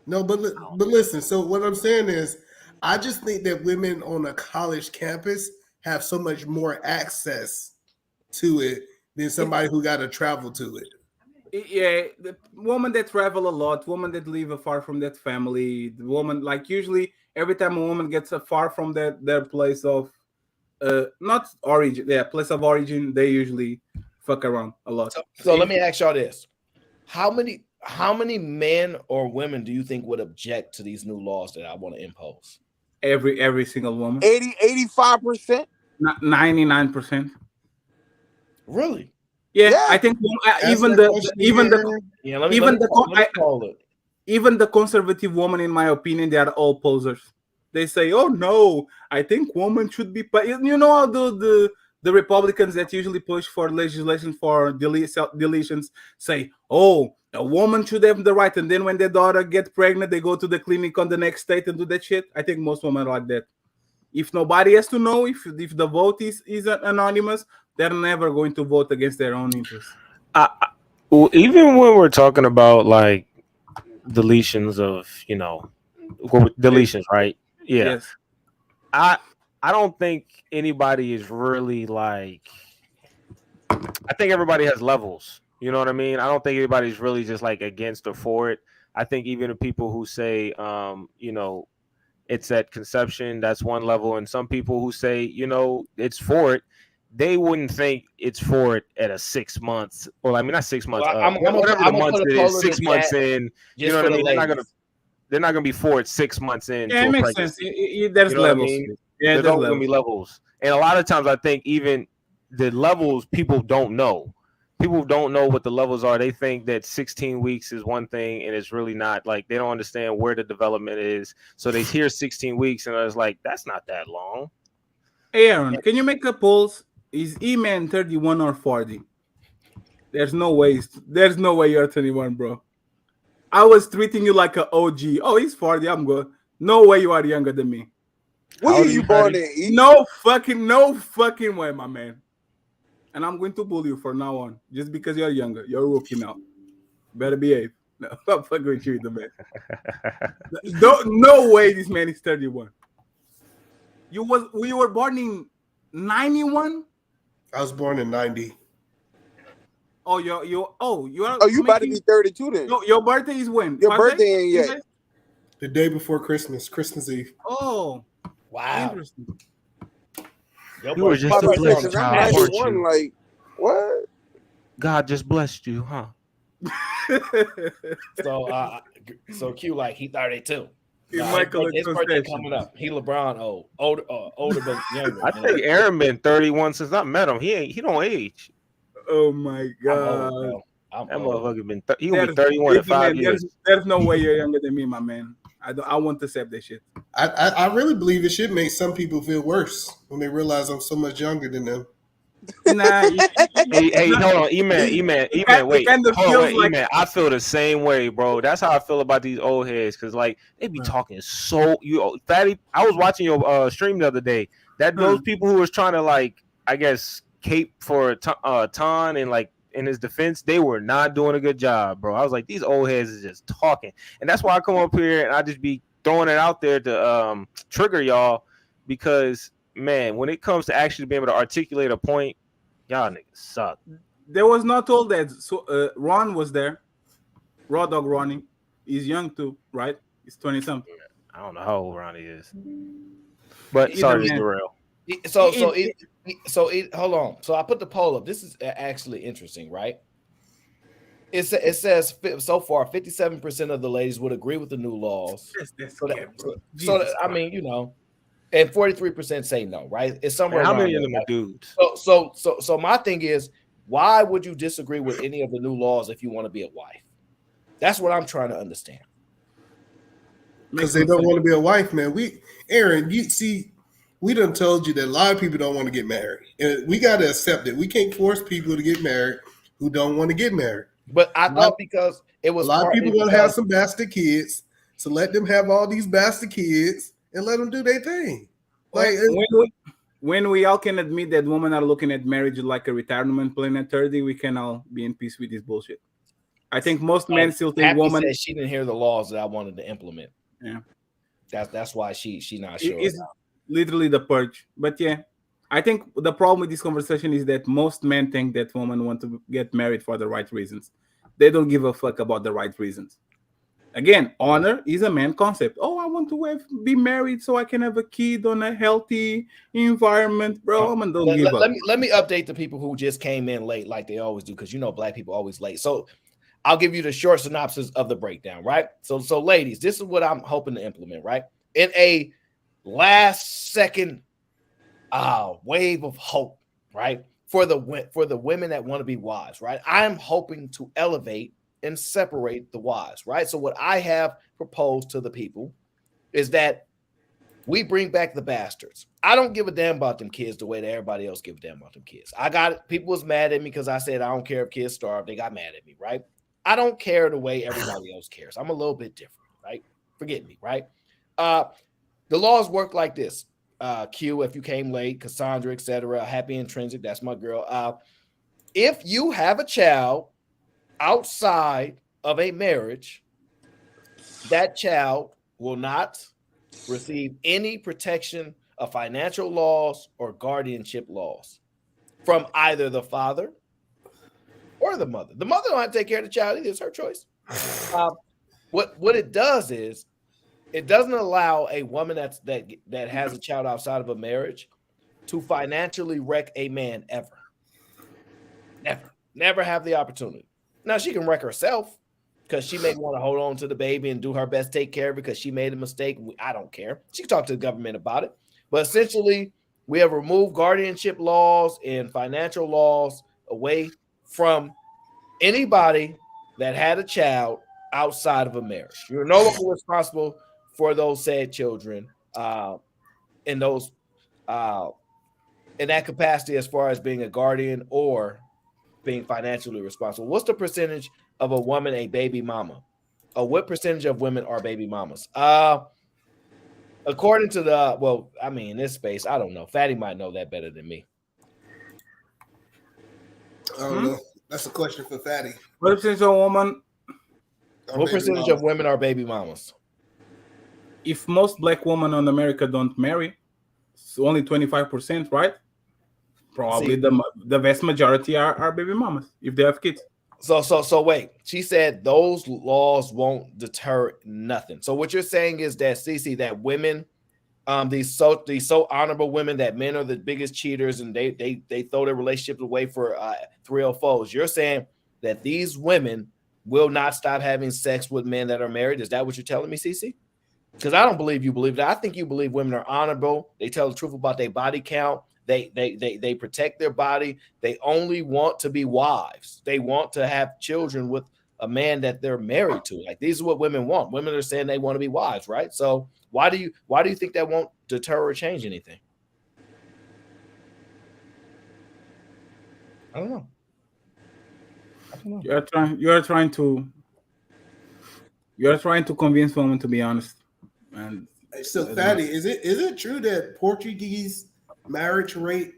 No, but listen. So what I'm saying is, I just think that women on a college campus have so much more access to it than somebody who got to travel to it.
Yeah, the woman that travel a lot, woman that live far from that family, the woman, like usually every time a woman gets far from their place of not origin, place of origin, they usually fuck around a lot.
So let me ask y'all this: how many men or women do you think would object to these new laws that I want to impose?
Every single woman.
85%?
99%.
Really?
Yeah, I think even the conservative woman, in my opinion, they are all posers. They say, "Oh no, I think women should be." But you know how the Republicans that usually push for legislation for deletions say, "Oh, a woman should have the right," and then when their daughter gets pregnant, they go to the clinic on the next state and do that shit. I think most women are like that. If nobody has to know, if the vote is anonymous, they're never going to vote against their own interests.
Well, even when we're talking about like deletions of, deletions, right? Yeah.
Yes.
I don't think anybody is really like. I think everybody has levels. You know what I mean? I don't think anybody's really just like against or for it. I think even the people who say, it's at conception, that's one level, and some people who say, it's for it, they wouldn't think it's for it at a 6 months, or I mean not 6 months, whatever the month it is, 6 months in. You know what I mean? They're not gonna be for it 6 months in.
Yeah, it makes sense. There's levels. Yeah,
There's
there's
always gonna be
levels.
levels, and a lot of times I think even the levels people don't know. People don't know what the levels are. They think that 16 weeks is one thing, and it's really not. Like they don't understand where the development is. So they hear 16 weeks, and it's like that's not that long.
Hey, Aaron, can you make a pulse? Is E-Man 31 or 40? There's no way. There's no way you're 21, bro. I was treating you like an OG. Oh, he's 40. I'm good. No way you are younger than me.
What
How
year
old are
you
you,
born
Patty?
in? E?
No fucking way, my man. And I'm going to bully you from now on, just because you're younger. You're a rookie now. Better behave. No, I'm fucking with you, the man. No way this man is 31. We were born in 91.
I was born in 90.
Oh, you are
Oh, you about to be 32 then?
Your birthday is when?
Your
Thursday?
birthday ain't yet.
The day before Christmas, Christmas Eve.
Oh,
Wow.
interesting.
You were just
My
a
birthday,
blessed
'cause I'm
child, weren't
91.
you?
Like, what?
God just blessed you, huh?
So Q like he 32.
Yeah,
Nah,
Michael
his
and
birthday
Conception.
coming up. He LeBron old, older but younger.
I think Aaron been 31 since I met him. He don't age.
Oh my
I'm
God.
old, bro. I'm
That
old.
motherfucker been he gonna be 31 in
Listen,
5
man,
years.
there's no way you're younger than me, my man. I won't accept that shit.
I really believe it should make some people feel worse when they realize I'm so much younger than them.
Nah,
Hey, hold on, E-Man, wait,
kind of
hold on,
feels
wait,
like
E-Man. I feel the same way, bro. That's how I feel about these old heads, cause like they be talking so Fatty. I was watching your stream the other day. That those people who was trying to like, I guess, cape for Ton and like in his defense, they were not doing a good job, bro. I was like, these old heads is just talking, and that's why I come up here and I just be throwing it out there to trigger y'all, because man, when it comes to actually being able to articulate a point, y'all niggas suck.
there was not all that. So Ron was there. Raw Dog Ronnie. He's young too, right? He's 20 something.
I don't know how old Ronnie is, but
Either
sorry to
man.
derail.
Hold on. So I put the poll up. This is actually interesting, right? It says so far 57% of the ladies would agree with the new laws. I mean, you know, and 43% say no, right? It's somewhere
Man, how
around
many of
there,
them are
right?
dudes?
So my thing is, why would you disagree with any of the new laws if you want to be a wife? That's what I'm trying to understand.
Because they don't want to be a wife, man. Aaron, you see, we done told you that a lot of people don't want to get married. And we got to accept it. We can't force people to get married who don't want to get married.
But I thought because it was
a lot of people want to have some bastard kids, so let them have all these bastard kids and let them do their thing. Like
when we all can admit that women are looking at marriage like a retirement plan at 30, we can all be in peace with this bullshit. I think most men still think women.
Said she didn't hear the laws that I wanted to implement.
Yeah,
that's why she not sure.
It's literally the purge. But yeah, I think the problem with this conversation is that most men think that women want to get married for the right reasons. They don't give a fuck about the right reasons. Again, honor is a man concept. Oh, I want to be married so I can have a kid on a healthy environment, bro. I mean, don't give up.
Let me update the people who just came in late, like they always do, because you know black people always late. So I'll give you the short synopsis of the breakdown, right? So ladies, this is what I'm hoping to implement, right? In a last second wave of hope, right? For the women that want to be wives, right? I'm hoping to elevate and separate the wives, right? So what I have proposed to the people is that we bring back the bastards. I don't give a damn about them kids the way that everybody else give a damn about them kids. People was mad at me because I said I don't care if kids starve. They got mad at me, right? I don't care the way everybody else cares. I'm a little bit different, right? Forget me, right? The laws work like this. Q, if you came late, Cassandra, etc. Happy Intrinsic, that's my girl. If you have a child outside of a marriage, that child will not receive any protection of financial laws or guardianship laws from either the father or the mother. The mother don't have to take care of the child either. It's her choice. What it does is it doesn't allow a woman that has a child outside of a marriage to financially wreck a man ever. Never have the opportunity. Now she can wreck herself because she may want to hold on to the baby and do her best to take care of it because she made a mistake. I don't care. She can talk to the government about it. But essentially, we have removed guardianship laws and financial laws away from anybody that had a child outside of a marriage. You're no longer responsible for those said children in those in that capacity as far as being a guardian or being financially responsible. What's the percentage of a woman a baby mama? What percentage of women are baby mamas? According to the in this space, I don't know. Fatty might know that better than me.
I don't know. That's a question for Fatty.
What percentage of women?
What percentage of women are baby mamas?
If most black women in America don't marry, it's only 25%, right? Probably the vast majority are baby mamas if they have kids.
So wait. She said those laws won't deter nothing. So what you're saying is that Cece, that women, these so honorable women, that men are the biggest cheaters and they throw their relationships away for 304s. You're saying that these women will not stop having sex with men that are married. Is that what you're telling me, Cece? Because I don't believe you believe that. I think you believe women are honorable. They tell the truth about their body count. They protect their body. They only want to be wives. They want to have children with a man that they're married to. Like, these are what women want. Women are saying they want to be wives, right? So why do you think that won't deter or change anything? I don't know.
You're trying to convince women, to be honest. And
so, Fatty, is it true that Portuguese divorce rate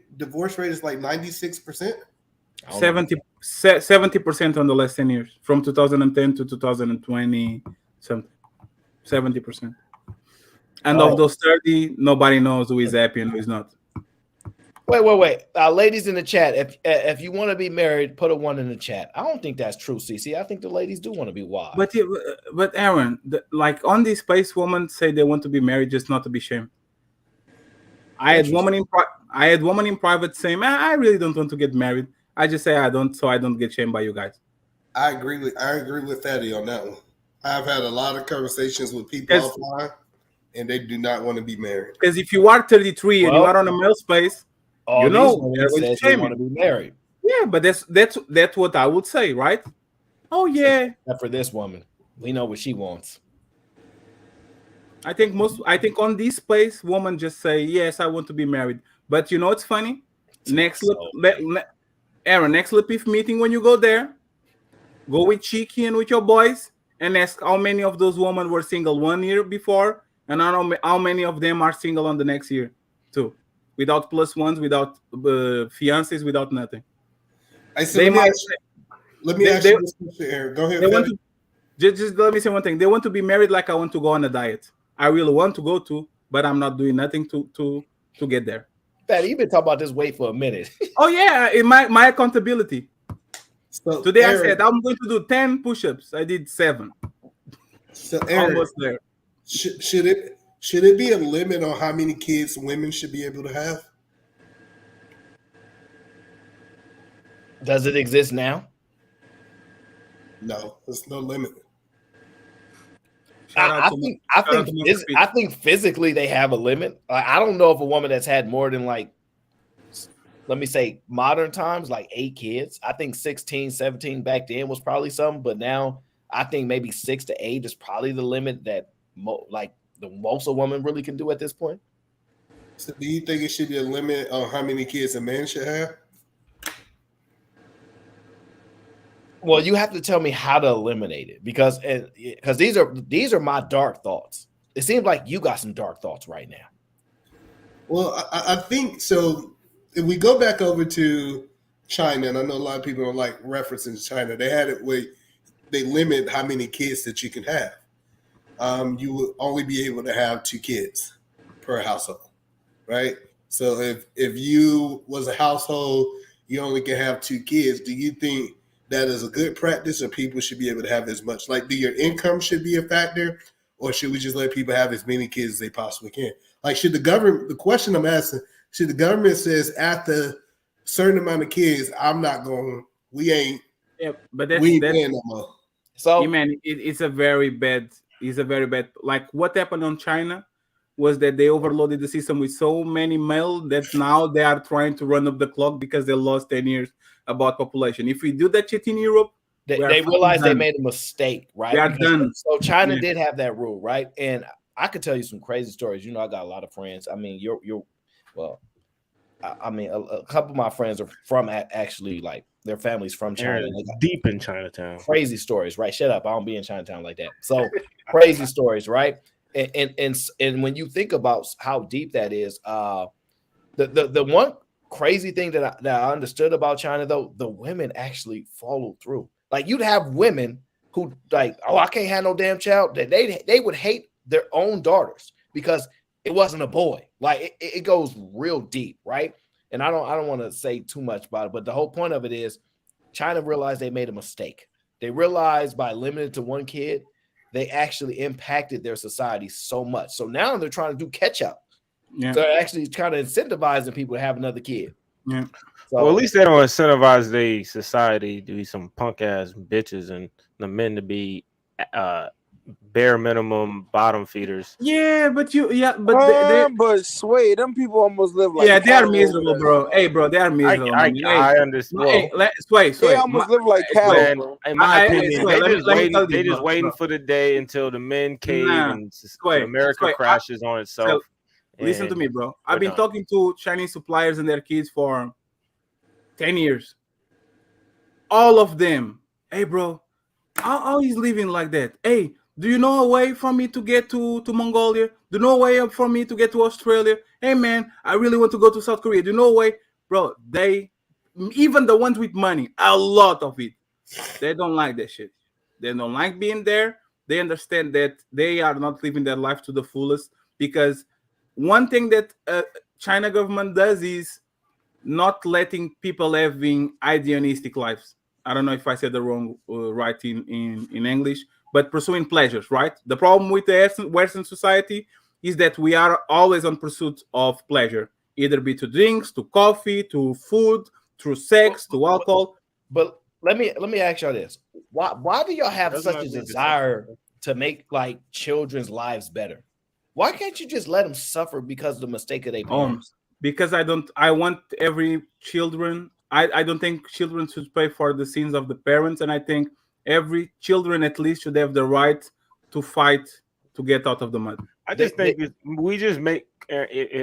is like 96%?
70% on the last 10 years, from 2010 to 2020, something. 70%. And of those 30, nobody knows who is happy and who is not.
Wait. Ladies in the chat, if you want to be married, put a 1 in the chat. I don't think that's true, CC. I think the ladies do want to be wives.
But Aaron, like on this space, women say they want to be married just not to be shamed. I had women in private saying, I really don't want to get married. I just say I don't, so I don't get shamed by you guys.
I agree with Fatty on that one. I've had a lot of conversations with people offline, and they do not want to be married.
Because if you are 33 and you are on a male space, you know they're going to shame
want to be married.
Yeah, but that's what I would say, right? Oh yeah.
Except for this woman, we know what she wants.
I think on this space, women just say, yes, I want to be married. But you know it's funny? Aaron, next Lipif meeting, when you go there, go with Cheeky and with your boys and ask how many of those women were single 1 year before and how many of them are single on the next year too. Without plus ones, without fiancés, without nothing.
Let me ask you this question, Aaron. Go ahead.
Just let me say one thing. They want to be married like I want to go on a diet. I really want to go to, but I'm not doing nothing to get there.
Fatty, you've been talking about this weight for a minute.
Oh yeah, in my accountability. So today Aaron, I said I'm going to do 10 push-ups. I did 7.
So Aaron, almost there. Should it be a limit on how many kids women should be able to have?
Does it exist now?
No, there's no limit.
I think physically they have a limit. I don't know if a woman that's had more than, like, let me say modern times, like 8 kids. I think 16, 17 back then was probably something, but now I think maybe 6 to 8 is probably the limit that the most a woman really can do at this point.
So do you think it should be a limit on how many kids a man should have?
Well, you have to tell me how to eliminate it, because these are my dark thoughts. It seems like you got some dark thoughts right now.
Well, I think so. If we go back over to China, and I know a lot of people don't like referencing China, they had it where they limit how many kids that you can have. You would only be able to have 2 kids per household, right? So if you was a household, you only can have 2 kids. Do you think that is a good practice, or people should be able to have as much? Like, do your income should be a factor, or should we just let people have as many kids as they possibly can? Like, should the government, the question I'm asking, should the government says after a certain amount of kids, we ain't paying no more.
So man, it's a very bad, like what happened on China. was that they overloaded the system with so many male that now they are trying to run up the clock because they lost 10 years about population. If we do that shit in Europe,
They realized they made a mistake, right?
We are done.
So China
Yeah.
did have that rule, right? And I could tell you some crazy stories. You know, I got a lot of friends. I mean, well, I mean, a couple of my friends are from actually like their families from China.
And deep in Chinatown.
Crazy stories, right? Shut up! I don't be in Chinatown like that. So crazy stories, right? And when you think about how deep that is, the one crazy thing that I understood about China, though, the women actually followed through. Like you'd have women who like, oh, I can't have no damn child. They would hate their own daughters because it wasn't a boy. Like it goes real deep, right? And I don't want to say too much about it, but the whole point of it is China realized they made a mistake. They realized by limiting to one kid, they actually impacted their society so much. So now they're trying to do catch up.
Yeah.
So they're actually kind of incentivizing people to have another kid.
Yeah.
So,
well, at least they don't incentivize the society to be some punk ass bitches and the men to be bare minimum bottom feeders.
Yeah, but
but Sway, them people almost live like
they are
cattle
miserable,
over
bro.
there.
Hey, bro, they are miserable.
I understand.
Hey, Sway.
They almost live like cattle,
Man,
bro.
in my opinion,
Sway,
they just waiting for the day until the men cave and America crashes on itself.
Listen to me, bro. I've been talking to Chinese suppliers and their kids for 10 years. All of them. Hey, bro, how is living like that? Hey, do you know a way for me to get to Mongolia? Do you know a way for me to get to Australia? Hey, man, I really want to go to South Korea. Do you know a way? Bro, even the ones with money, a lot of it, they don't like that shit. They don't like being there. They understand that they are not living their life to the fullest because one thing that China government does is not letting people having idealistic lives. I don't know if I said the wrong right in English, but pursuing pleasures, right? The problem with the Western society is that we are always on pursuit of pleasure, either be to drinks, to coffee, to food, through sex, to alcohol.
But let me ask y'all this: why do y'all have such a desire to make like children's lives better? Why can't you just let them suffer because of the mistake of their parents?
Because I want every children. I don't think children should pay for the sins of the parents, and I think every children at least should have the right to fight to get out of the mud.
I just think we just make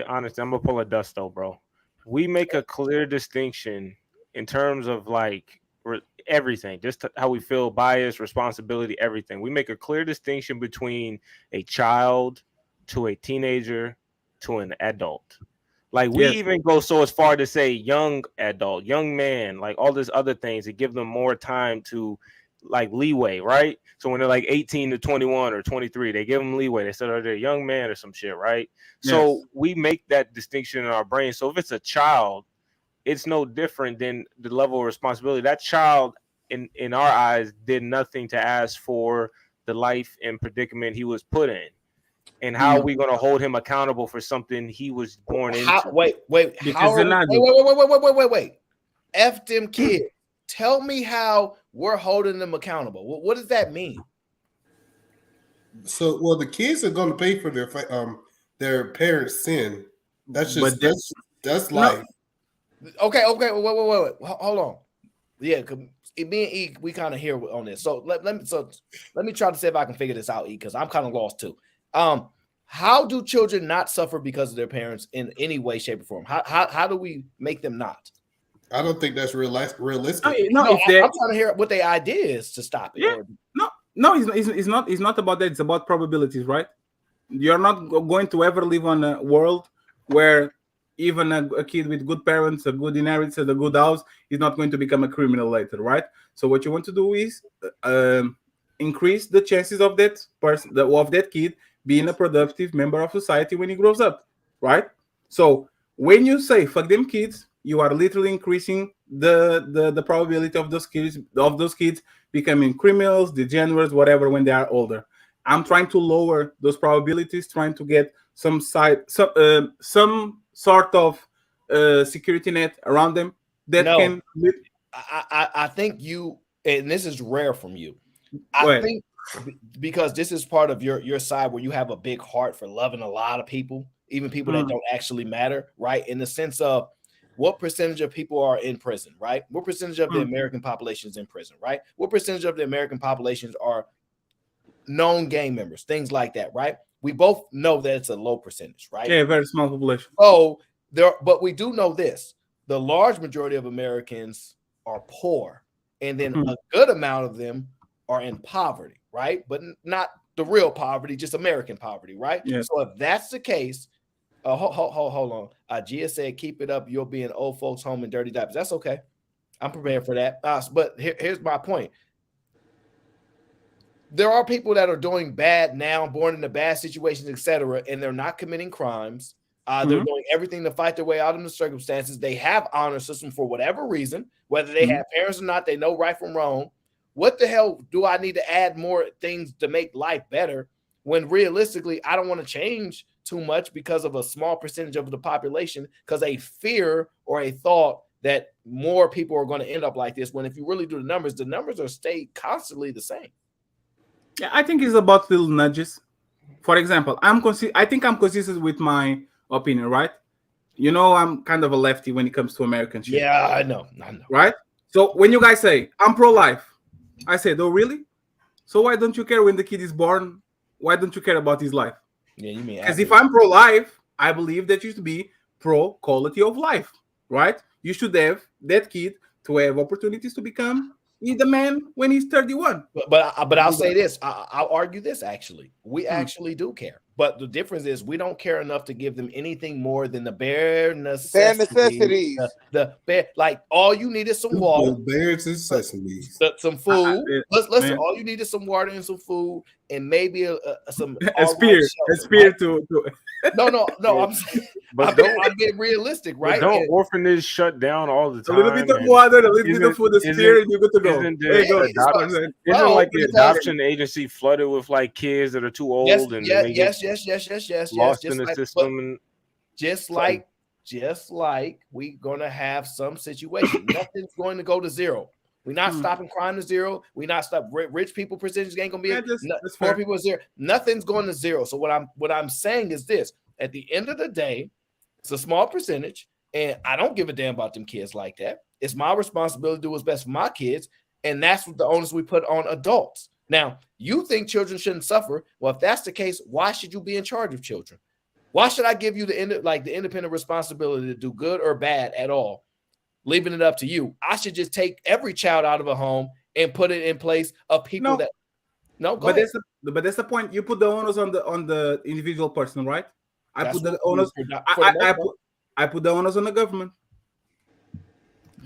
honestly, I'm gonna pull a dust though, bro. We make a clear distinction in terms of like everything, just how we feel, bias, responsibility, everything. We make a clear distinction between a child to a teenager to an adult. Like we even go so as far to say young adult, young man, like all these other things to give them more time to like leeway, right? So when they're like 18 to 21 or 23, they give them leeway. They said, "Are they a young man or some shit," right? Yes. So we make that distinction in our brain. So if it's a child, it's no different than the level of responsibility. That child, in our eyes, did nothing to ask for the life and predicament he was put in. And how are we going to hold him accountable for something he was born into?
Wait. Wait. F them kids. Tell me how we're holding them accountable. What does that mean?
So, well, the kids are going to pay for their parents' sin. That's just that's life.
Okay. Wait. Hold on. Yeah, me and E, we kind of here on this. So let me try to see if I can figure this out, E, because I'm kind of lost too. How do children not suffer because of their parents in any way, shape, or form? How do we make them not?
I don't think that's realistic.
I'm trying to hear what the idea is to stop it.
Yeah. It's not about that. It's about probabilities, right? You're not going to ever live on a world where even a kid with good parents, a good inheritance, a good house is not going to become a criminal later, right? So what you want to do is increase the chances of that person, of that kid being a productive member of society when he grows up, right? So when you say fuck them kids, you are literally increasing the probability of those kids becoming criminals, degenerates, whatever when they are older. I'm trying to lower those probabilities, trying to get some sort of security net around them that can.
I think you, and this is rare from you. I think because this is part of your side where you have a big heart for loving a lot of people, even people that don't actually matter, right? In the sense of what percentage of people are in prison, right? What percentage of the American population is in prison, right? What percentage of the American populations are known gang members, things like that, right? We both know that it's a low percentage, right?
Yeah, very small population.
So but we do know this: the large majority of Americans are poor, and then a good amount of them are in poverty, right? But not the real poverty, just American poverty, right?
Yeah.
So if that's the case, hold on. Gia said, "Keep it up. You'll be in old folks' home in dirty diapers." That's okay. I'm prepared for that. But here's my point. There are people that are doing bad now, born into bad situations, etc., and they're not committing crimes. They're doing everything to fight their way out of the circumstances. They have honor system for whatever reason, whether they have parents or not. They know right from wrong. What the hell do I need to add more things to make life better when realistically I don't want to change too much because of a small percentage of the population, because a fear or a thought that more people are going to end up like this, when if you really do the numbers are stay constantly the same.
Yeah, I think it's about little nudges. For example, I think I'm consistent with my opinion, right? You know, I'm kind of a lefty when it comes to American shit.
Yeah, I know.
Right? So when you guys say, I'm pro-life, I said, oh, really? So why don't you care when the kid is born? Why don't you care about his life?
Yeah, you mean
because if I'm pro-life, I believe that you should be pro-quality of life, right? You should have that kid to have opportunities to become the man when he's 31.
But I'll say this. I'll argue this, actually. We actually do care. But the difference is we don't care enough to give them anything more than the bare necessities. The bare, like all you need is some water.
Bears and sesames.
Some food. Listen, all you need is some water and some food and maybe some
a spear right? to
No. I'm being realistic, right?
Don't orphanages shut down all the time?
A little bit of water, a little bit of food, a spear, and you're good to go.
Isn't like the adoption agency flooded with like kids that are too old
yes,
lost in the system?
Just like we're gonna have some situation. Nothing's going to go to zero. We're not stopping crime to zero. We're not stopping rich people percentage ain't gonna be poor people zero. Nothing's going to zero. So what I'm saying is this: at the end of the day, it's a small percentage, and I don't give a damn about them kids like that. It's my responsibility to do what's best for my kids, and that's what the onus we put on adults. Now, you think children shouldn't suffer. Well, if that's the case, why should you be in charge of children? Why should I give you the independent responsibility to do good or bad at all, leaving it up to you? I should just take every child out of a home and put it in place of people that. No, go ahead.
But that's the point. You put the onus on the individual person, right? I put the onus on the government.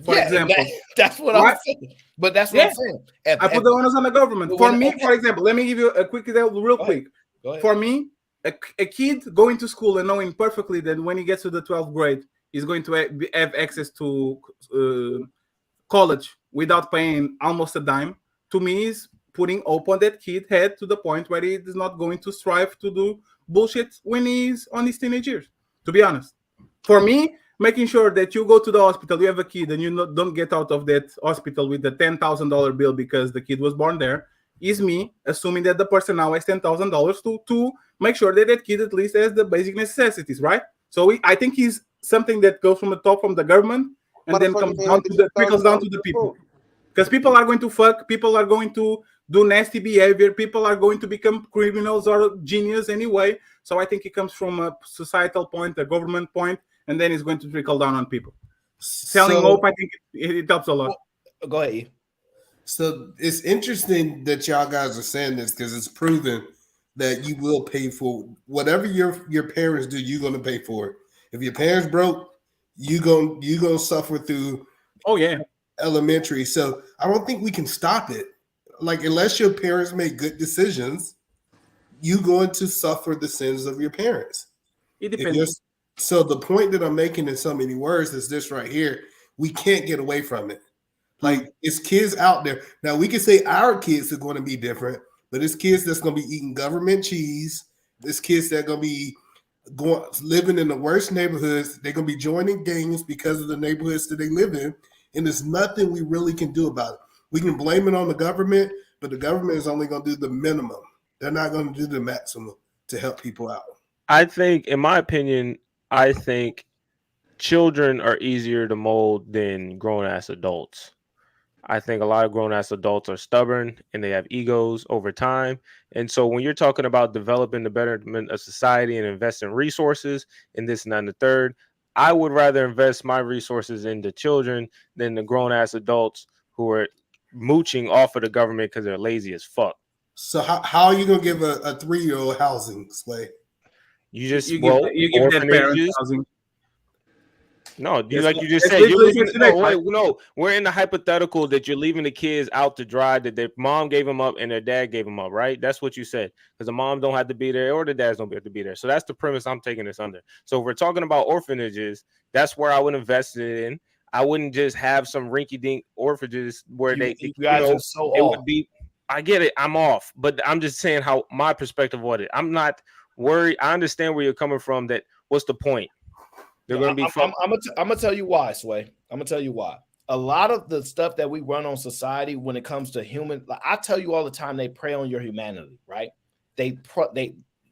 For example,
that's what I'm saying. But that's what I'm saying.
I put the onus on the government. For me, for example, let me give you a quick example, real quick. For me, a kid going to school and knowing perfectly that when he gets to the 12th grade, he's going to have access to college without paying almost a dime, to me is putting hope on that kid head to the point where he is not going to strive to do bullshit when he's on his teenage years, to be honest. For me, making sure that you go to the hospital, you have a kid, and you don't get out of that hospital with the $10,000 bill because the kid was born there, is me assuming that the person now has $10,000 to make sure that that kid at least has the basic necessities, right? So I think he's something that goes from the top, from the government, and then comes down to trickles down to the people. Because people are going to fuck, people are going to do nasty behavior, people are going to become criminals or genius anyway. So I think it comes from a societal point, a government point, and then it's going to trickle down on people. Selling hope, I think it helps a lot.
Go ahead.
So it's interesting that y'all guys are saying this because it's proven that you will pay for whatever your parents do. You're going to pay for it. If your parents broke, you gonna suffer through.
Oh yeah,
elementary. So I don't think we can stop it. Like unless your parents make good decisions, you're going to suffer the sins of your parents.
It depends.
So the point that I'm making in so many words is this right here. We can't get away from it. Like it's kids out there. Now we can say our kids are going to be different, but it's kids that's going to be eating government cheese. There's kids that are going to be living in the worst neighborhoods. They're going to be joining gangs because of the neighborhoods that they live in. And there's nothing we really can do about it. We can blame it on the government, but the government is only going to do the minimum. They're not going to do the maximum to help people out.
I think, in my opinion, I think children are easier to mold than grown ass adults. I think a lot of grown ass adults are stubborn and they have egos over time. And so when you're talking about developing the betterment of society and invest in resources and this and that and the third, I would rather invest my resources into children than the grown ass adults who are mooching off of the government because they're lazy as fuck.
So how are you going to give a 3-year-old housing, Slay?
You just
you give that parent
orphanages.
housing.
No,
Yes,
like you just
it's
said, you're
literally
leaving.
today,
No,
right?
wait, no, we're in the hypothetical that you're leaving the kids out to dry, that their mom gave them up and their dad gave them up, right? That's what you said, because the mom don't have to be there or the dads don't have to be there. So that's the premise I'm taking this under. So if we're talking about orphanages, that's where I would invest it in. I wouldn't just have some rinky-dink orphanages where
You guys are so
it
off.
would be. I get it, I'm off, but I'm just saying how my perspective of it. I'm not worried. I understand where you're coming from. That what's the point? They're going to be.
I'm gonna tell you why, Sway. I'm gonna tell you why. A lot of the stuff that we run on society when it comes to human, like I tell you all the time, they prey on your humanity, right? They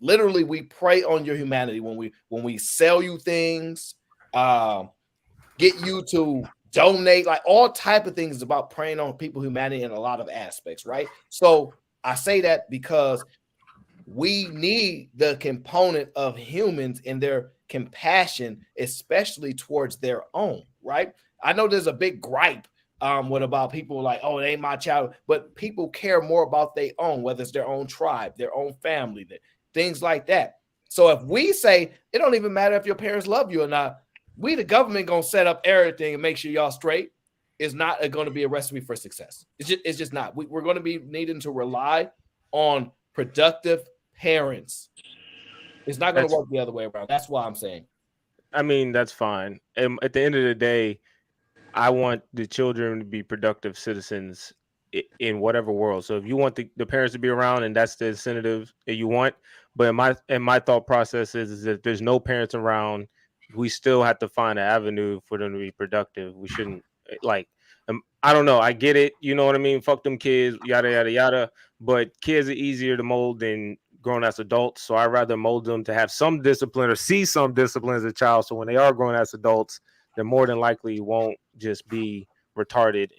literally we prey on your humanity when we sell you things, get you to donate, like all type of things is about preying on people's humanity in a lot of aspects, right? So I say that because we need the component of humans in their compassion, especially towards their own, right? I know there's a big gripe what about people like, oh, it ain't my child, but people care more about their own, whether it's their own tribe, their own family, things like that. So if we say it don't even matter if your parents love you or not, we the government gonna set up everything and make sure y'all straight, is not going to be a recipe for success. It's just not. We're going to be needing to rely on productive parents. It's not going to work the other way around. That's why I'm saying.
I mean, that's fine. And at the end of the day, I want the children to be productive citizens in whatever world. So if you want the parents to be around and that's the incentive that you want, but in my thought process is that if there's no parents around, we still have to find an avenue for them to be productive. We shouldn't I don't know. I get it. You know what I mean? Fuck them kids, yada, yada, yada. But kids are easier to mold than grown as adults. So I'd rather mold them to have some discipline or see some discipline as a child. So when they are grown as adults, they're more than likely won't just be retarded.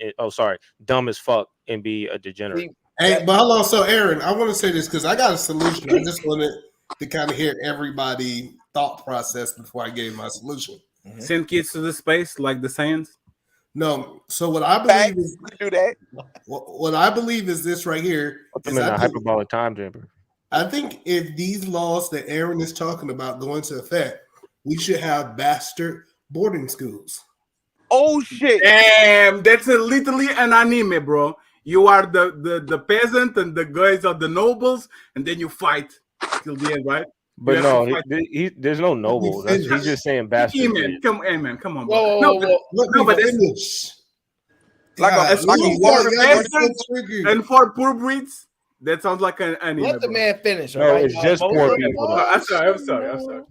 Dumb as fuck and be a degenerate.
Hey, but hold on. So Aaron, I want to say this because I got a solution. I just wanted to kind of hear everybody's thought process before I gave my solution.
Send kids to the space like the science.
No. So what I believe is
do that.
What I believe is this right here.
Put them in a hyperbolic time chamber.
I think if these laws that Aaron is talking about go into effect, we should have bastard boarding schools.
Oh shit!
Damn, that's literally an anime, bro. You are the peasant and the guys are the nobles, and then you fight till the end, right?
But no, there's no noble. He's just saying bastard.
Man, come on,
bro.
No, but it's and for poor breeds, that sounds like an anime.
Let the man finish.
No, right? It's just poor people.
I'm sorry.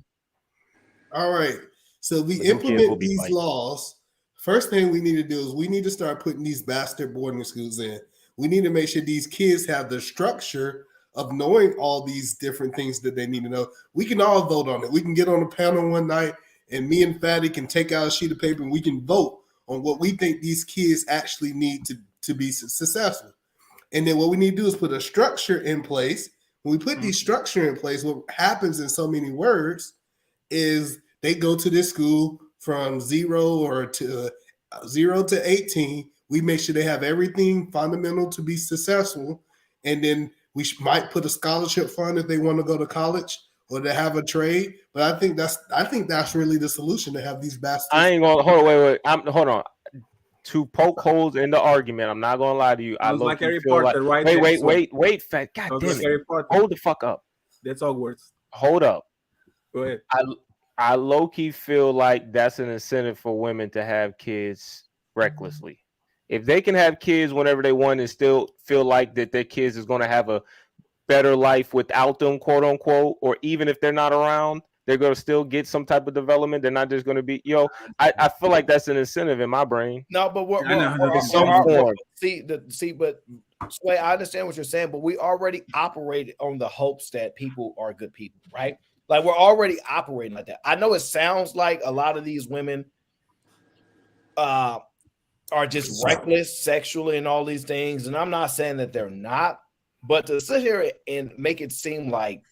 All right. So we implement these laws. First thing we need to do is we need to start putting these bastard boarding schools in. We need to make sure these kids have the structure of knowing all these different things that they need to know. We can all vote on it. We can get on a panel one night and me and Fatty can take out a sheet of paper and we can vote on what we think these kids actually need to be successful. And then what we need to do is put a structure in place. When we put these structure in place, what happens in so many words is they go to this school from 0 to 18. We make sure they have everything fundamental to be successful. And then we might put a scholarship fund if they want to go to college or to have a trade. But I think that's really the solution, to have these bastards.
I ain't gonna hold on. To poke holes in the argument, I'm not gonna lie to you. I
like Harry
feel
Potter,
like,
right?
Wait, fat. God damn it! Hold the fuck up.
That's all words.
Hold up.
Go ahead.
I low key feel like that's an incentive for women to have kids recklessly. If they can have kids whenever they want and still feel like that their kids is going to have a better life without them, quote unquote, or even if they're not around, they're going to still get some type of development. They're not just going to be, I feel like that's an incentive in my brain.
No, but
in some form.
But Sway, I understand what you're saying, but we already operated on the hopes that people are good people, right? Like we're already operating like that. I know it sounds like a lot of these women are just reckless sexually and all these things, and I'm not saying that they're not, but to sit here and make it seem like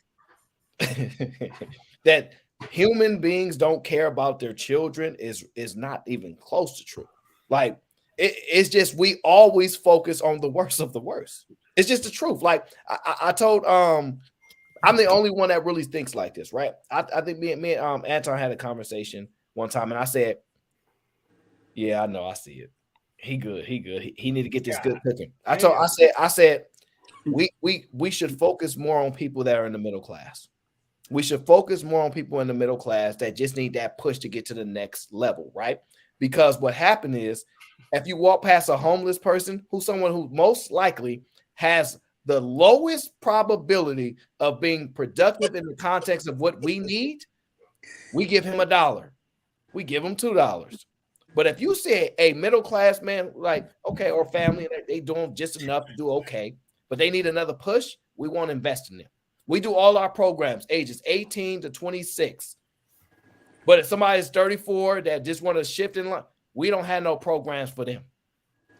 that human beings don't care about their children is not even close to true. Like it's just we always focus on the worst of the worst. It's just the truth. Like I told I'm the only one that really thinks like this, right? I think me and Anton had a conversation one time, and I said, "Yeah, I know, I see it. He good. He need to get this good cooking." I said, we should focus more on people that are in the middle class. We should focus more on people in the middle class that just need that push to get to the next level, right? Because what happened is, if you walk past a homeless person who's someone who most likely has the lowest probability of being productive in the context of what we need, we give him $1. We give him $2. But if you say a middle class man, like, okay, or family, they doing just enough to do okay, but they need another push, we won't invest in them. We do all our programs ages 18 to 26. But if somebody's 34 that just want to shift in line, we don't have no programs for them.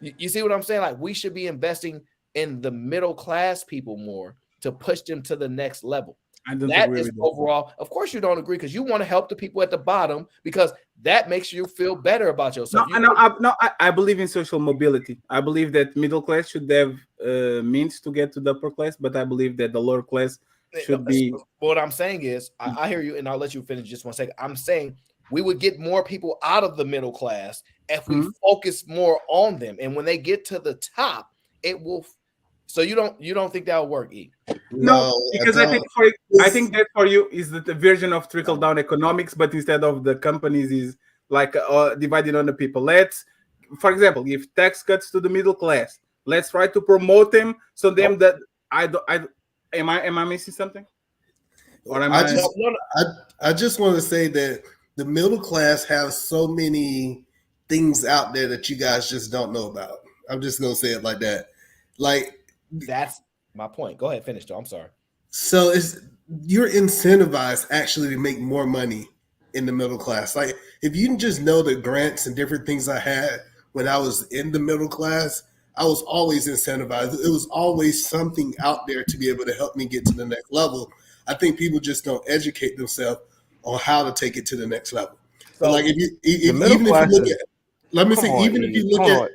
You see what I'm saying? Like we should be investing in the middle class people more to push them to the next level. That is overall. Of course, you don't agree because you want to help the people at the bottom because that makes you feel better about yourself.
I believe in social mobility. I believe that middle class should have means to get to the upper class, but I believe that the lower class should be.
What I'm saying is, I hear you, and I'll let you finish just one second. I'm saying we would get more people out of the middle class if we focus more on them, and when they get to the top, it will. So you don't think that will work, E?
No, because I think that for you is the version of trickle down economics, but instead of the companies is like divided on the people. For example, if tax cuts to the middle class, let's try to promote them so them that am I missing something? Or am
I just want to say that the middle class has so many things out there that you guys just don't know about. I'm just gonna say it like that. Like
that's my point. Go ahead, finish though. I'm sorry.
So you're incentivized actually to make more money in the middle class. Like if you just know the grants and different things I had when I was in the middle class, I was always incentivized. It was always something out there to be able to help me get to the next level. I think people just don't educate themselves on how to take it to the next level. So like if you look at, let me say, even if you look at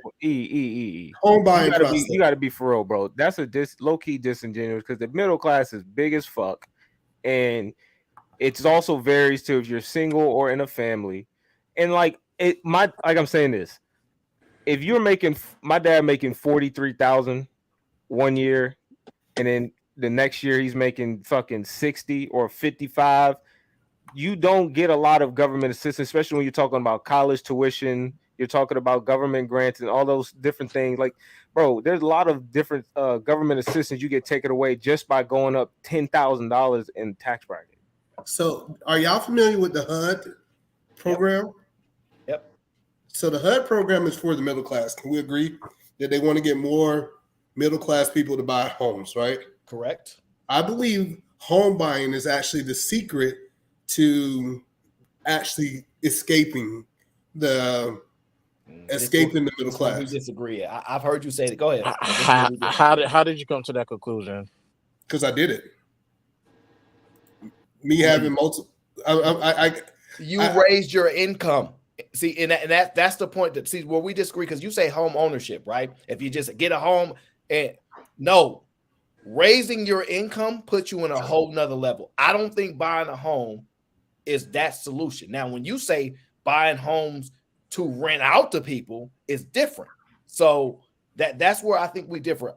home buying process,
you got to be for real, bro. That's a low key disingenuous because the middle class is big as fuck, and it's also varies to if you're single or in a family, and like I'm saying this. If you're making my dad making 43,000 1 year, and then the next year he's making fucking 60 or 55, you don't get a lot of government assistance, especially when you're talking about college tuition. You're talking about government grants and all those different things. Like, bro, there's a lot of different government assistance you get taken away just by going up $10,000 in tax bracket.
So, are y'all familiar with the HUD program?
Yep.
So the HUD program is for the middle class. Can we agree that they want to get more middle class people to buy homes, right?
Correct.
I believe home buying is actually the secret to actually escaping the middle class.
We disagree. I've heard you say it. Go ahead.
How did you come to that conclusion?
Because I did it. Me having multiple.
You raised your income. See, and that's the point that where we disagree because you say home ownership, right? If you just get a home and no, raising your income puts you in a whole nother level. I don't think buying a home is that solution. Now, when you say buying homes to rent out to people is different. So that's where I think we differ.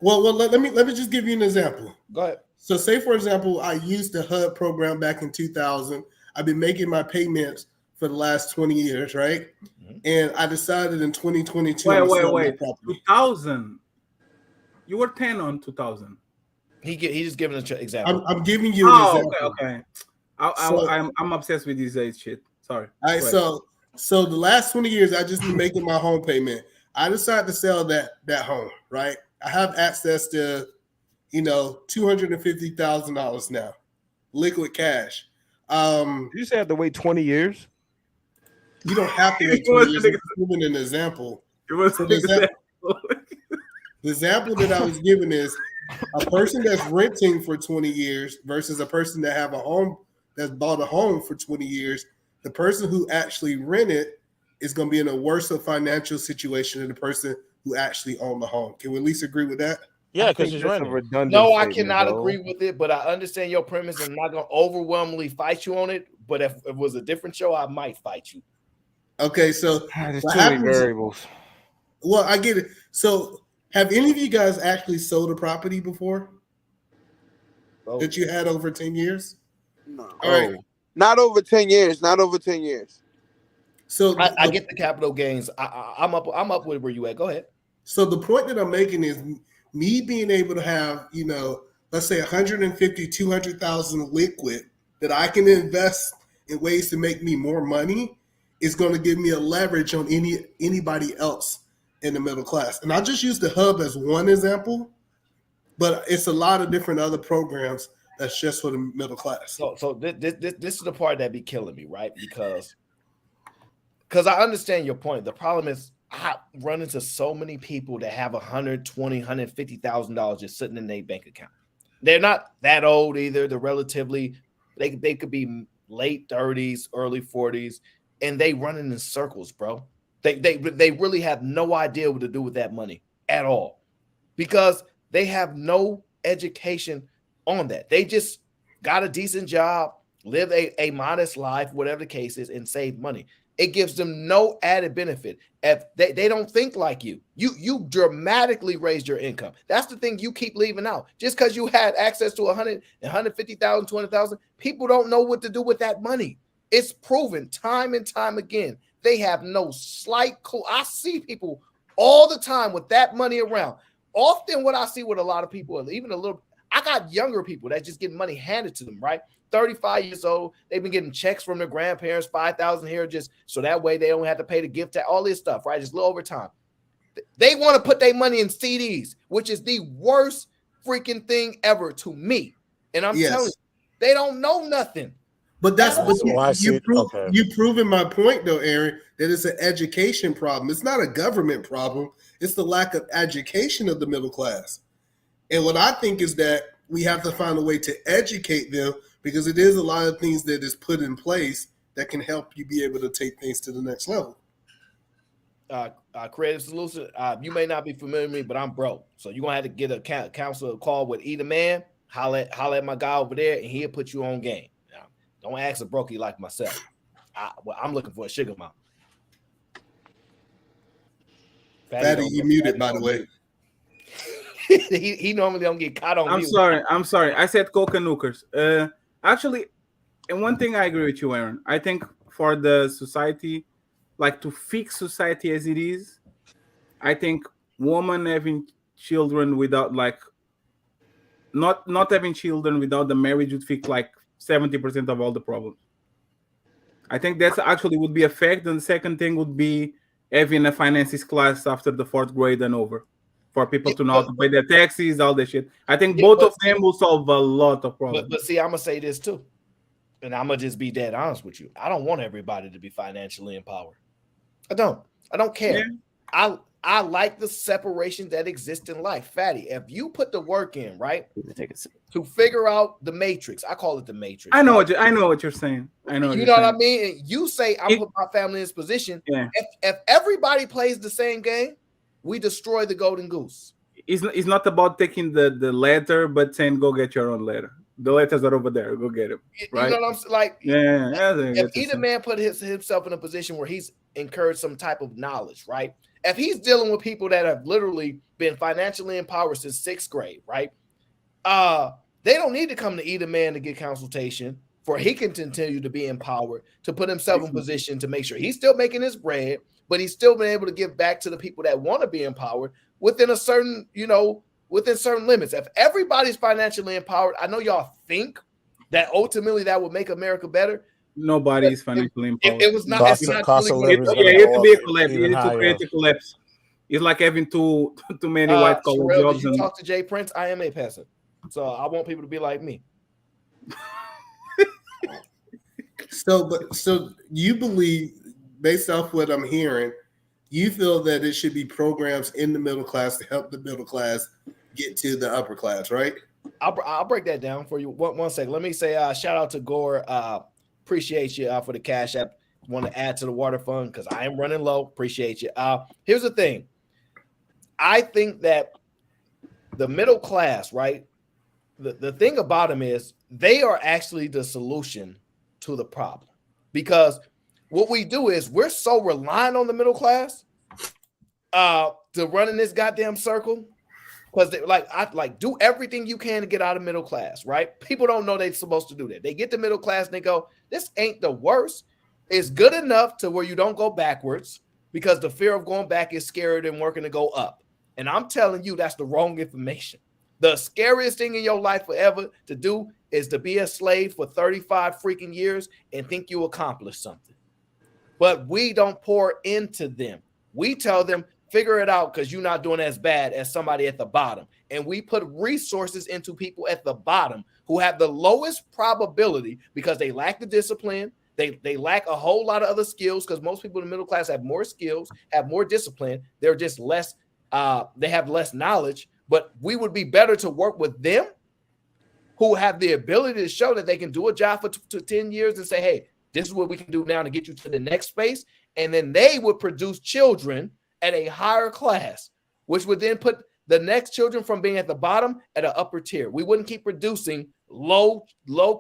Well, let me just give you an example.
Go ahead.
So say, for example, I used the HUD program back in 2000. I've been making my payments for the last 20 years, right? Mm-hmm. And I decided in 2022
Wait. 2000. You were 10 on 2000.
He just giving an example.
I'm giving you an example.
Okay. I'm obsessed with this age shit. Sorry.
All right, so the last 20 years I just been making my home payment. I decided to sell that home, right? I have access to, $250,000 now, liquid cash.
You just have to wait 20 years.
You don't have to wait 20 years. I'm giving an example. So the example that I was giving is a person that's renting for 20 years versus a person that have a home that's bought a home for 20 years. The person who actually rented is going to be in a worse financial situation than the person who actually owned the home. Can we at least agree with that?
Yeah, because he's
that's a
running.
redundant
No, I
statement,
cannot
though.
agree with it, but I understand your premise and I'm not going to overwhelmingly fight you on it. But if it was a different show, I might fight you.
Okay, so
There's
what
too many
happens?
variables.
Well, I get it. So have any of you guys actually sold a property before that you had over 10 years?
No.
All right.
Not over 10 years. Not over 10 years.
So
I get the capital gains. I'm up with where you at. Go ahead.
So the point that I'm making is me being able to have, let's say 150, 200,000 liquid that I can invest in ways to make me more money is going to give me a leverage on anybody else in the middle class. And I'll just use the hub as one example, but it's a lot of different other programs that's just for the middle class.
So this is the part that be killing me, right? Because I understand your point. The problem is I run into so many people that have $120,000, $150,000 just sitting in their bank account. They're not that old either. They're relatively, they could be late 30s, early 40s, and they running in circles, bro. They really have no idea what to do with that money at all because they have no education on that. They just got a decent job, live a modest life, whatever the case is, and save money. It gives them no added benefit. If they don't think like you dramatically raised your income. That's the thing you keep leaving out. Just because you had access to 100, 150,000, 200,000, people don't know what to do with that money. It's proven time and time again. They have no slight clue. I see people all the time with that money around. Often what I see with a lot of people, even I got younger people that just get money handed to them, right? 35 years old. They've been getting checks from their grandparents, 5,000 here, just so that way they don't have to pay the gift tax, all this stuff, right? Just a little over time. They want to put their money in CDs, which is the worst freaking thing ever to me. And I'm telling you, they don't know nothing.
But you've proven my point, though, Aaron, that it's an education problem. It's not a government problem. It's the lack of education of the middle class. And what I think is that we have to find a way to educate them because it is a lot of things that is put in place that can help you be able to take things to the next level.
Creative Solution, you may not be familiar with me, but I'm broke. So you're going to have to get a counselor call with either man, holler at my guy over there, and he'll put you on game. Now, don't ask a brokey like myself. I'm looking for a sugar mom.
Fatty, you muted, by the way.
he normally don't get caught on mute.
I'm sorry. I said coke and hookers. Actually, and one thing I agree with you, Aaron. I think for the society, like to fix society as it is, I think women having children without not having children without the marriage would fix like 70% of all the problems. I think that's actually would be a fact. And the second thing would be having a finances class after the 4th grade and over. For people to know how to pay their taxes, all that shit. I think both of them will solve a lot of problems.
But see, I'm going to say this too. And I'm going to just be dead honest with you. I don't want everybody to be financially empowered. I don't care. Yeah. I like the separation that exists in life. Fatty, if you put the work in, right, to figure out the matrix, I call it the matrix.
I know what you're saying. I know.
You know what I mean? And you say I'm putting my family in this position.
Yeah.
If everybody plays the same game, we destroy the golden goose.
It's not about taking the letter, but saying go get your own letter. The letters are over there. Go get them. Right?
You know what I'm saying? Like, if either man put himself in a position where he's incurred some type of knowledge, right? If he's dealing with people that have literally been financially empowered since 6th grade, right? They don't need to come to either man to get consultation, for he can continue to be empowered to put himself in position to make sure he's still making his bread, but he's still been able to give back to the people that want to be empowered within a certain, within certain limits. If everybody's financially empowered, I know y'all think that ultimately that would make America better.
Nobody's financially empowered.
It was not.
Cost of living is going
to be a collapse. You need to create a collapse. It's like having too many white collar
Sherelle,
jobs.
did you
And
talk to Jay Prince? I am a peasant, so I want people to be like me.
So you believe, based off what I'm hearing, you feel that it should be programs in the middle class to help the middle class get to the upper class, right?
I'll break that down for you. One second. Let me say shout out to Gore. Appreciate you for the Cash App. Want to add to the water fund because I am running low. Appreciate you. Here's the thing. I think that the middle class, right? The thing about them is they are actually the solution to the problem, because what we do is we're so reliant on the middle class to run in this goddamn circle. Because I do everything you can to get out of middle class, right? People don't know they're supposed to do that. They get to middle class and they go, this ain't the worst. It's good enough to where you don't go backwards, because the fear of going back is scarier than working to go up. And I'm telling you, that's the wrong information. The scariest thing in your life forever to do is to be a slave for 35 freaking years and think you accomplished something. But we don't pour into them. We tell them, figure it out because you're not doing as bad as somebody at the bottom. And we put resources into people at the bottom who have the lowest probability because they lack the discipline. They lack a whole lot of other skills, because most people in the middle class have more skills, have more discipline. They're just less, they have less knowledge. But we would be better to work with them who have the ability to show that they can do a job for 10 years and say, hey, this is what we can do now to get you to the next space. And then they would produce children at a higher class, which would then put the next children from being at the bottom at an upper tier. We wouldn't keep producing low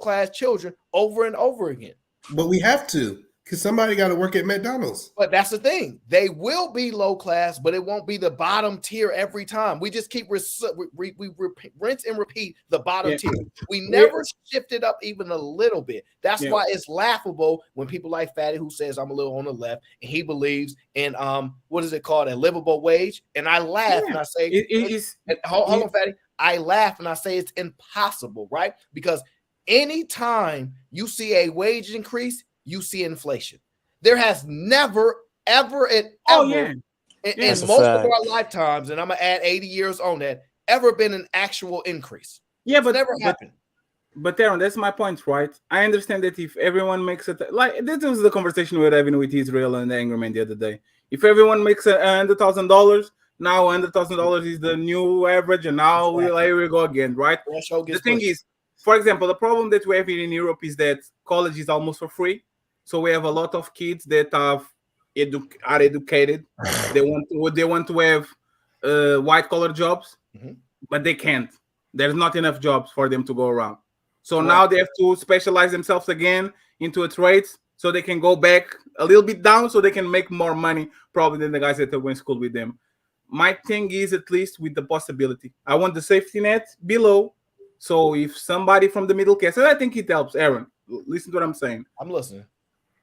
class children over and over again.
But we have to, because somebody got to work at McDonald's.
But that's the thing. They will be low class, but it won't be the bottom tier every time. We just keep rinse and repeat the bottom tier. We never shift it up even a little bit. That's why it's laughable when people like Fatty, who says I'm a little on the left, and he believes in what is it called, a livable wage. And I laugh and I say, hold on, Fatty. I laugh and I say it's impossible, right? Because anytime you see a wage increase, you see inflation. There has never, ever, and ever in most of our lifetimes, and I'm gonna add 80 years on that, ever been an actual increase.
Yeah, but
it's never happened.
But Aaron, that's my point, right? I understand that if everyone makes it, like this was the conversation we were having with Israel and the Angry Man the other day. If everyone makes $100,000, now $100,000 is the new average, and now here we go again, right? The thing is, for example, the problem that we have here in Europe is that college is almost for free. So we have a lot of kids that are educated. They want to have white collar jobs, but they can't. There's not enough jobs for them to go around. So now they have to specialize themselves again into a trade, so they can go back a little bit down, so they can make more money probably than the guys that went to school with them. My thing is, at least with the possibility, I want the safety net below. So if somebody from the middle class, and I think it helps, Aaron, listen to what I'm saying.
I'm listening.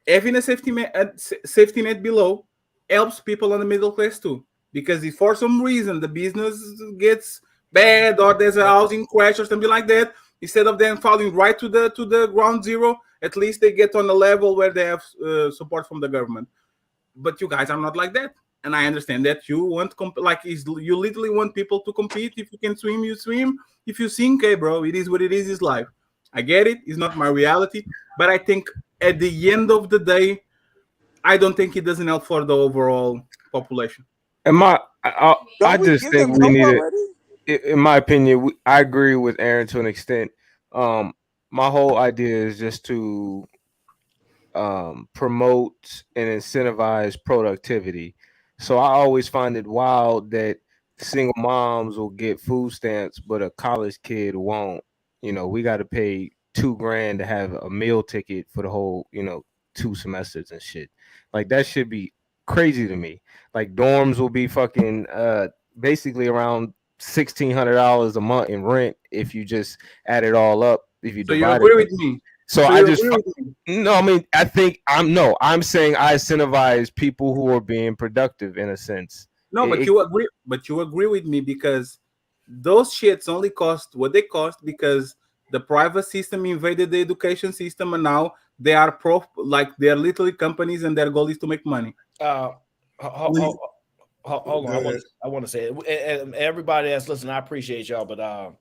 Having a safety net below helps people on the middle class too. Because if for some reason the business gets bad or there's a housing crash or something like that, instead of them falling right to the ground zero, at least they get on a level where they have support from the government. But you guys are not like that. And I understand that you want you literally want people to compete. If you can swim, you swim. If you sink, hey, bro, it is what it is. It's life. I get it. It's not my reality. But I think at the end of the day, I don't think it doesn't help for the overall population.
I just think we need it. In my opinion, I agree with Aaron to an extent. My whole idea is just to promote and incentivize productivity. So I always find it wild that single moms will get food stamps, but a college kid won't. We got to pay $2,000 to have a meal ticket for the whole, 2 semesters and shit. Like that should be crazy to me. Like dorms will be fucking basically around $1,600 a month in rent if you just add it all up. If you divide
agree with me.
So I just no, I mean I think I'm saying I incentivize people who are being productive in a sense.
No, but you agree with me because those shits only cost what they cost because the private system invaded the education system, and now they are they're literally companies and their goal is to make money.
Hold on, I want to say it. And everybody that's listening, I appreciate y'all, but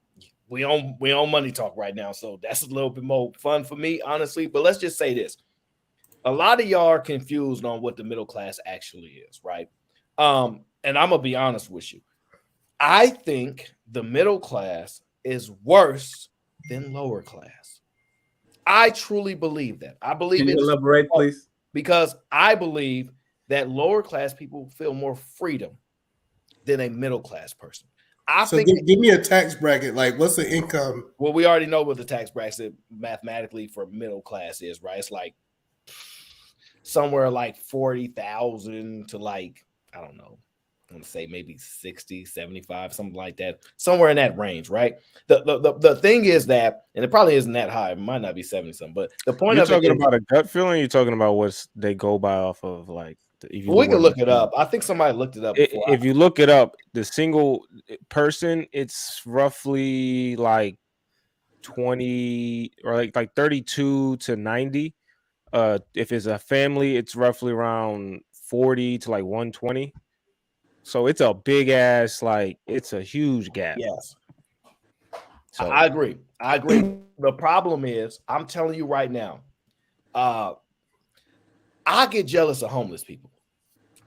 we on money talk right now, so that's a little bit more fun for me, honestly. But let's just say this: a lot of y'all are confused on what the middle class actually is, right? And I'm gonna be honest with you. I think the middle class is worse than lower class. I truly believe that. I believe
Can you
it's
elaborate, please?
because I believe that lower class people feel more freedom than a middle class person. I
So
think.
give me a tax bracket. Like, what's the income?
Well, we already know what the tax bracket mathematically for middle class is, right? It's like somewhere like 40,000 to like, I don't know, I'm gonna say maybe 60, 75, something like that, somewhere in that range, right? The thing is that, and it probably isn't that high, it might not be 70 something, but the point
You're
of it
talking
is,
about a gut feeling. You're talking about what they go by off of, like if you
we can
were
look it up. I think somebody looked it up before.
if you look it up, the single person, it's roughly like 20 or like 32 to 90. If it's a family, it's roughly around 40 to like 120. So it's a big ass, like it's a huge gap.
Yes.
So
I agree. The problem is, I'm telling you right now, I get jealous of homeless people.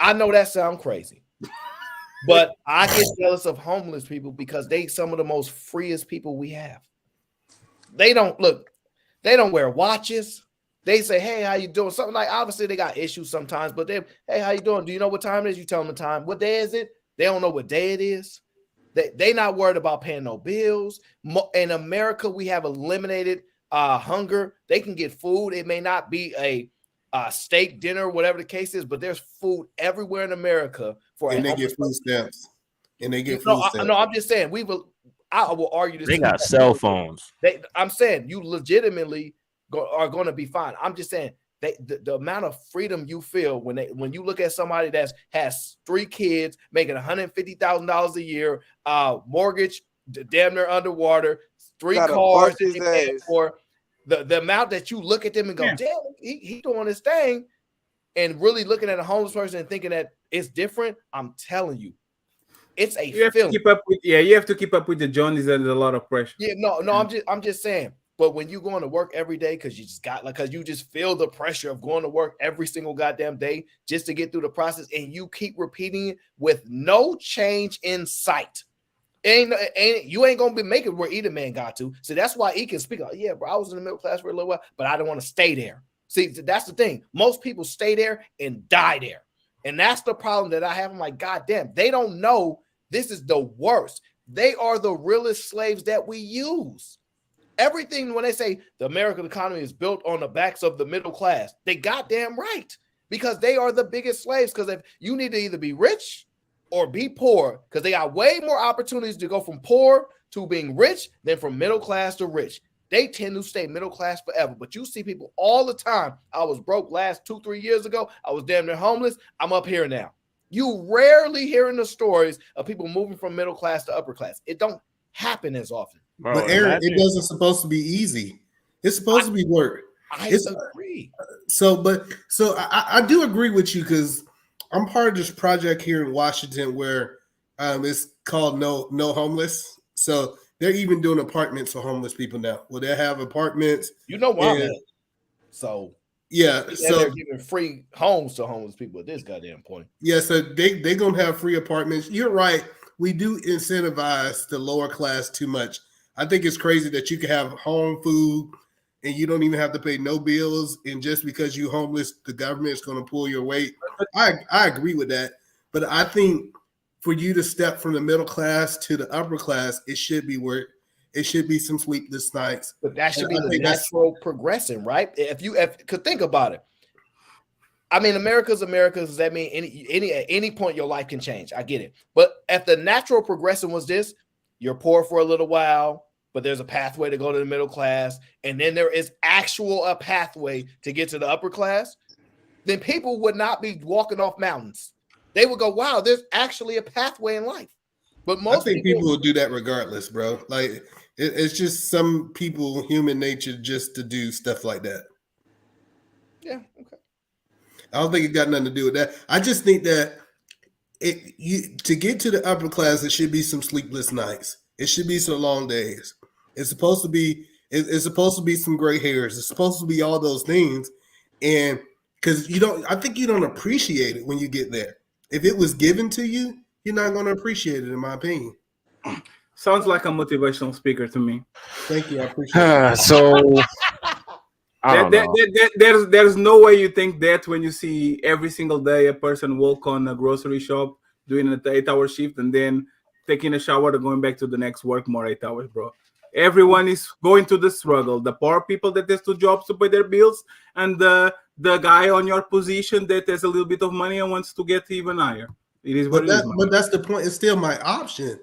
I know that sounds crazy, but I get jealous of homeless people because they some of the most freest people we have. They don't wear watches. They say, "Hey, how you doing?" Something like, obviously they got issues sometimes, but "Hey, how you doing? Do you know what time it is?" You tell them the time. What day is it? They don't know what day it is. They not worried about paying no bills. In America, we have eliminated hunger. They can get food. It may not be a steak dinner, whatever the case is, but there's food everywhere in America for
And they get food stamps. And they get food stamps.
No, I'm just saying I will argue this.
they got cell phones.
I'm saying you legitimately are going to be fine. I'm just saying the amount of freedom you feel when you look at somebody that has 3 kids making $150,000 a year, mortgage damn near underwater, 3
Gotta
cars
bust
that
his
they pay
ass.
for, the amount that you look at them and go,
Yeah.
damn, he doing his thing, and really looking at a homeless person and thinking that it's different. I'm telling you, it's a
You have
feeling.
to keep up with you have to keep up with the Johnnies and a lot of pressure.
Yeah, no, I'm just saying. But when you going to work every day because you just got because you just feel the pressure of going to work every single goddamn day just to get through the process, and you keep repeating it with no change in sight. You ain't gonna be making where either man got to. So that's why he can speak. Yeah, bro, I was in the middle class for a little while, but I don't want to stay there. See, that's the thing. Most people stay there and die there, and that's the problem that I have. I'm like, God damn, they don't know this is the worst. They are the realest slaves that we use. Everything when they say the American economy is built on the backs of the middle class, they goddamn right, because they are the biggest slaves. Because if you need to either be rich or be poor, because they got way more opportunities to go from poor to being rich than from middle class to rich. They tend to stay middle class forever. But you see people all the time. I was broke last 2-3 years ago. I was damn near homeless. I'm up here now. You rarely hearing the stories of people moving from middle class to upper class. It don't happen as often.
Bro,
But Aaron, it doesn't supposed to be easy. It's supposed to be work.
I agree.
So I do agree with you because I'm part of this project here in Washington where it's called No Homeless. So they're even doing apartments for homeless people now. Well, they have apartments.
You know where I'm at. So
yeah, so
they're giving free homes to homeless people at this goddamn point.
Yeah, so they're gonna have free apartments. You're right. We do incentivize the lower class too much. I think it's crazy that you can have home food and you don't even have to pay no bills. And just because you're homeless, the government is going to pull your weight. I agree with that. But I think for you to step from the middle class to the upper class, it should be work. It should be some sleepless nights.
But that should be the natural progression, right? If you could think about it. I mean, America's America. Does that mean at any point your life can change? I get it. But if the natural progression was this, you're poor for a little while, but there's a pathway to go to the middle class, and then there is a pathway to get to the upper class, then people would not be walking off mountains. They would go, wow, there's actually a pathway in life. But most
people will do that regardless, bro. Like it's just some people, human nature, just to do stuff like that.
Yeah, okay.
I don't think it got nothing to do with that. I just think that to get to the upper class, it should be some sleepless nights. It should be some long days. It's supposed to be some gray hairs. It's supposed to be all those things, and because I think you don't appreciate it when you get there. If it was given to you, you're not going to appreciate it, in my opinion.
Sounds like a motivational speaker to me.
Thank you, I appreciate it.
So I don't know.
There's no way you think that when you see every single day a person walk on a grocery shop doing an 8-hour shift and then taking a shower and going back to the next work more 8 hours, bro. Everyone is going to the struggle. The poor people that has 2 jobs to pay their bills, and the guy on your position that has a little bit of money and wants to get even higher. It is what it is.
But that's the point. It's still my option.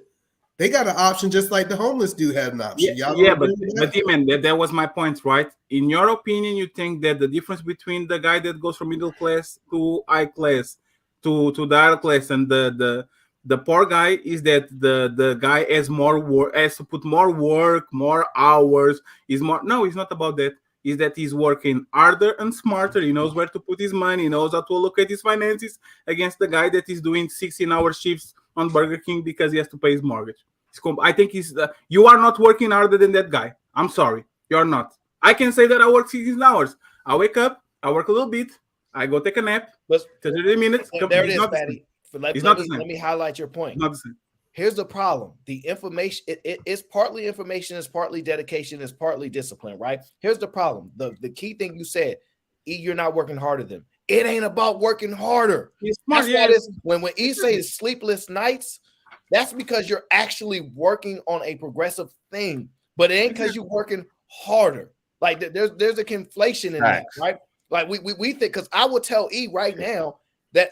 They got an option just like the homeless do have an option.
But man, that was my point, right? In your opinion, you think that the difference between the guy that goes from middle class to high class to the higher class and the poor guy is that the guy has more work, has to put more work, more hours, is more. No, it's not about that. Is that he's working harder and smarter. He knows where to put his money. He knows how to allocate his finances against the guy that is doing 16-hour shifts on Burger King because he has to pay his mortgage. I think you are not working harder than that guy. I'm sorry, you're not. I can say that I work 16 hours. I wake up, I work a little bit, I go take a nap. 30 minutes.
There it is, Patty. Let me highlight your point.
It's not the same.
Here's the problem. The information, it's partly information, it's partly dedication, it's partly discipline, right? Here's the problem. The key thing you said, you're not working harder than them. It ain't about working harder.
Smart,
that's why when E says sleepless nights, that's because you're actually working on a progressive thing, but it ain't because you're working harder. Like there's a conflation in that, right? Like we think, because I will tell E right now that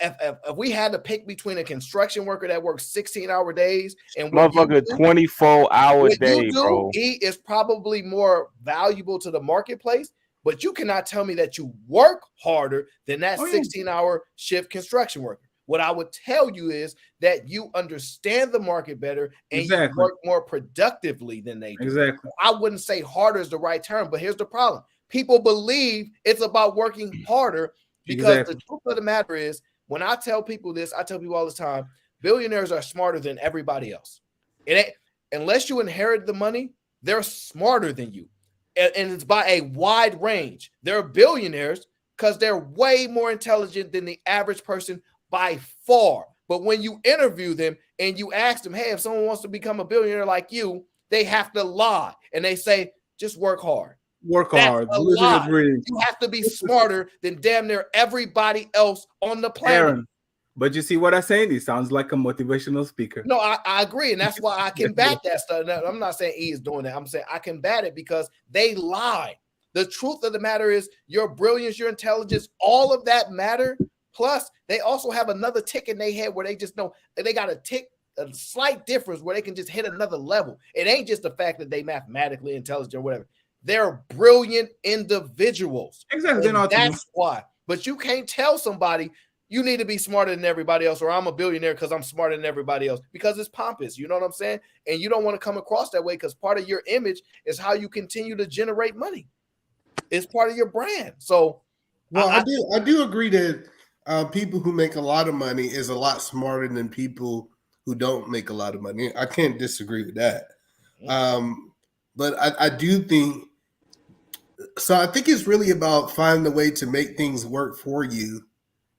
if we had to pick between a construction worker that works 16-hour days and
motherfucker 24-hour day, bro,
E is probably more valuable to the marketplace. But you cannot tell me that you work harder than that 16-hour shift construction worker. What I would tell you is that you understand the market better and you work more productively than they do.
Exactly.
I wouldn't say harder is the right term, but here's the problem. People believe it's about working harder because the truth of the matter is, when I tell people this, I tell people all the time, billionaires are smarter than everybody else. It ain't, unless you inherit the money, they're smarter than you. And it's by a wide range. They're billionaires because they're way more intelligent than the average person by far. But when you interview them and you ask them, hey, if someone wants to become a billionaire like you, they have to lie. And they say, just work hard.
Work hard.
You have to be smarter than damn near everybody else on the planet.
Aaron, but you see what I'm saying? It sounds like a motivational speaker.
No, I agree. And that's why I combat that stuff. I'm not saying E is doing that. I'm saying I combat it because they lie. The truth of the matter is your brilliance, your intelligence, all of that matter. Plus, they also have another tick in their head where they just know they got a slight difference where they can just hit another level. It ain't just the fact that they mathematically intelligent or whatever. They're brilliant individuals.
Exactly.
That's why. But you can't tell somebody you need to be smarter than everybody else, or I'm a billionaire because I'm smarter than everybody else, because it's pompous. You know what I'm saying? And you don't want to come across that way because part of your image is how you continue to generate money. It's part of your brand. So,
well, I do agree that people who make a lot of money is a lot smarter than people who don't make a lot of money. I can't disagree with that. But I do think, so I think it's really about finding a way to make things work for you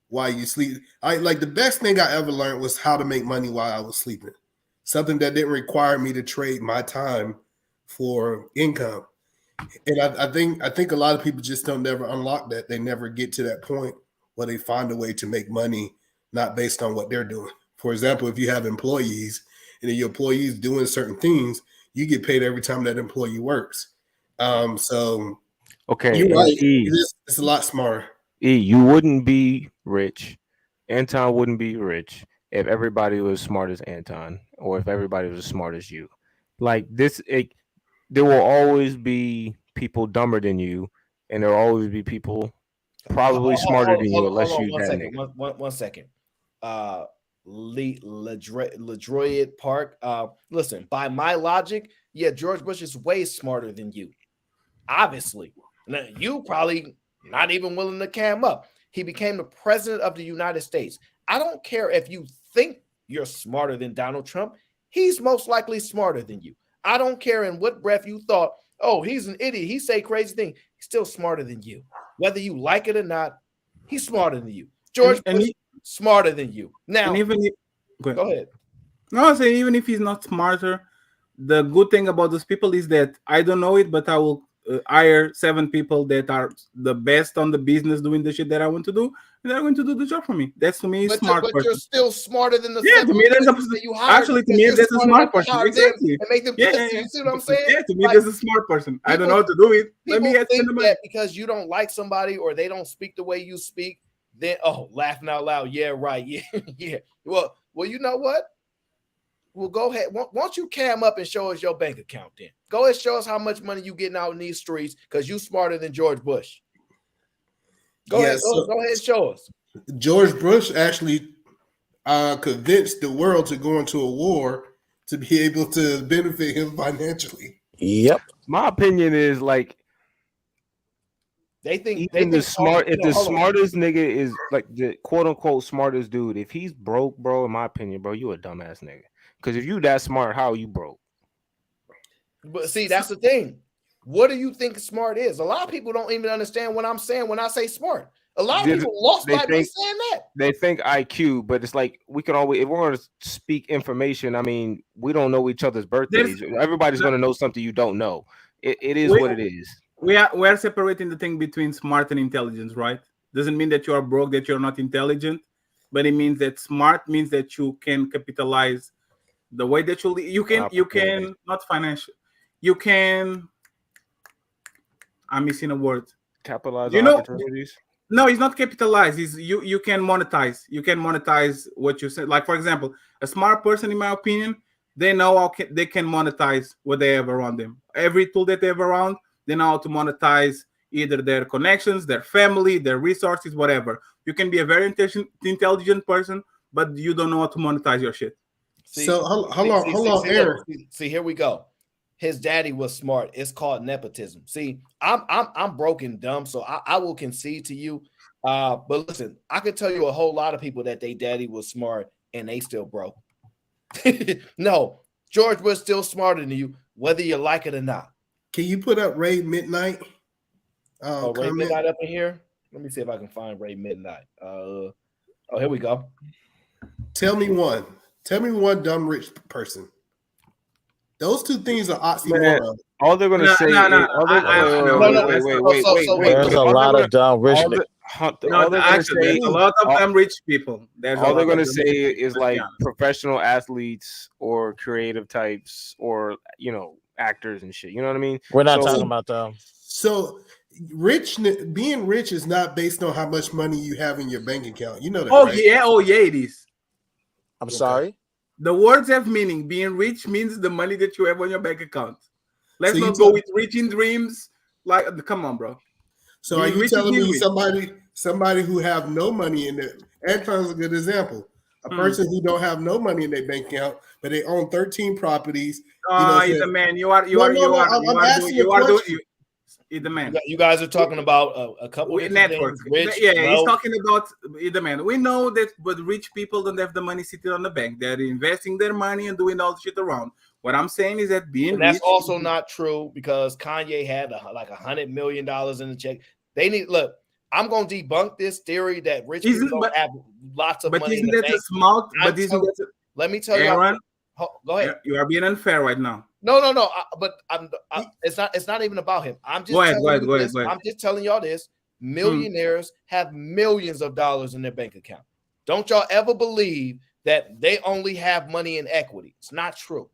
while you sleep. Like the best thing I ever learned was how to make money while I was sleeping. Something that didn't require me to trade my time for income. And I think a lot of people just don't never unlock that. They never get to that point where they find a way to make money not based on what they're doing. For example, if you have employees and your employees doing certain things, you get paid every time that employee works. So
okay,
you're right. It's a lot smarter.
You wouldn't be rich. Anton wouldn't be rich if everybody was as smart as Anton, or if everybody was as smart as you. Like this, there will always be people dumber than you, and there will always be people probably smarter than you, unless you that nigga.
One second. LaDroit Park. Listen, by my logic, yeah, George Bush is way smarter than you. Obviously. Now, you probably not even willing to cam up. He became the president of the United States. I don't care if you think you're smarter than Donald Trump, he's most likely smarter than you. I don't care in what breath you thought, oh, he's an idiot, he say crazy things. He's still smarter than you. Whether you like it or not, he's smarter than you. George Bush, smarter than you. Now,
go
ahead.
No, I say even if he's not smarter, the good thing about those people is that I don't know it, but I will hire 7 people that are the best on the business doing the shit that I want to do, and they're going to do the job for me. That's to me smart.
But you're still smarter than the
to me that's a smart person. Exactly.
And make them you see what I'm saying?
Yeah, to me that's a smart person. I don't know how to do it. Let me
think that because you don't like somebody or they don't speak the way you speak, then laughing out loud. Yeah, right. Yeah, yeah. Well, you know what? Well, go ahead. Why don't you cam up and show us your bank account then? Go ahead and show us how much money you getting out in these streets because you smarter than George Bush. Go ahead and show us.
George Bush actually convinced the world to go into a war to be able to benefit him financially.
Yep.
My opinion is like
they think
the smartest nigga is like the quote unquote smartest dude. If he's broke, bro, in my opinion, bro, you a dumbass nigga. Because if you that smart, how are you broke?
But see, that's the thing. What do you think smart is? A lot of people don't even understand what I'm saying when I say smart. A lot of people lost by me saying that.
They think IQ, but it's like we can always, if we're going to speak information, I mean, we don't know each other's birthdays. Everybody's going to know something you don't know. It is what it is.
We are separating the thing between smart and intelligence, right? Doesn't mean that you are broke, that you're not intelligent, but it means that smart means that you can capitalize the way that you can not financial. You can. I'm missing a word.
Capitalize on opportunities.
No, it's not capitalize. It's you can monetize. You can monetize what you said. Like for example, a smart person, in my opinion, they know how they can monetize what they have around them. Every tool that they have around, they know how to monetize either their connections, their family, their resources, whatever. You can be a very intelligent person, but you don't know how to monetize your shit.
Hold on, Aaron.
See, here we go. His daddy was smart. It's called nepotism. See, I'm broke and dumb, so I will concede to you. But listen, I could tell you a whole lot of people that they daddy was smart and they still broke. No, George was still smarter than you, whether you like it or not.
Can you put up Ray Midnight?
Ray Midnight up in here. Let me see if I can find Ray Midnight. Here we go.
Tell me one dumb rich person. Those two things are oxymoron.
All they're gonna say. Wait.
There's a lot of dumb rich.
Actually, a lot of them rich people.
All they're gonna say is like professional athletes or creative types or actors and shit. You know what I mean?
We're not talking about them.
So being rich is not based on how much money you have in your bank account. You know that,
right?
Yeah,
it is.
I'm sorry.
The words have meaning. Being rich means the money that you have on your bank account. Let's not go with rich in dreams. Like, come on, bro.
So are you telling me somebody who have no money in it? Anton's a good example. A person who don't have no money in their bank account, but they own 13 properties.
He's a man. You are doing the man.
You guys are talking about a couple of
networks.
Rich,
he's talking about the man. We know that, but rich people don't have the money sitting on the bank. They're investing their money and doing all the shit around. What I'm saying is that
that's also not true because Kanye had like $100 million in the check. They need I'm going to debunk this theory that rich people don't have lots of money.
But isn't that a smart?
Let me tell you,
Aaron,
go ahead.
You are being unfair right now.
No. It's not even about him. I'm just I'm just telling y'all this. Millionaires have millions of dollars in their bank account. Don't y'all ever believe that they only have money in equity. It's not true.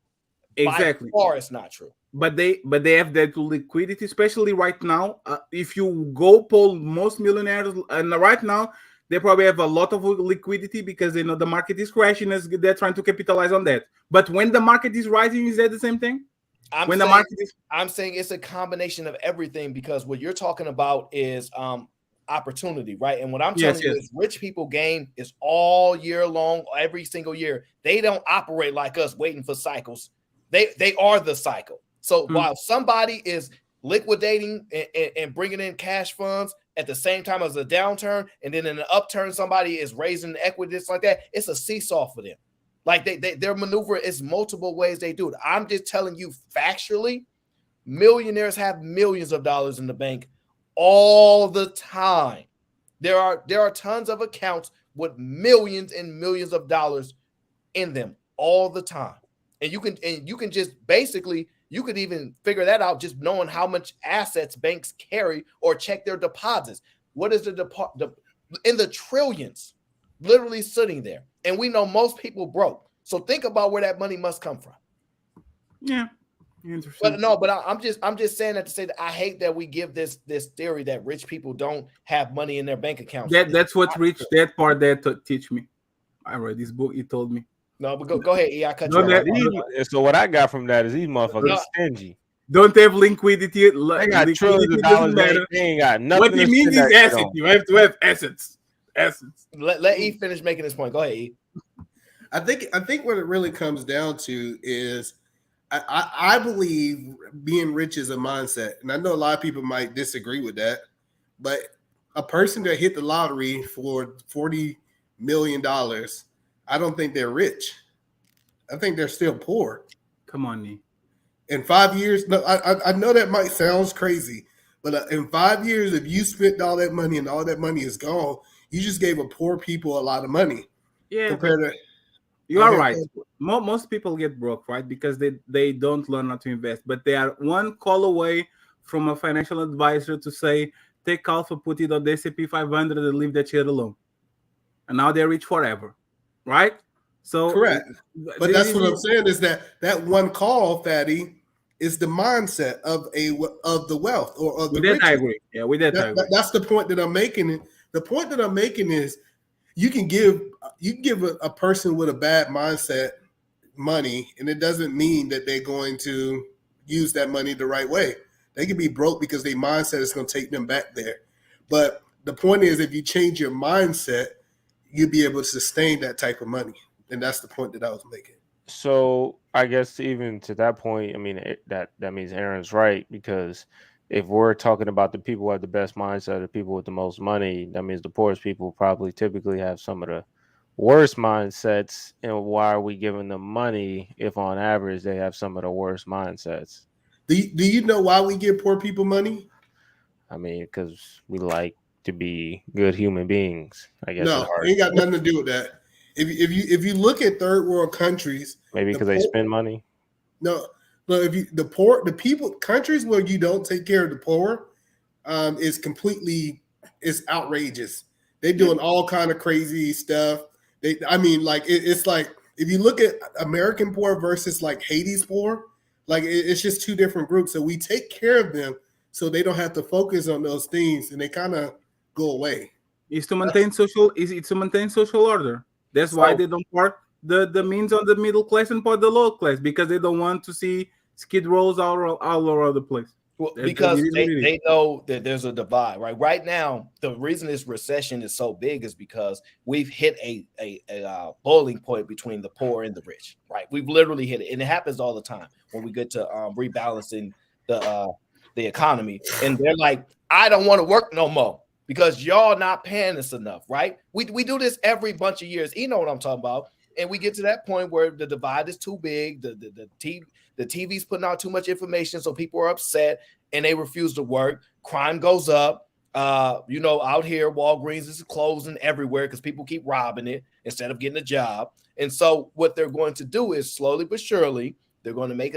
Exactly.
By far, it's not true.
But they have that liquidity, especially right now. If you go poll most millionaires, and right now they probably have a lot of liquidity because they know the market is crashing as they're trying to capitalize on that. But when the market is rising, is that the same thing?
I'm saying it's a combination of everything because what you're talking about is opportunity, right? And what I'm telling you is rich people game is all year long, every single year. They don't operate like us waiting for cycles. They are the cycle. So while somebody is liquidating and bringing in cash funds, at the same time as a downturn, and then in an upturn, somebody is raising equity just like that. It's a seesaw for them. Like their maneuver is multiple ways they do it. I'm just telling you factually, millionaires have millions of dollars in the bank all the time. There are tons of accounts with millions and millions of dollars in them all the time. And you can just basically, you could even figure that out just knowing how much assets banks carry or check their deposits. What is the in the trillions, literally sitting there. And we know most people broke. So think about where that money must come from.
Yeah. Interesting.
But I'm just saying that to say that I hate that we give this theory that rich people don't have money in their bank accounts.
That's what Rich Dad Poor Dad teach me. I read this book. He told me.
No, but go ahead, E. I cut you off.
So what I got from that is these motherfuckers stingy.
Don't have liquidity.
They got trillions of dollars. They ain't got nothing.
What it means is assets. You have to have assets. Assets.
Let E finish making this point. Go ahead, E.
I think what it really comes down to is I believe being rich is a mindset. And I know a lot of people might disagree with that, but a person that hit the lottery for $40 million, I don't think they're rich. I think they're still poor.
Come on, E.
In 5 years, no, I know that might sound crazy, but in 5 years, if you spent all that money and all that money is gone, you just gave a poor people a lot of money.
Yeah,
compared to
you are right. Most people get broke, right? Because they don't learn how to invest. But they are one call away from a financial advisor to say, take Alpha, put it on the S&P 500 and leave that shit alone. And now they're rich forever, right? So
correct. But that's what I'm saying is that one call, Fatty, is the mindset of the wealth or of the
riches.
I
agree. Yeah, with that I agree.
That's the point that I'm making. The point that I'm making is you can give a person with a bad mindset money, and it doesn't mean that they're going to use that money the right way. They can be broke because their mindset is going to take them back there. But the point is, if you change your mindset, you'll be able to sustain that type of money. And that's the point that I was making.
So I guess even to that point, I mean, that means Aaron's right, because if we're talking about the people who have the best mindset, the people with the most money, that means the poorest people probably typically have some of the worst mindsets. And why are we giving them money if on average they have some of the worst mindsets?
Do you know why we give poor people money?
I mean, because we like to be good human beings, I guess.
No, it ain't got nothing to do with that. If you look at third world countries,
maybe because they spend money.
No, the countries where you don't take care of the poor, is outrageous. They're doing all kind of crazy stuff. It's like if you look at American poor versus like Haiti's poor, like it's just two different groups. So we take care of them so they don't have to focus on those things, and they kind of go away.
It's to maintain social order. That's why they don't part the means on the middle class and part the low class, because they don't want to see skid rows all over the place.
Well, because they know that there's a divide, right? Right now, the reason this recession is so big is because we've hit a boiling point between the poor and the rich, right? We've literally hit it, and it happens all the time when we get to rebalancing the economy, and they're like, I don't want to work no more because y'all not paying us enough, right? We do this every bunch of years. You know what I'm talking about. And we get to that point where the divide is too big. The TV's putting out too much information, so people are upset and they refuse to work. Crime goes up. Out here, Walgreens is closing everywhere because people keep robbing it instead of getting a job. And so what they're going to do is slowly but surely, they're going to make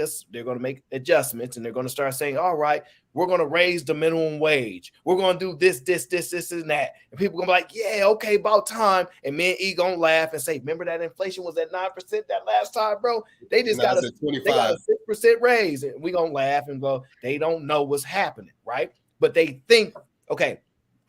adjustments, and they're going to start saying, all right, we're going to raise the minimum wage. We're going to do this, and that. And people going to be like, yeah, okay, about time. And me and E going to laugh and say, remember that inflation was at 9% that last time, bro? They just got a 6% raise. And we going to laugh and go, they don't know what's happening, right? But they think, okay,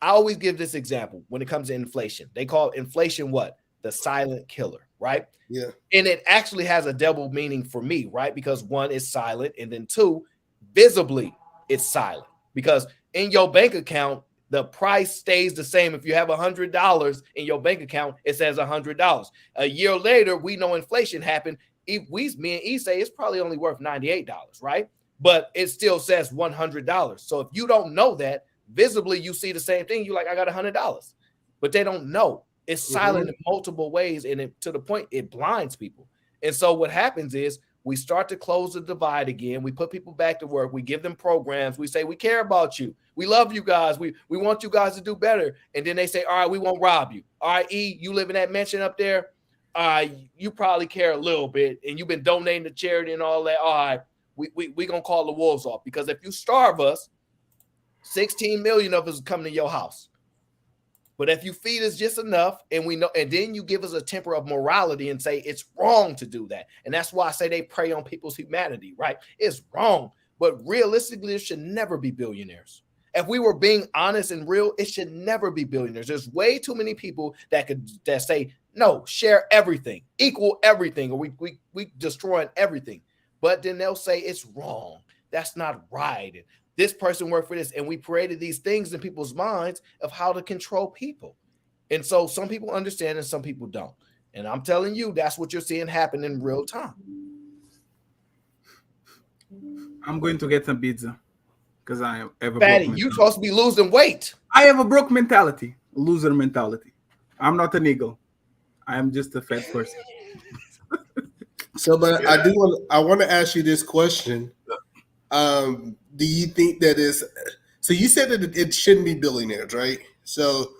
I always give this example when it comes to inflation. They call inflation what? The silent killer, right?
Yeah.
And it actually has a double meaning for me, right? Because one is silent, and then two, visibly it's silent. Because in your bank account, the price stays the same. If you have $100 in your bank account, it says $100. A year later, we know inflation happened. Me and E say it's probably only worth $98, right? But it still says $100. So if you don't know that, visibly you see the same thing. You like, I got $100, but they don't know. It's silent in multiple ways, and to the point it blinds people. And so what happens is we start to close the divide again. We put people back to work. We give them programs. We say we care about you. We love you guys. We want you guys to do better. And then they say, all right, we won't rob you. All right, E, you live in that mansion up there. You probably care a little bit, and you've been donating to charity and all that. All right, we gonna call the wolves off, because if you starve us, 16 million of us come to your house. But if you feed us just enough, and we know, and then you give us a temper of morality and say it's wrong to do that. And that's why I say they prey on people's humanity, right? It's wrong. But realistically, it should never be billionaires. If we were being honest and real, it should never be billionaires. There's way too many people that say, no, share everything, equal everything, or we destroying everything. But then they'll say it's wrong. That's not right. This person worked for this, and we created these things in people's minds of how to control people. And so some people understand and some people don't. And I'm telling you, that's what you're seeing happen in real time.
I'm going to get some pizza because I have a
Fatty, you're supposed to be losing weight.
I have a broke mentality, loser mentality. I'm not an eagle. I am just a fat person.
So, but I want to ask you this question. Do you think that is? So you said that it shouldn't be billionaires, right? So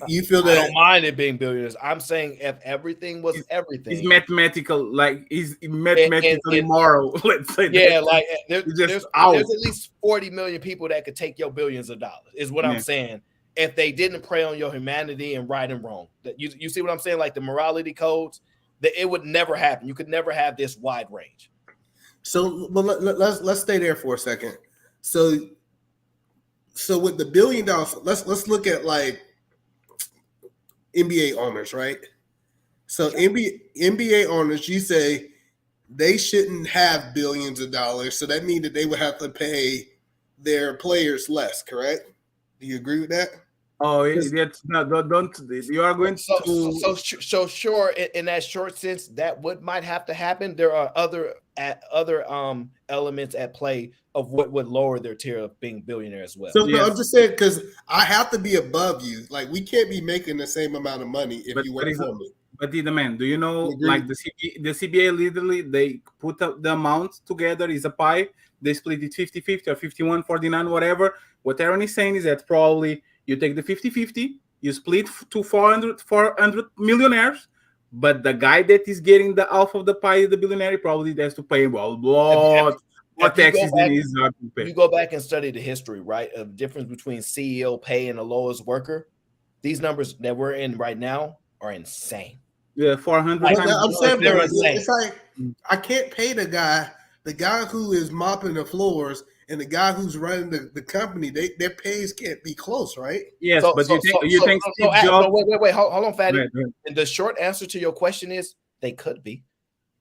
you feel that?
I don't mind it being billionaires. I'm saying if everything was everything,
it's mathematical, like he's mathematically moral. Let's say,
yeah, like there's at least 40 million people that could take your billions of dollars. Is what I'm saying. If they didn't prey on your humanity and right and wrong, that you see what I'm saying? Like the morality codes, that it would never happen. You could never have this wide range.
So, well, let's stay there for a second. So with the $1 billion, let's look at like NBA owners, right? So NBA owners, you say they shouldn't have billions of dollars, so that means that they would have to pay their players less, correct? Do you agree with that?
Oh, don't. You are going to
so sure. In that short sense, that might have to happen. There are other elements at play of what would lower their tier of being billionaire as well.
So I'm just saying, because I have to be above you. Like, we can't be making the same amount of money if you work for me.
But the man, do you know, like the CBA literally, they put up the amount together is a pie. They split it 50-50 or 51-49, whatever. What Aaron is saying is that probably you take the 50-50, you split to 400 millionaires, but the guy that is getting the half of the pie, the billionaire, probably has to pay more taxes than he's not to pay.
You go back and study the history, right, of the difference between CEO pay and the lowest worker. These numbers that we're in right now are insane.
Yeah, 400 times.
I'm saying, it's like I can't pay the guy who is mopping the floors and the guy who's running the company. Their pays can't be close, right?
Yes, but you think
wait, hold on, Fatty. Right. And the short answer to your question is they could be,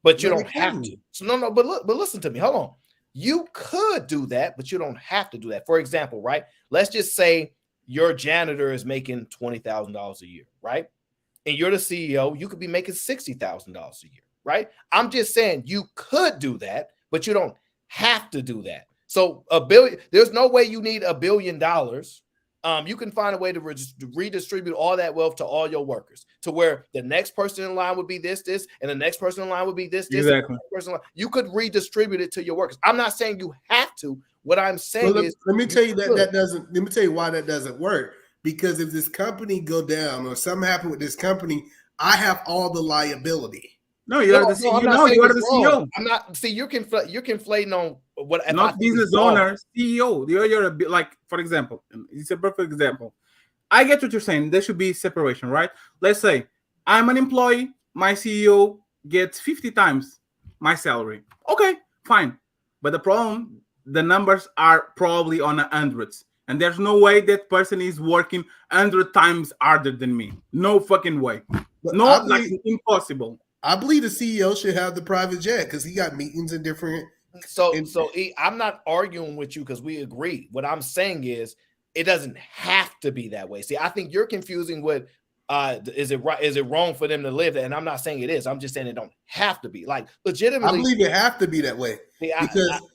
but you don't have to. So no, but listen to me. Hold on. You could do that, but you don't have to do that. For example, right? Let's just say your janitor is making $20,000 a year, right? And you're the CEO, you could be making $60,000 a year, right? I'm just saying you could do that, but you don't have to do that. So $1 billion, there's no way you need $1 billion. You can find a way to redistribute all that wealth to all your workers, to where the next person in line would be this, and the next person in line would be this.
Exactly.
You could redistribute it to your workers. I'm not saying you have to. What I'm saying is,
let me tell you that doesn't. Let me tell you why that doesn't work. Because if this company go down or something happen with this company, I have all the liability.
No, you are the CEO. You are the CEO.
I'm not. See, you're conflating on what.
Not business owner, CEO. You're a bit like, for example, it's a perfect example. I get what you're saying. There should be separation, right? Let's say I'm an employee. My CEO gets 50 times my salary. Okay, fine. But the problem, the numbers are probably on the hundreds. And there's no way that person is working 100 times harder than me. No fucking way. Impossible.
I believe the CEO should have the private jet because he got meetings in different.
So I'm not arguing with you because we agree. What I'm saying is it doesn't have to be that way. See, I think you're confusing what is it right? Is it wrong for them to live there? And I'm not saying it is. I'm just saying it don't have to be. Like, legitimately,
I believe it have to be that way.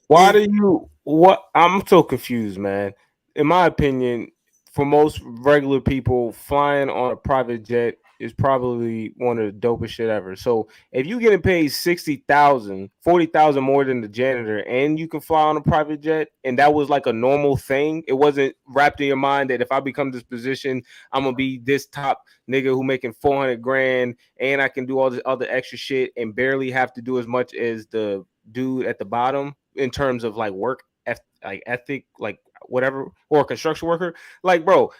What I'm so confused, man. in my opinion, for most regular people, flying on a private jet is probably one of the dopest shit ever. So if you getting paid 60,000, 40,000 more than the janitor, and you can fly on a private jet, and that was like a normal thing, it wasn't wrapped in your mind that if I become this position, I'm gonna be this top nigga who making 400 grand, and I can do all this other extra shit and barely have to do as much as the dude at the bottom in terms of like work, like ethic, like whatever, or a construction worker. Like, bro,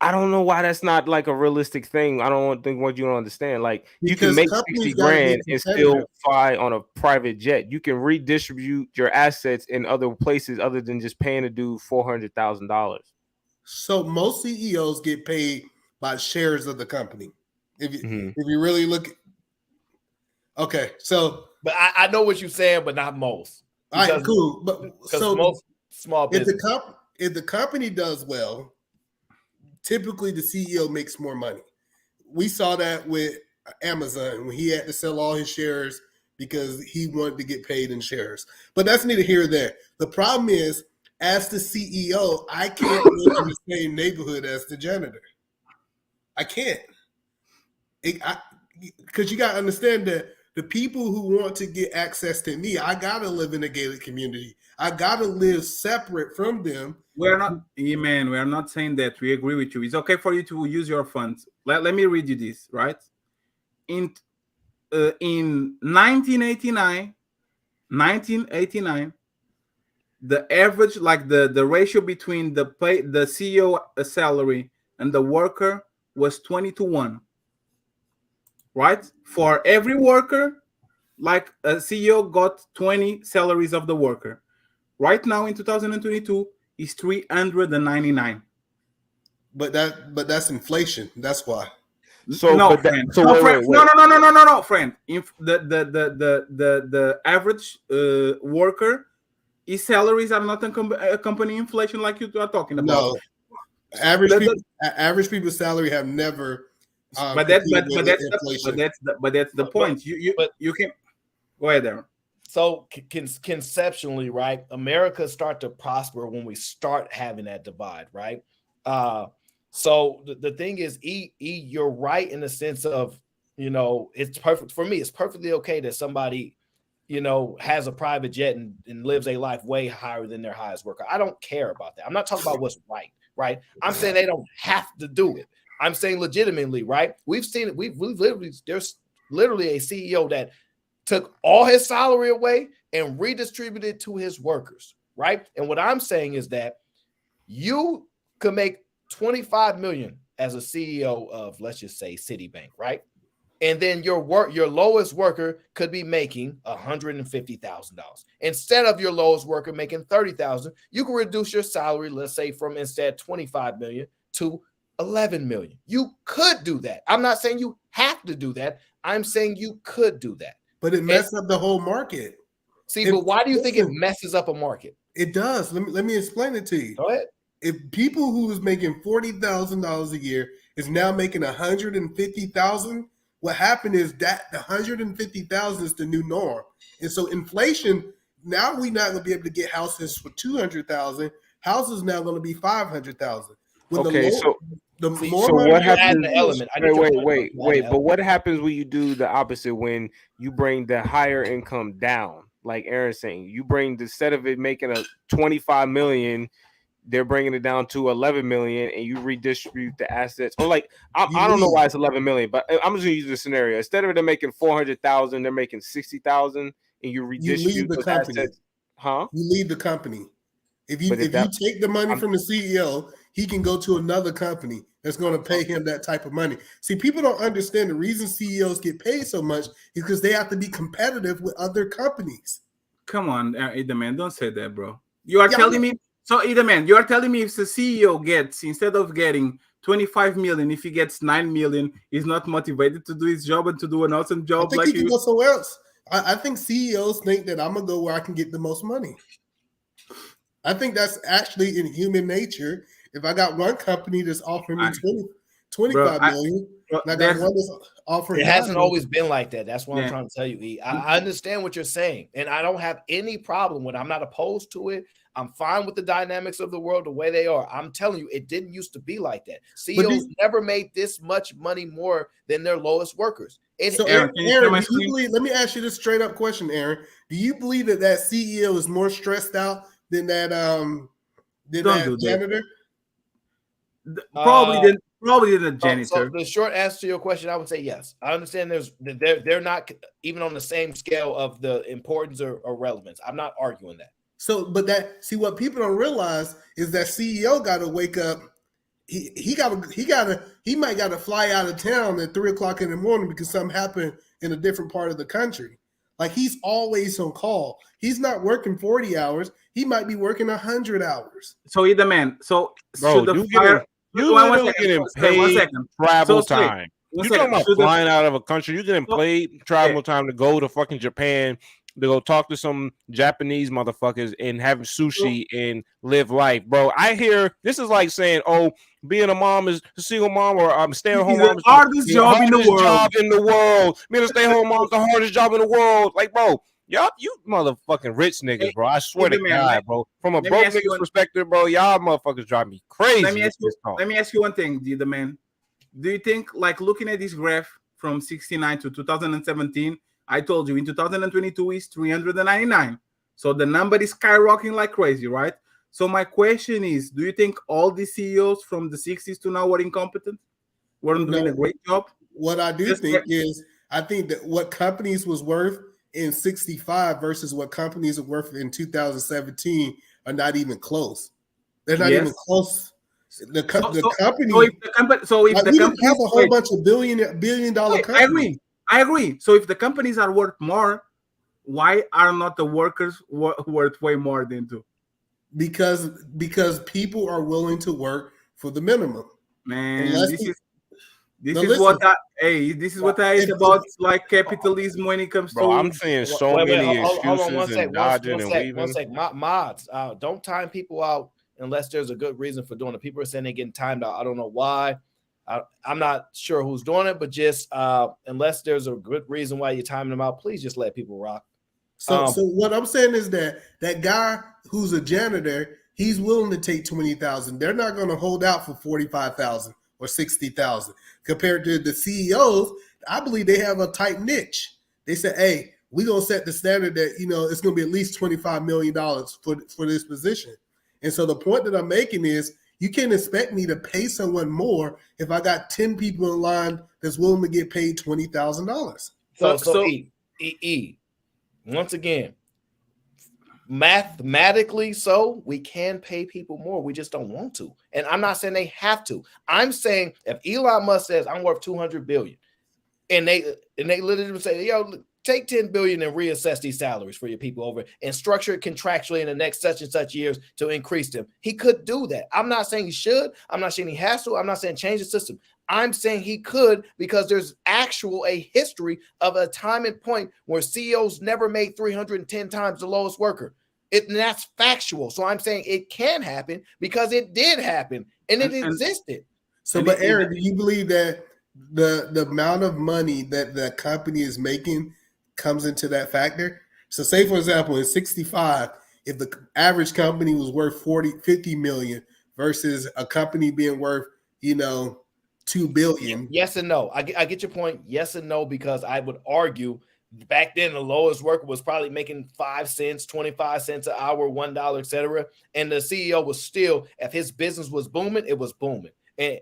I don't know why that's not like a realistic thing. I don't think what you don't understand. Like, you can
Because
make
companies
60
got to
grand
get
and
competitive.
still fly on a private jet. You can redistribute your assets in other places other than just paying a dude $400,000.
So most CEOs get paid by shares of the company. If you
Mhm.
if you really look, okay. So,
But I know what you're saying, but not most.
all right,
Because,
cool. But
because
so
most small
if
business.
if the company does well, typically the CEO makes more money. We saw that with Amazon when he had to sell all his shares because he wanted to get paid in shares. But that's neither here nor there. The problem is, as the CEO, I can't live in the same neighborhood as the janitor. I can't. Because you got to understand that the people who want to get access to me, I got to live in a gated community. I got to live separate from them.
We're not, man, we're not saying that. We agree with you. It's okay for you to use your funds. Let me read you this, right? In 1989, the average, like the ratio between the CEO salary and the worker was 20-1, right? For every worker, like a CEO got 20 salaries of the worker. Right now in 2022 is 399.
But that's inflation. That's why.
So,
No,
but that,
friend.
so
No,
wait,
friend.
wait, wait.
No, friend. If the average worker, his salaries are not accompanying inflation like you are talking about.
No, average people's salary have never.
But that's the point. You can go ahead there.
So conceptually, right, America start to prosper when we start having that divide, right? So the thing is, you're right in the sense of, it's perfect for me. It's perfectly okay that somebody, has a private jet and lives a life way higher than their highest worker. I don't care about that. I'm not talking about what's right? I'm saying they don't have to do it. I'm saying legitimately, right? We've seen it. We've literally, there's literally a CEO that took all his salary away and redistributed it to his workers, right? And what I'm saying is that you could make 25 million as a CEO of, let's just say, Citibank, right? And then your lowest worker could be making $150,000. Instead of your lowest worker making $30,000, you can reduce your salary, let's say, from instead 25 million to 11 million. You could do that. I'm not saying you have to do that. I'm saying you could do that.
But it messes up the whole market.
But why do you think it messes up a market?
It does. Let me explain it to you.
Go ahead.
If people who is making $40,000 a year is now making $150,000, what happened is that the $150,000 is the new norm, and so inflation. Now we're not going to be able to get houses for $200,000. Houses now going to be $500,000.
Okay, so
money
what happens?
Element.
Wait. But what happens when you do the opposite? When you bring the higher income down, like Aaron's saying, you bring, instead of it making a 25 million, they're bringing it down to 11 million, and you redistribute the assets. Or like, I don't know why it's 11 million, but I'm just gonna use this scenario. Instead of them making 400,000, they're making 60,000, and you redistribute
the
those
company.
assets. Huh?
You leave the company. If you take the money from the CEO, he can go to another company that's going to pay him that type of money. See, people don't understand the reason CEOs get paid so much is because they have to be competitive with other companies.
Come on, Ida man, don't say that, bro. You are telling me. So, Ida man, you are telling me if the CEO gets, instead of getting 25 million, if he gets 9 million, he's not motivated to do his job and to do an awesome job.
I think he can go somewhere else. I think CEOs think that I'm gonna go where I can get the most money. I think that's actually in human nature. If I got one company that's offering me 25 million, and I got one that's offering.
It hasn't always been like that. That's what I'm trying to tell you, E. I understand what you're saying, and I don't have any problem with it. I'm not opposed to it. I'm fine with the dynamics of the world the way they are. I'm telling you, it didn't used to be like that. CEOs never made this much money more than their lowest workers.
Aaron, do you believe, let me ask you this straight up question, Aaron. Do you believe that CEO is more stressed out than that janitor?
Probably the janitor.
So the short answer to your question, I would say yes. I understand they're not even on the same scale of the importance or relevance. I'm not arguing that.
So, but what people don't realize is that CEO got to wake up. He might got to fly out of town at 3:00 in the morning because something happened in a different part of the country. Like, he's always on call. He's not working 40 hours. He might be working 100 hours.
So he's the man. So
bro, you getting paid travel time. You talking about flying out of a country? You getting paid travel time to go to fucking Japan, to go talk to some Japanese motherfuckers and have sushi and live life, bro. I hear this is like saying, oh, being a mom is a single mom or I'm staying home mom is
the hardest job in the world.
Being a stay-home mom is the hardest job in the world. Like, bro, y'all, you motherfucking rich niggas, bro. I swear to God, bro. From a broke nigga's perspective, bro, y'all motherfuckers drive me crazy.
Let me ask you one thing, the man. Do you think, like, looking at this graph from 69 to 2017, I told you in 2022 is 399. So the number is skyrocketing like crazy, right? So my question is, do you think all the CEOs from the 60s to now were incompetent? Weren't doing a great job?
What I do think is, I think that what companies was worth in 65 versus what companies are worth in 2017 are not even close. They're not even close. The company.
So if the company
have a whole bunch of billion dollar companies.
I agree. So if the companies are worth more, why are not the workers worth way more than too?
Because people are willing to work for the minimum.
Man, this is what I hate about like capitalism when it comes to.
I'm seeing so many excuses and dodging and weaving.
One sec, mods, don't time people out unless there's a good reason for doing it. People are saying they're getting timed out. I don't know why. I'm not sure who's doing it, but just unless there's a good reason why you're timing them out, please just let people rock.
So what I'm saying is that guy who's a janitor, he's willing to take 20,000. They're not going to hold out for 45,000 or 60,000. Compared to the CEOs, I believe they have a tight niche. They said, hey, we're going to set the standard that, it's going to be at least $25 million for this position. And so the point that I'm making is, you can't expect me to pay someone more if I got 10 people in line that's willing to get paid $20,000.
So once again, mathematically, so we can pay people more. We just don't want to. And I'm not saying they have to. I'm saying if Elon Musk says I'm worth 200 billion, and they literally say, yo, take 10 billion and reassess these salaries for your people over and structure it contractually in the next such and such years to increase them. He could do that. I'm not saying he should. I'm not saying he has to. I'm not saying change the system. I'm saying he could because there's a history of a time and point where CEOs never made 310 times the lowest worker. And that's factual. So I'm saying it can happen because it did happen and it existed.
So, but Aaron, do you believe that the amount of money that the company is making comes into that factor? So say, for example, in 65, if the average company was worth 50 million versus a company being worth, 2 billion.
Yes and no. I get your point. Yes and no, because I would argue back then the lowest worker was probably making 5 cents, 25 cents an hour, $1, etc. And the CEO was still, if his business was booming, it was booming.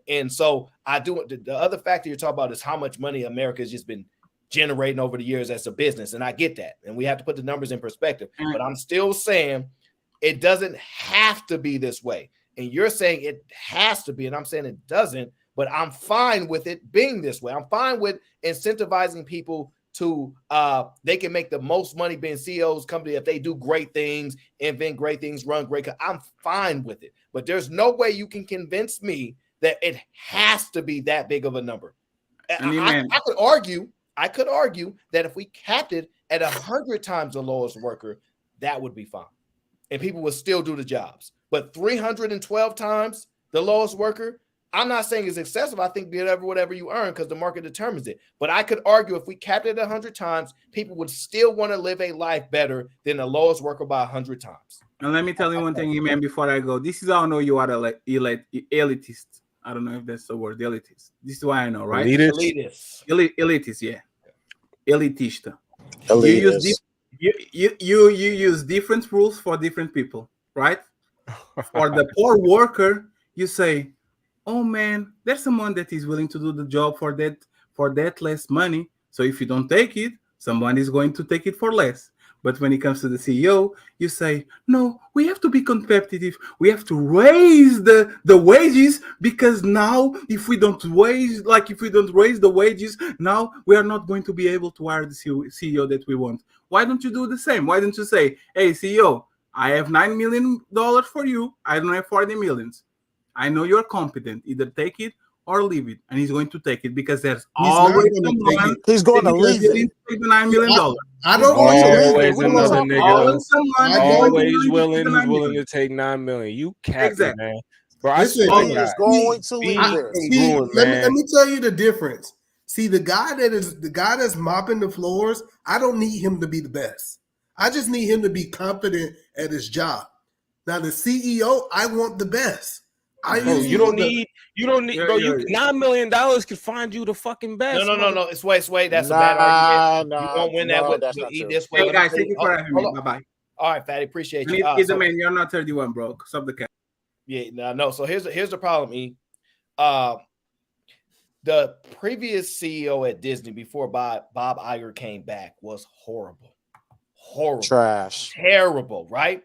And so I do. The other factor you're talking about is how much money America has just been generating over the years as a business. And I get that. And we have to put the numbers in perspective. But I'm still saying it doesn't have to be this way. And you're saying it has to be. And I'm saying it doesn't. But I'm fine with it being this way. I'm fine with incentivizing people to they can make the most money being CEOs company if they do great things, invent great things, run great. I'm fine with it. But there's no way you can convince me that it has to be that big of a number. I could argue that if we capped it at 100 times the lowest worker, that would be fine. And people would still do the jobs. But 312 times the lowest worker, I'm not saying it's excessive. I think whatever you earn because the market determines it. But I could argue if we capped it 100 times, people would still want to live a life better than the lowest worker by 100 times.
And let me tell you one thing, man, before I go. This is how I know you are elitist. I don't know if that's the word, elitist. This is why I know, right?
Elitist.
Elitist, yeah. Elitista.
Elitist.
You use different rules for different people, right? For the poor worker, you say, oh man, there's someone that is willing to do the job for that less money. So if you don't take it, someone is going to take it for less. But when it comes to the CEO, you say, no, we have to be competitive. We have to raise the wages, because now if we don't raise the wages, now we are not going to be able to hire the CEO that we want. Why don't you do the same? Why don't you say, hey, CEO, I have $9 million for you. I don't have 40 millions. I know you're competent. Either take it or leave it. And he's going to take it, because there's always someone.
He's going to leave it.
Take the $9 million.
I
He's
don't
going to leave it.
Always
What are we
another
talking
nigga.
about?
Always someone.
Always willing. He's willing to take $9 million. You capping,
Exactly.
man. Bro, I
Listen,
swear
He
to
is
God.
going to leave
Be
it.
congruent,
let
man.
me tell you the difference. See, the guy that's mopping the floors, I don't need him to be the best. I just need him to be competent at his job. Now, the CEO, I want the best.
Bro, you don't need, bro. You $9 million could find you the fucking best.
No. It's way. That's a bad argument. You won't win that with
that's not
eat
true.
this way.
Hey guys, thank you for having me. Bye bye.
All right, Fatty, appreciate you.
Either man, you're not 31, bro. Stop the cap.
Yeah, no. So here's the problem, E. The previous CEO at Disney before Bob Iger came back was horrible.
Trash.
Terrible, right?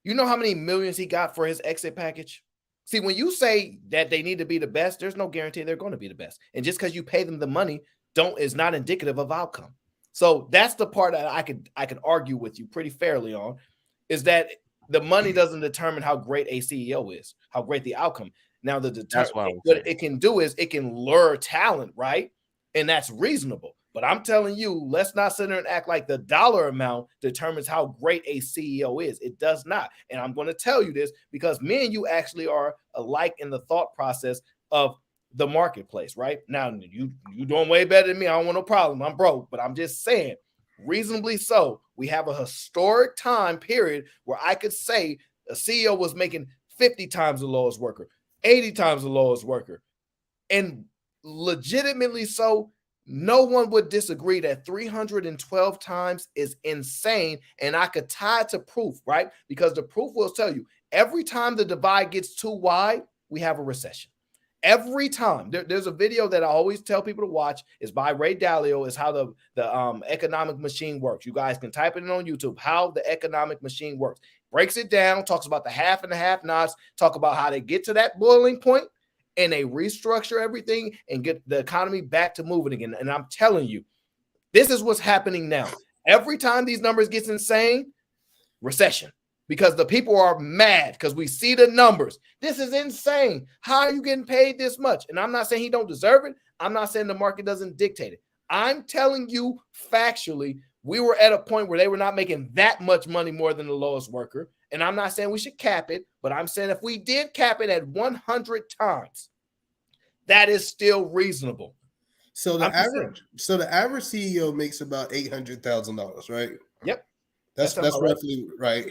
You know how many millions he got for his exit package? See, when you say that they need to be the best, there's no guarantee they're going to be the best. And just because you pay them the money is not indicative of outcome. So that's the part that I could argue with you pretty fairly on, is that the money doesn't determine how great a CEO is, how great the outcome. Now, what it can do is it can lure talent, right? And that's reasonable. But I'm telling you, let's not sit there and act like the dollar amount determines how great a CEO is. It does not. And I'm going to tell you this because me and you actually are alike in the thought process of the marketplace, right? Now, you doing way better than me. I don't want no problem. I'm broke, but I'm just saying, reasonably so, we have a historic time period where I could say a CEO was making 50 times the lowest worker, 80 times the lowest worker. And legitimately so, no one would disagree that 312 times is insane. And I could tie it to proof, right? Because the proof will tell you every time the divide gets too wide, we have a recession. Every time. There's a video that I always tell people to watch. It's by Ray Dalio. Is how the economic machine works. You guys can type it in on YouTube, how the economic machine works. Breaks it down, talks about the half and the half nots, talk about how they get to that boiling point, and they restructure everything and get the economy back to moving again. And I'm telling you, this is what's happening now. Every time these numbers get insane, recession. Because the people are mad because we see the numbers. This is insane. How are you getting paid this much? And I'm not saying he don't deserve it. I'm not saying the market doesn't dictate it. I'm telling you factually, we were at a point where they were not making that much money more than the lowest worker. And I'm not saying we should cap it, but I'm saying if we did cap it at 100 times, that is still reasonable.
So the average CEO makes about $800,000, right?
Yep.
That's roughly right.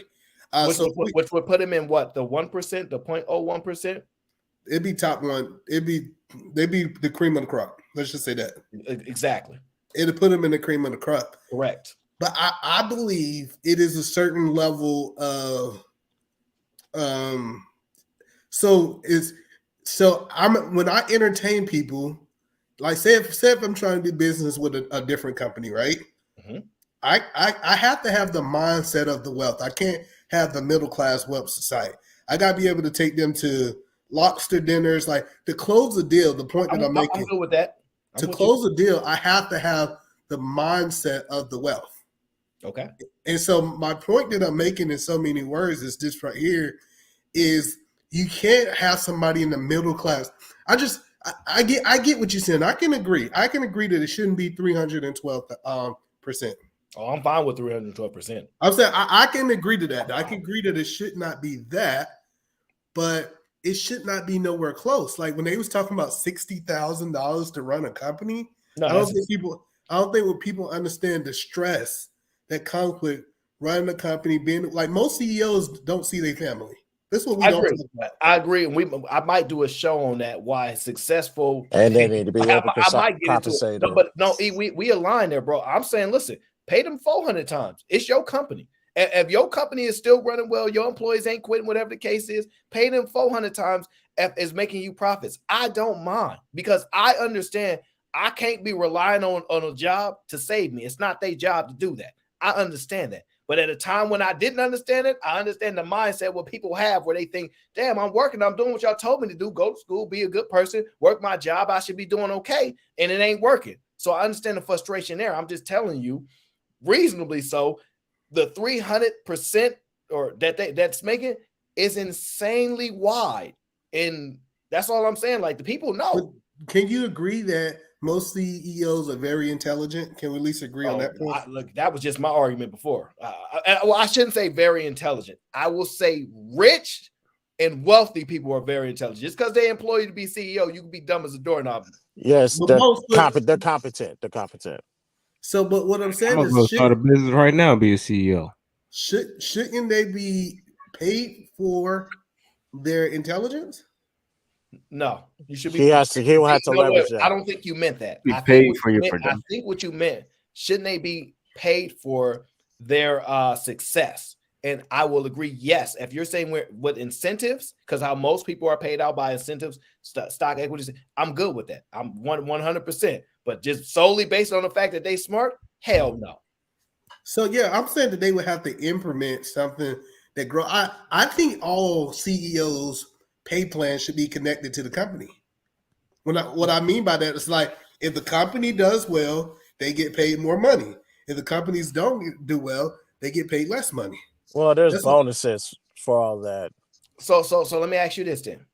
Which would put him in what? The 1%, the 0.01%?
It'd be top one. They'd be the cream of the crop. Let's just say that.
Exactly.
It'll put him in the cream of the crop.
Correct.
But I believe it is a certain level of when I entertain people, like say if I'm trying to do business with a different company, right? Mm-hmm. I have to have the mindset of the wealth. I can't have the middle class wealth society. I gotta be able to take them to lobster dinners, like to close the deal. The point that I'm making,
I'm good with that.
To close a deal, I have to have the mindset of the wealth.
Okay.
And so my point that I'm making in so many words is this right here is you can't have somebody in the middle class. I get what you're saying. I can agree that it shouldn't be 312%.
Oh, I'm fine with 312%.
I'm saying I can agree to that. I can agree that it should not be that, but it should not be nowhere close. Like when they was talking about $60,000 to run a company, I don't think people understand the stress that comes with running a company, being like most CEOs don't see their family. That's what we
I
don't
agree.
talk about.
I agree, and I might do a show on that. Why successful,
And they need to be able
I
to
might get into it.
compensate
No,
them.
but no, we align there, bro. I'm saying, listen, pay them 400 times. It's your company. If your company is still running well, your employees ain't quitting, whatever the case is, pay them 400 times if it's making you profits. I don't mind because I understand I can't be relying on a job to save me. It's not their job to do that. I understand that. But at a time when I didn't understand it, I understand the mindset what people have where they think, damn, I'm working, I'm doing what y'all told me to do, go to school, be a good person, work my job, I should be doing okay, and it ain't working. So I understand the frustration there. I'm just telling you, reasonably so, the 300% or that's making is insanely wide. And that's all I'm saying. Like the people know.
But can you agree that most CEOs are very intelligent? Can we at least agree on that point?
Look, that was just my argument before. Well, I shouldn't say very intelligent. I will say rich and wealthy people are very intelligent. Just because they employ you to be CEO, you can be dumb as a doorknob.
Yes, they're competent. They're competent.
So, but what I'm saying
I'm gonna go start a business right now and be a CEO.
Shouldn't they be paid for their intelligence?
No, you should be.
He will have to leverage that.
I don't think you meant that.
Be paid for your
I
production.
think what you meant, shouldn't they be paid for their success? And I will agree. Yes, if you're saying with incentives, because how most people are paid out by incentives, stock equities, I'm good with that. I'm 100%. But just solely based on the fact that they smart, hell no.
So yeah, I'm saying that they would have to implement something that grow. I think all CEOs' pay plans should be connected to the company. What I mean by that is like if the company does well, they get paid more money. If the companies don't do well, they get paid less money.
Well, there's bonuses for all that.
So let me ask you this then,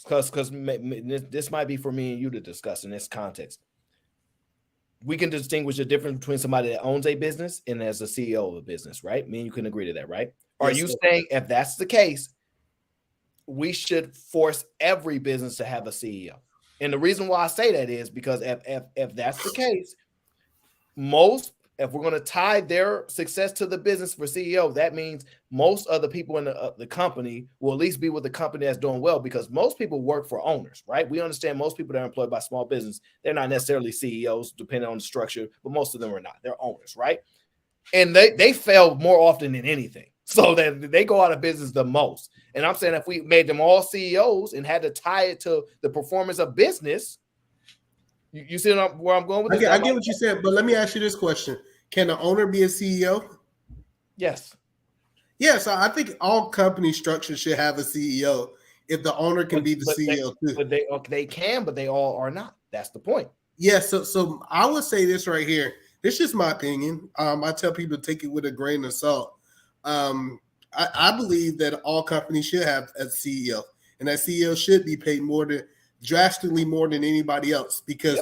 because this might be for me and you to discuss in this context. We can distinguish the difference between somebody that owns a business and as a CEO of a business, right? Me and you can agree to that, right? Are you saying if that's the case, we should force every business to have a CEO? And the reason why I say that is because if that's the case, if we're going to tie their success to the business for CEO, that means most of the people in the company will at least be with the company that's doing well, because most people work for owners, right? We understand most people that are employed by small business, they're not necessarily CEOs, depending on the structure, but most of them are not. They're owners, right? And they fail more often than anything. So that they go out of business the most. And I'm saying if we made them all CEOs and had to tie it to the performance of business, you see where I'm going with this?
I get what you said, but let me ask you this question. Can the owner be a CEO?
Yes.
Yes, I think all company structures should have a CEO if the owner can be the CEO too.
But they can, but they all are not. That's the point.
Yes, so I would say this right here. This is my opinion. I tell people to take it with a grain of salt. I believe that all companies should have a CEO, and that CEO should be paid drastically more than anybody else, because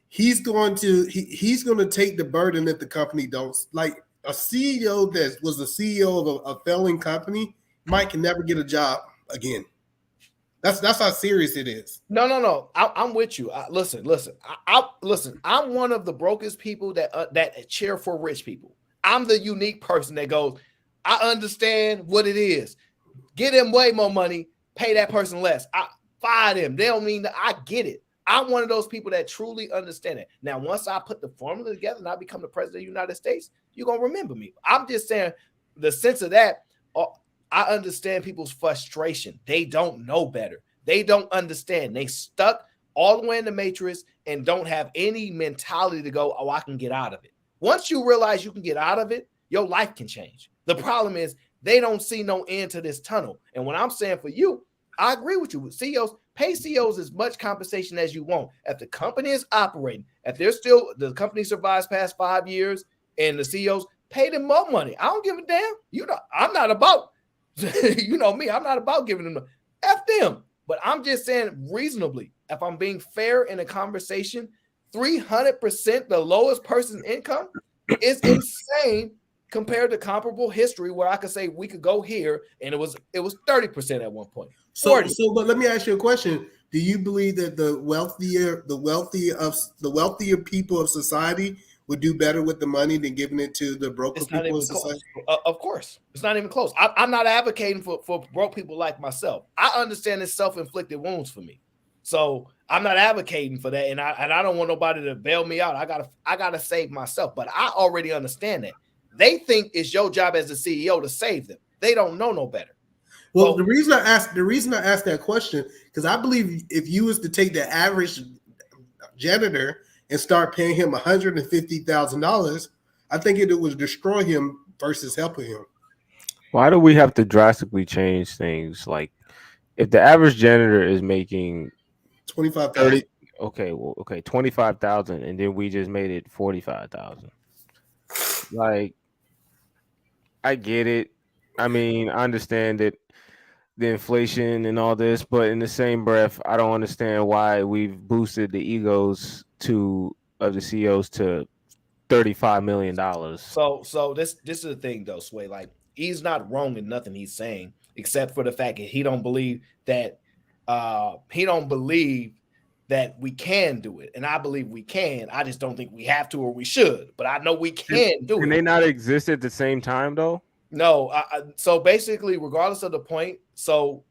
he's going to take the burden that the company don't. Like a CEO that was the CEO of a failing company can never get a job again. That's how serious it is.
No. I'm with you. Listen. I'm one of the brokest people that cheer for rich people. I'm the unique person that goes, I understand what it is. Get them way more money, pay that person less. I fire them. They don't mean that. I get it. I'm one of those people that truly understand it. Now, once I put the formula together and I become the president of the United States, you're going to remember me. I'm just saying the sense of that, I understand people's frustration. They don't know better. They don't understand. They stuck all the way in the matrix and don't have any mentality to go, oh, I can get out of it. Once you realize you can get out of it, your life can change. The problem is they don't see no end to this tunnel. And what I'm saying for you, I agree with you. CEOs, pay CEOs as much compensation as you want. If the company is operating, if the company survives past 5 years and the CEOs, pay them more money. I don't give a damn. I'm not about, you know me, I'm not about giving them, F them. But I'm just saying reasonably, if I'm being fair in a conversation, 300% the lowest person's income is insane compared to comparable history where I could say we could go here and it was 30% at one point.
But let me ask you a question. Do you believe that the wealthier people of society would do better with the money than giving it to the broke
It's
people
not even
in society?
close. Of course, it's not even close. I'm not advocating for broke people like myself. I understand it's self-inflicted wounds for me, so I'm not advocating for that, and I don't want nobody to bail me out. I gotta save myself, but I already understand that. They think it's your job as the CEO to save them. They don't know no better.
Well,
So
the reason I asked that question, because I believe if you was to take the average janitor and start paying him $150,000, I think it would destroy him versus helping him.
Why do we have to drastically change things? Like, if the average janitor is making
25,000,
okay, 25,000, and then we just made it 45,000. Like, I get it. I mean, I understand that the inflation and all this, but in the same breath, I don't understand why we've boosted the egos of the CEOs to $35 million.
So this is the thing though, Sway. Like, he's not wrong in nothing he's saying, except for the fact that he don't believe that we can do it. And I believe we can. I just don't think we have to or we should. But I know we can do it.
Can they not exist at the same time though?
No. So basically, regardless of the point, so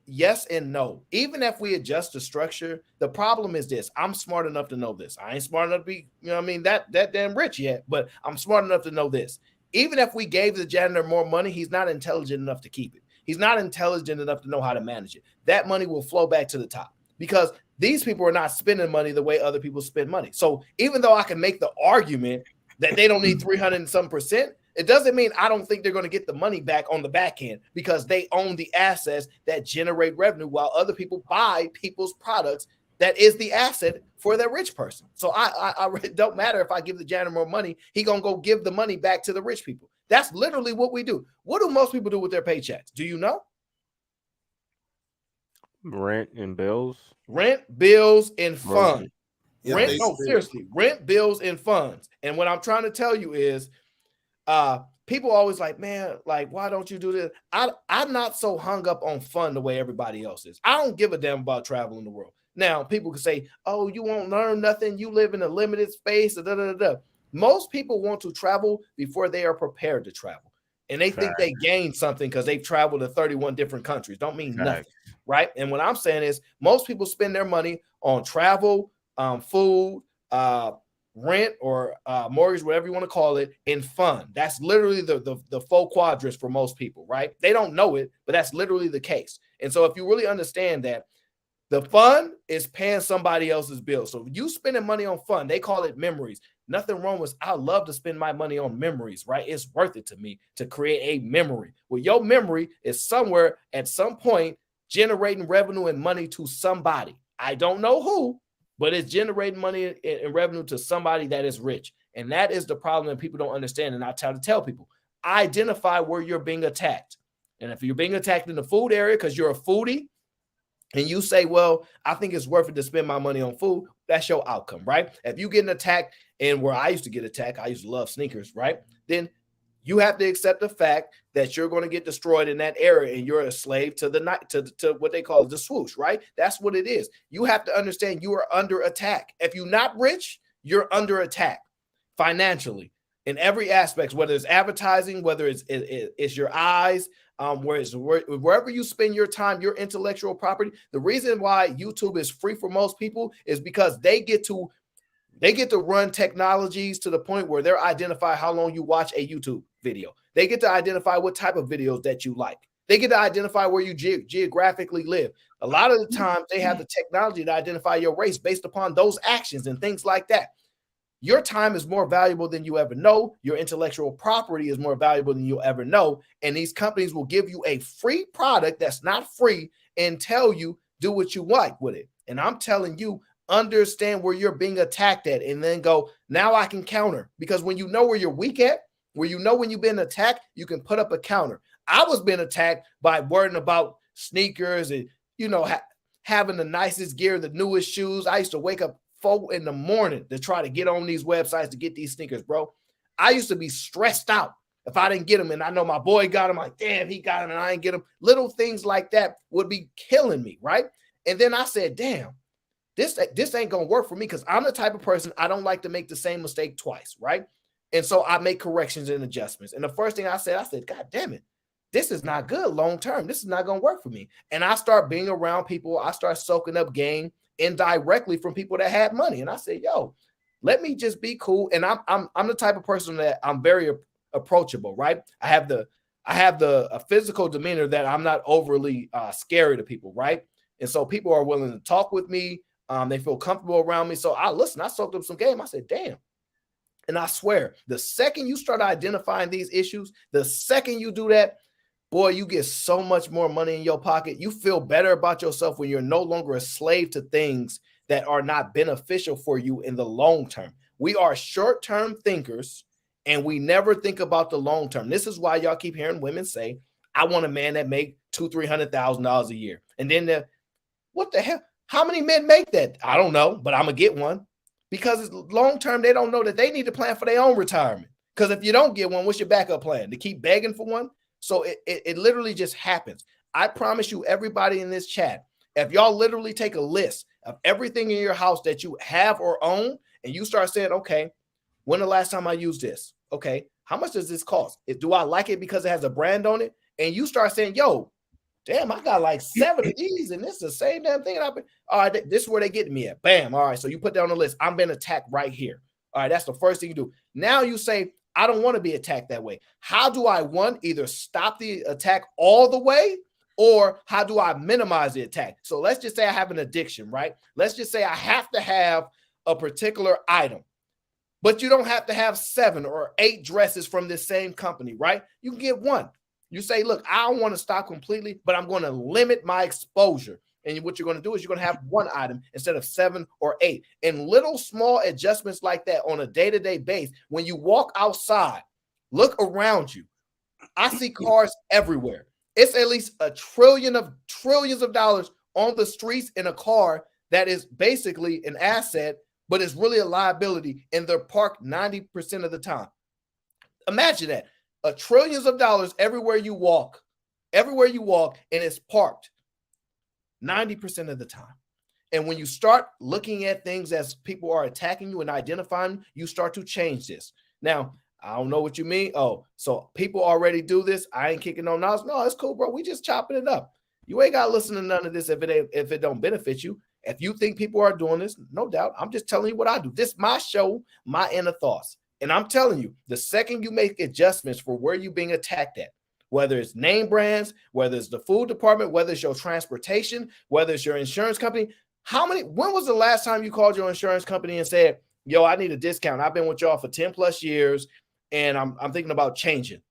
yes and no. Even if we adjust the structure, the problem is this. I'm smart enough to know this. I ain't smart enough to be, that damn rich yet, but I'm smart enough to know this. Even if we gave the janitor more money, he's not intelligent enough to keep it. He's not intelligent enough to know how to manage it. That money will flow back to the top because these people are not spending money the way other people spend money. So even though I can make the argument that they don't need 300 and some percent, it doesn't mean I don't think they're going to get the money back on the back end because they own the assets that generate revenue while other people buy people's products. That is the asset for that rich person. So it don't matter if I give the janitor more money, he going to go give the money back to the rich people. That's literally what we do. What do most people do with their paychecks? Do you know?
Rent and bills.
Rent, bills, and funds.
Yeah,
Seriously, rent, bills, and funds. And what I'm trying to tell you is, people always like, man, like, why don't you do this? I'm not so hung up on fun the way everybody else is. I don't give a damn about traveling the world. Now, people can say, oh, you won't learn nothing. You live in a limited space. Da, da, da, da. Most people want to travel before they are prepared to travel. And they think they gain something because they've traveled to 31 different countries. Don't mean nothing, right? And what I'm saying is most people spend their money on travel, food, rent or mortgage, whatever you want to call it, in fun. That's literally the four quadrants for most people, right? They don't know it, but that's literally the case. And so if you really understand that, the fun is paying somebody else's bill. So you spending money on fun, they call it memories. Nothing wrong with, I love to spend my money on memories, right? It's worth it to me to create a memory. Well, your memory is somewhere at some point generating revenue and money to somebody. I don't know who, but it's generating money and revenue to somebody that is rich. And that is the problem that people don't understand. And I try to tell people, identify where you're being attacked. And if you're being attacked in the food area because you're a foodie, and you say, well, I think it's worth it to spend my money on food, that's your outcome, right? If you getting attacked and where I used to get attacked, I used to love sneakers, right? Then you have to accept the fact that you're going to get destroyed in that area and you're a slave to the night, to what they call the swoosh, right? That's what it is. You have to understand you are under attack. If you're not rich, you're under attack financially in every aspect, whether it's advertising, whether it's your eyes, wherever you spend your time, your intellectual property. The reason why YouTube is free for most people is because they get to run technologies to the point where they're identify how long you watch a YouTube video. They get to identify what type of videos that you like. They get to identify where you geographically live. A lot of the time, they have the technology to identify your race based upon those actions and things like that. Your time is more valuable than you ever know. Your intellectual property is more valuable than you'll ever know. And these companies will give you a free product that's not free and tell you, do what you like with it. And I'm telling you, understand where you're being attacked at and then go, now I can counter. Because when you know where you're weak at, where you know when you've been attacked, you can put up a counter. I was being attacked by worrying about sneakers and, having the nicest gear, the newest shoes. I used to wake up 4 a.m. to try to get on these websites to get these sneakers, bro. I used to be stressed out if I didn't get them. And I know my boy got them. Like, damn, he got them and I didn't get them. Little things like that would be killing me, right? And then I said, damn, this ain't gonna work for me because I'm the type of person I don't like to make the same mistake twice, right? And so I make corrections and adjustments. And the first thing I said, God damn it, this is not good long term. This is not gonna work for me. And I start being around people. I start soaking up game indirectly from people that had money. And I said, yo, let me just be cool. And I'm the type of person that I'm very approachable, right? I have a physical demeanor that I'm not overly scary to people, right? And so people are willing to talk with me. They feel comfortable around me. So I soaked up some game. I said, damn. And I swear, the second you start identifying these issues, the second you do that, boy, you get so much more money in your pocket. You feel better about yourself when you're no longer a slave to things that are not beneficial for you in the long term. We are short-term thinkers, and we never think about the long term. This is why y'all keep hearing women say, I want a man that make $200,000-$300,000 a year. And then what the hell? How many men make that? I don't know, but I'm going to get one. Because it's long term, they don't know that they need to plan for their own retirement. Because if you don't get one, what's your backup plan? To keep begging for one? So it literally just happens. I promise you, everybody in this chat, if y'all literally take a list of everything in your house that you have or own, and you start saying, okay, when the last time I used this? Okay, how much does this cost? Do I like it because it has a brand on it? And you start saying, yo, damn, I got like 7 of these, and this is the same damn thing. All right, this is where they get me at. Bam. All right, so you put that on the list. I'm being attacked right here. All right, that's the first thing you do. Now you say, I don't want to be attacked that way. How do I, either stop the attack all the way, or how do I minimize the attack? So let's just say I have an addiction, right? Let's just say I have to have a particular item, but you don't have to have 7 or 8 dresses from this same company, right? You can get one. You say, look, I don't want to stop completely, but I'm going to limit my exposure. And what you're going to do is you're going to have one item instead of 7 or 8. And little small adjustments like that on a day-to-day basis. When you walk outside, look around you. I see cars everywhere. It's at least trillions of dollars on the streets in a car that is basically an asset, but it's really a liability, and they're parked 90% of the time. Imagine that. Trillions of dollars everywhere you walk, and it's parked 90% of the time. And when you start looking at things as people are attacking you and identifying, you start to change this. Now, I don't know what you mean. Oh, so people already do this. I ain't kicking no knowledge. No, it's cool, bro. We just chopping it up. You ain't got to listen to none of this if it don't benefit you. If you think people are doing this, no doubt. I'm just telling you what I do. This is my show, my inner thoughts. And I'm telling you, the second you make adjustments for where you're being attacked at, whether it's name brands, whether it's the food department, whether it's your transportation, whether it's your insurance company, when was the last time you called your insurance company and said, yo, I need a discount. I've been with y'all for 10 plus years and I'm thinking about changing.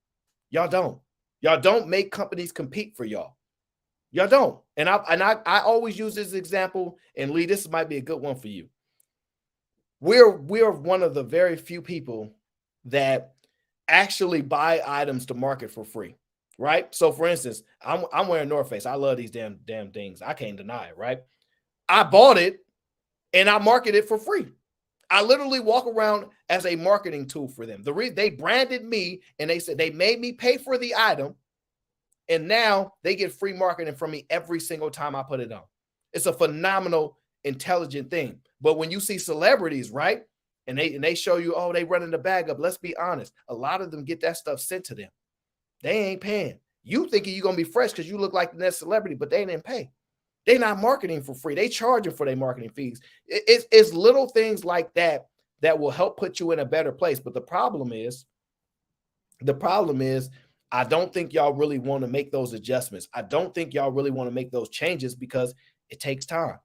Y'all don't make companies compete for y'all. Y'all don't. And I always use this example, and Lee, this might be a good one for you. We're one of the very few people that actually buy items to market for free, right? So for instance, I'm wearing North Face. I love these damn things. I can't deny it, right? I bought it and I market it for free. I literally walk around as a marketing tool for them. They branded me and they said they made me pay for the item, and now they get free marketing from me every single time I put it on. It's a phenomenal, intelligent thing. But when you see celebrities, right, and they show you, oh, they running the bag up, let's be honest, a lot of them get that stuff sent to them. They ain't paying. You thinking you're going to be fresh because you look like the next celebrity, but they didn't pay. They're not marketing for free. They charging for their marketing fees. It's little things like that will help put you in a better place. But the problem is, I don't think y'all really want to make those adjustments. I don't think y'all really want to make those changes because it takes time.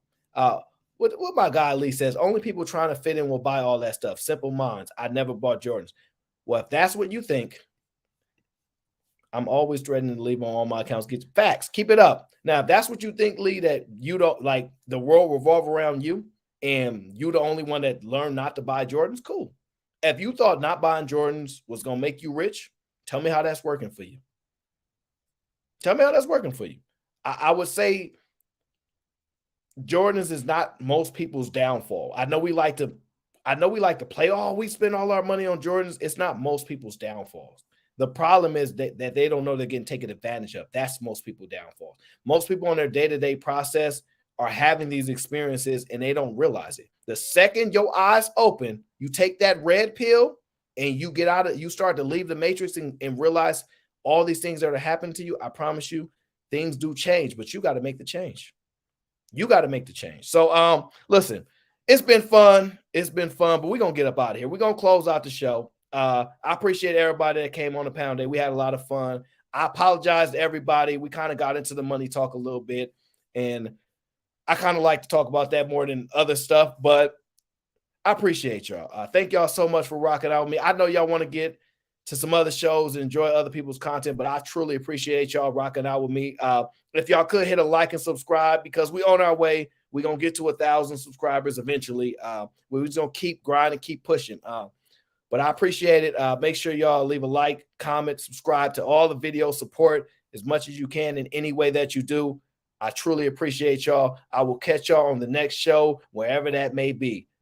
What my guy Lee says, only people trying to fit in will buy all that stuff. Simple minds. I never bought Jordans. Well, if that's what you think, I'm always dreading to leave on all my accounts. Get facts. Keep it up. Now, if that's what you think, Lee, that you don't like the world revolve around you and you the only one that learned not to buy Jordans, cool. If you thought not buying Jordans was going to make you rich, tell me how that's working for you. Tell me how that's working for you. I would say Jordans is not most people's downfall. I know we like to play, oh, we spend all our money on Jordans. It's not most people's downfalls. The problem is that they don't know they're getting taken advantage of. That's most people's downfall. Most people on their day-to-day process are having these experiences and they don't realize it. The second your eyes open, you take that red pill and you get out of, you start to leave the matrix and realize all these things that are happening to you. I promise you, things do change, but you got to make the change. You got to make the change. So, listen, it's been fun. It's been fun, but we're going to get up out of here. We're going to close out the show. I appreciate everybody that came on the Pound Day. We had a lot of fun. I apologize to everybody. We kind of got into the money talk a little bit, and I kind of like to talk about that more than other stuff, but I appreciate y'all. Thank y'all so much for rocking out with me. I know y'all want to get to some other shows and enjoy other people's content, but I truly appreciate y'all rocking out with me. If y'all could hit a like and subscribe, because we on our way. We're going to get to 1,000 subscribers eventually. We're just going to keep grinding, keep pushing. But I appreciate it. Make sure y'all leave a like, comment, subscribe to all the videos, support as much as you can in any way that you do. I truly appreciate y'all. I will catch y'all on the next show, wherever that may be.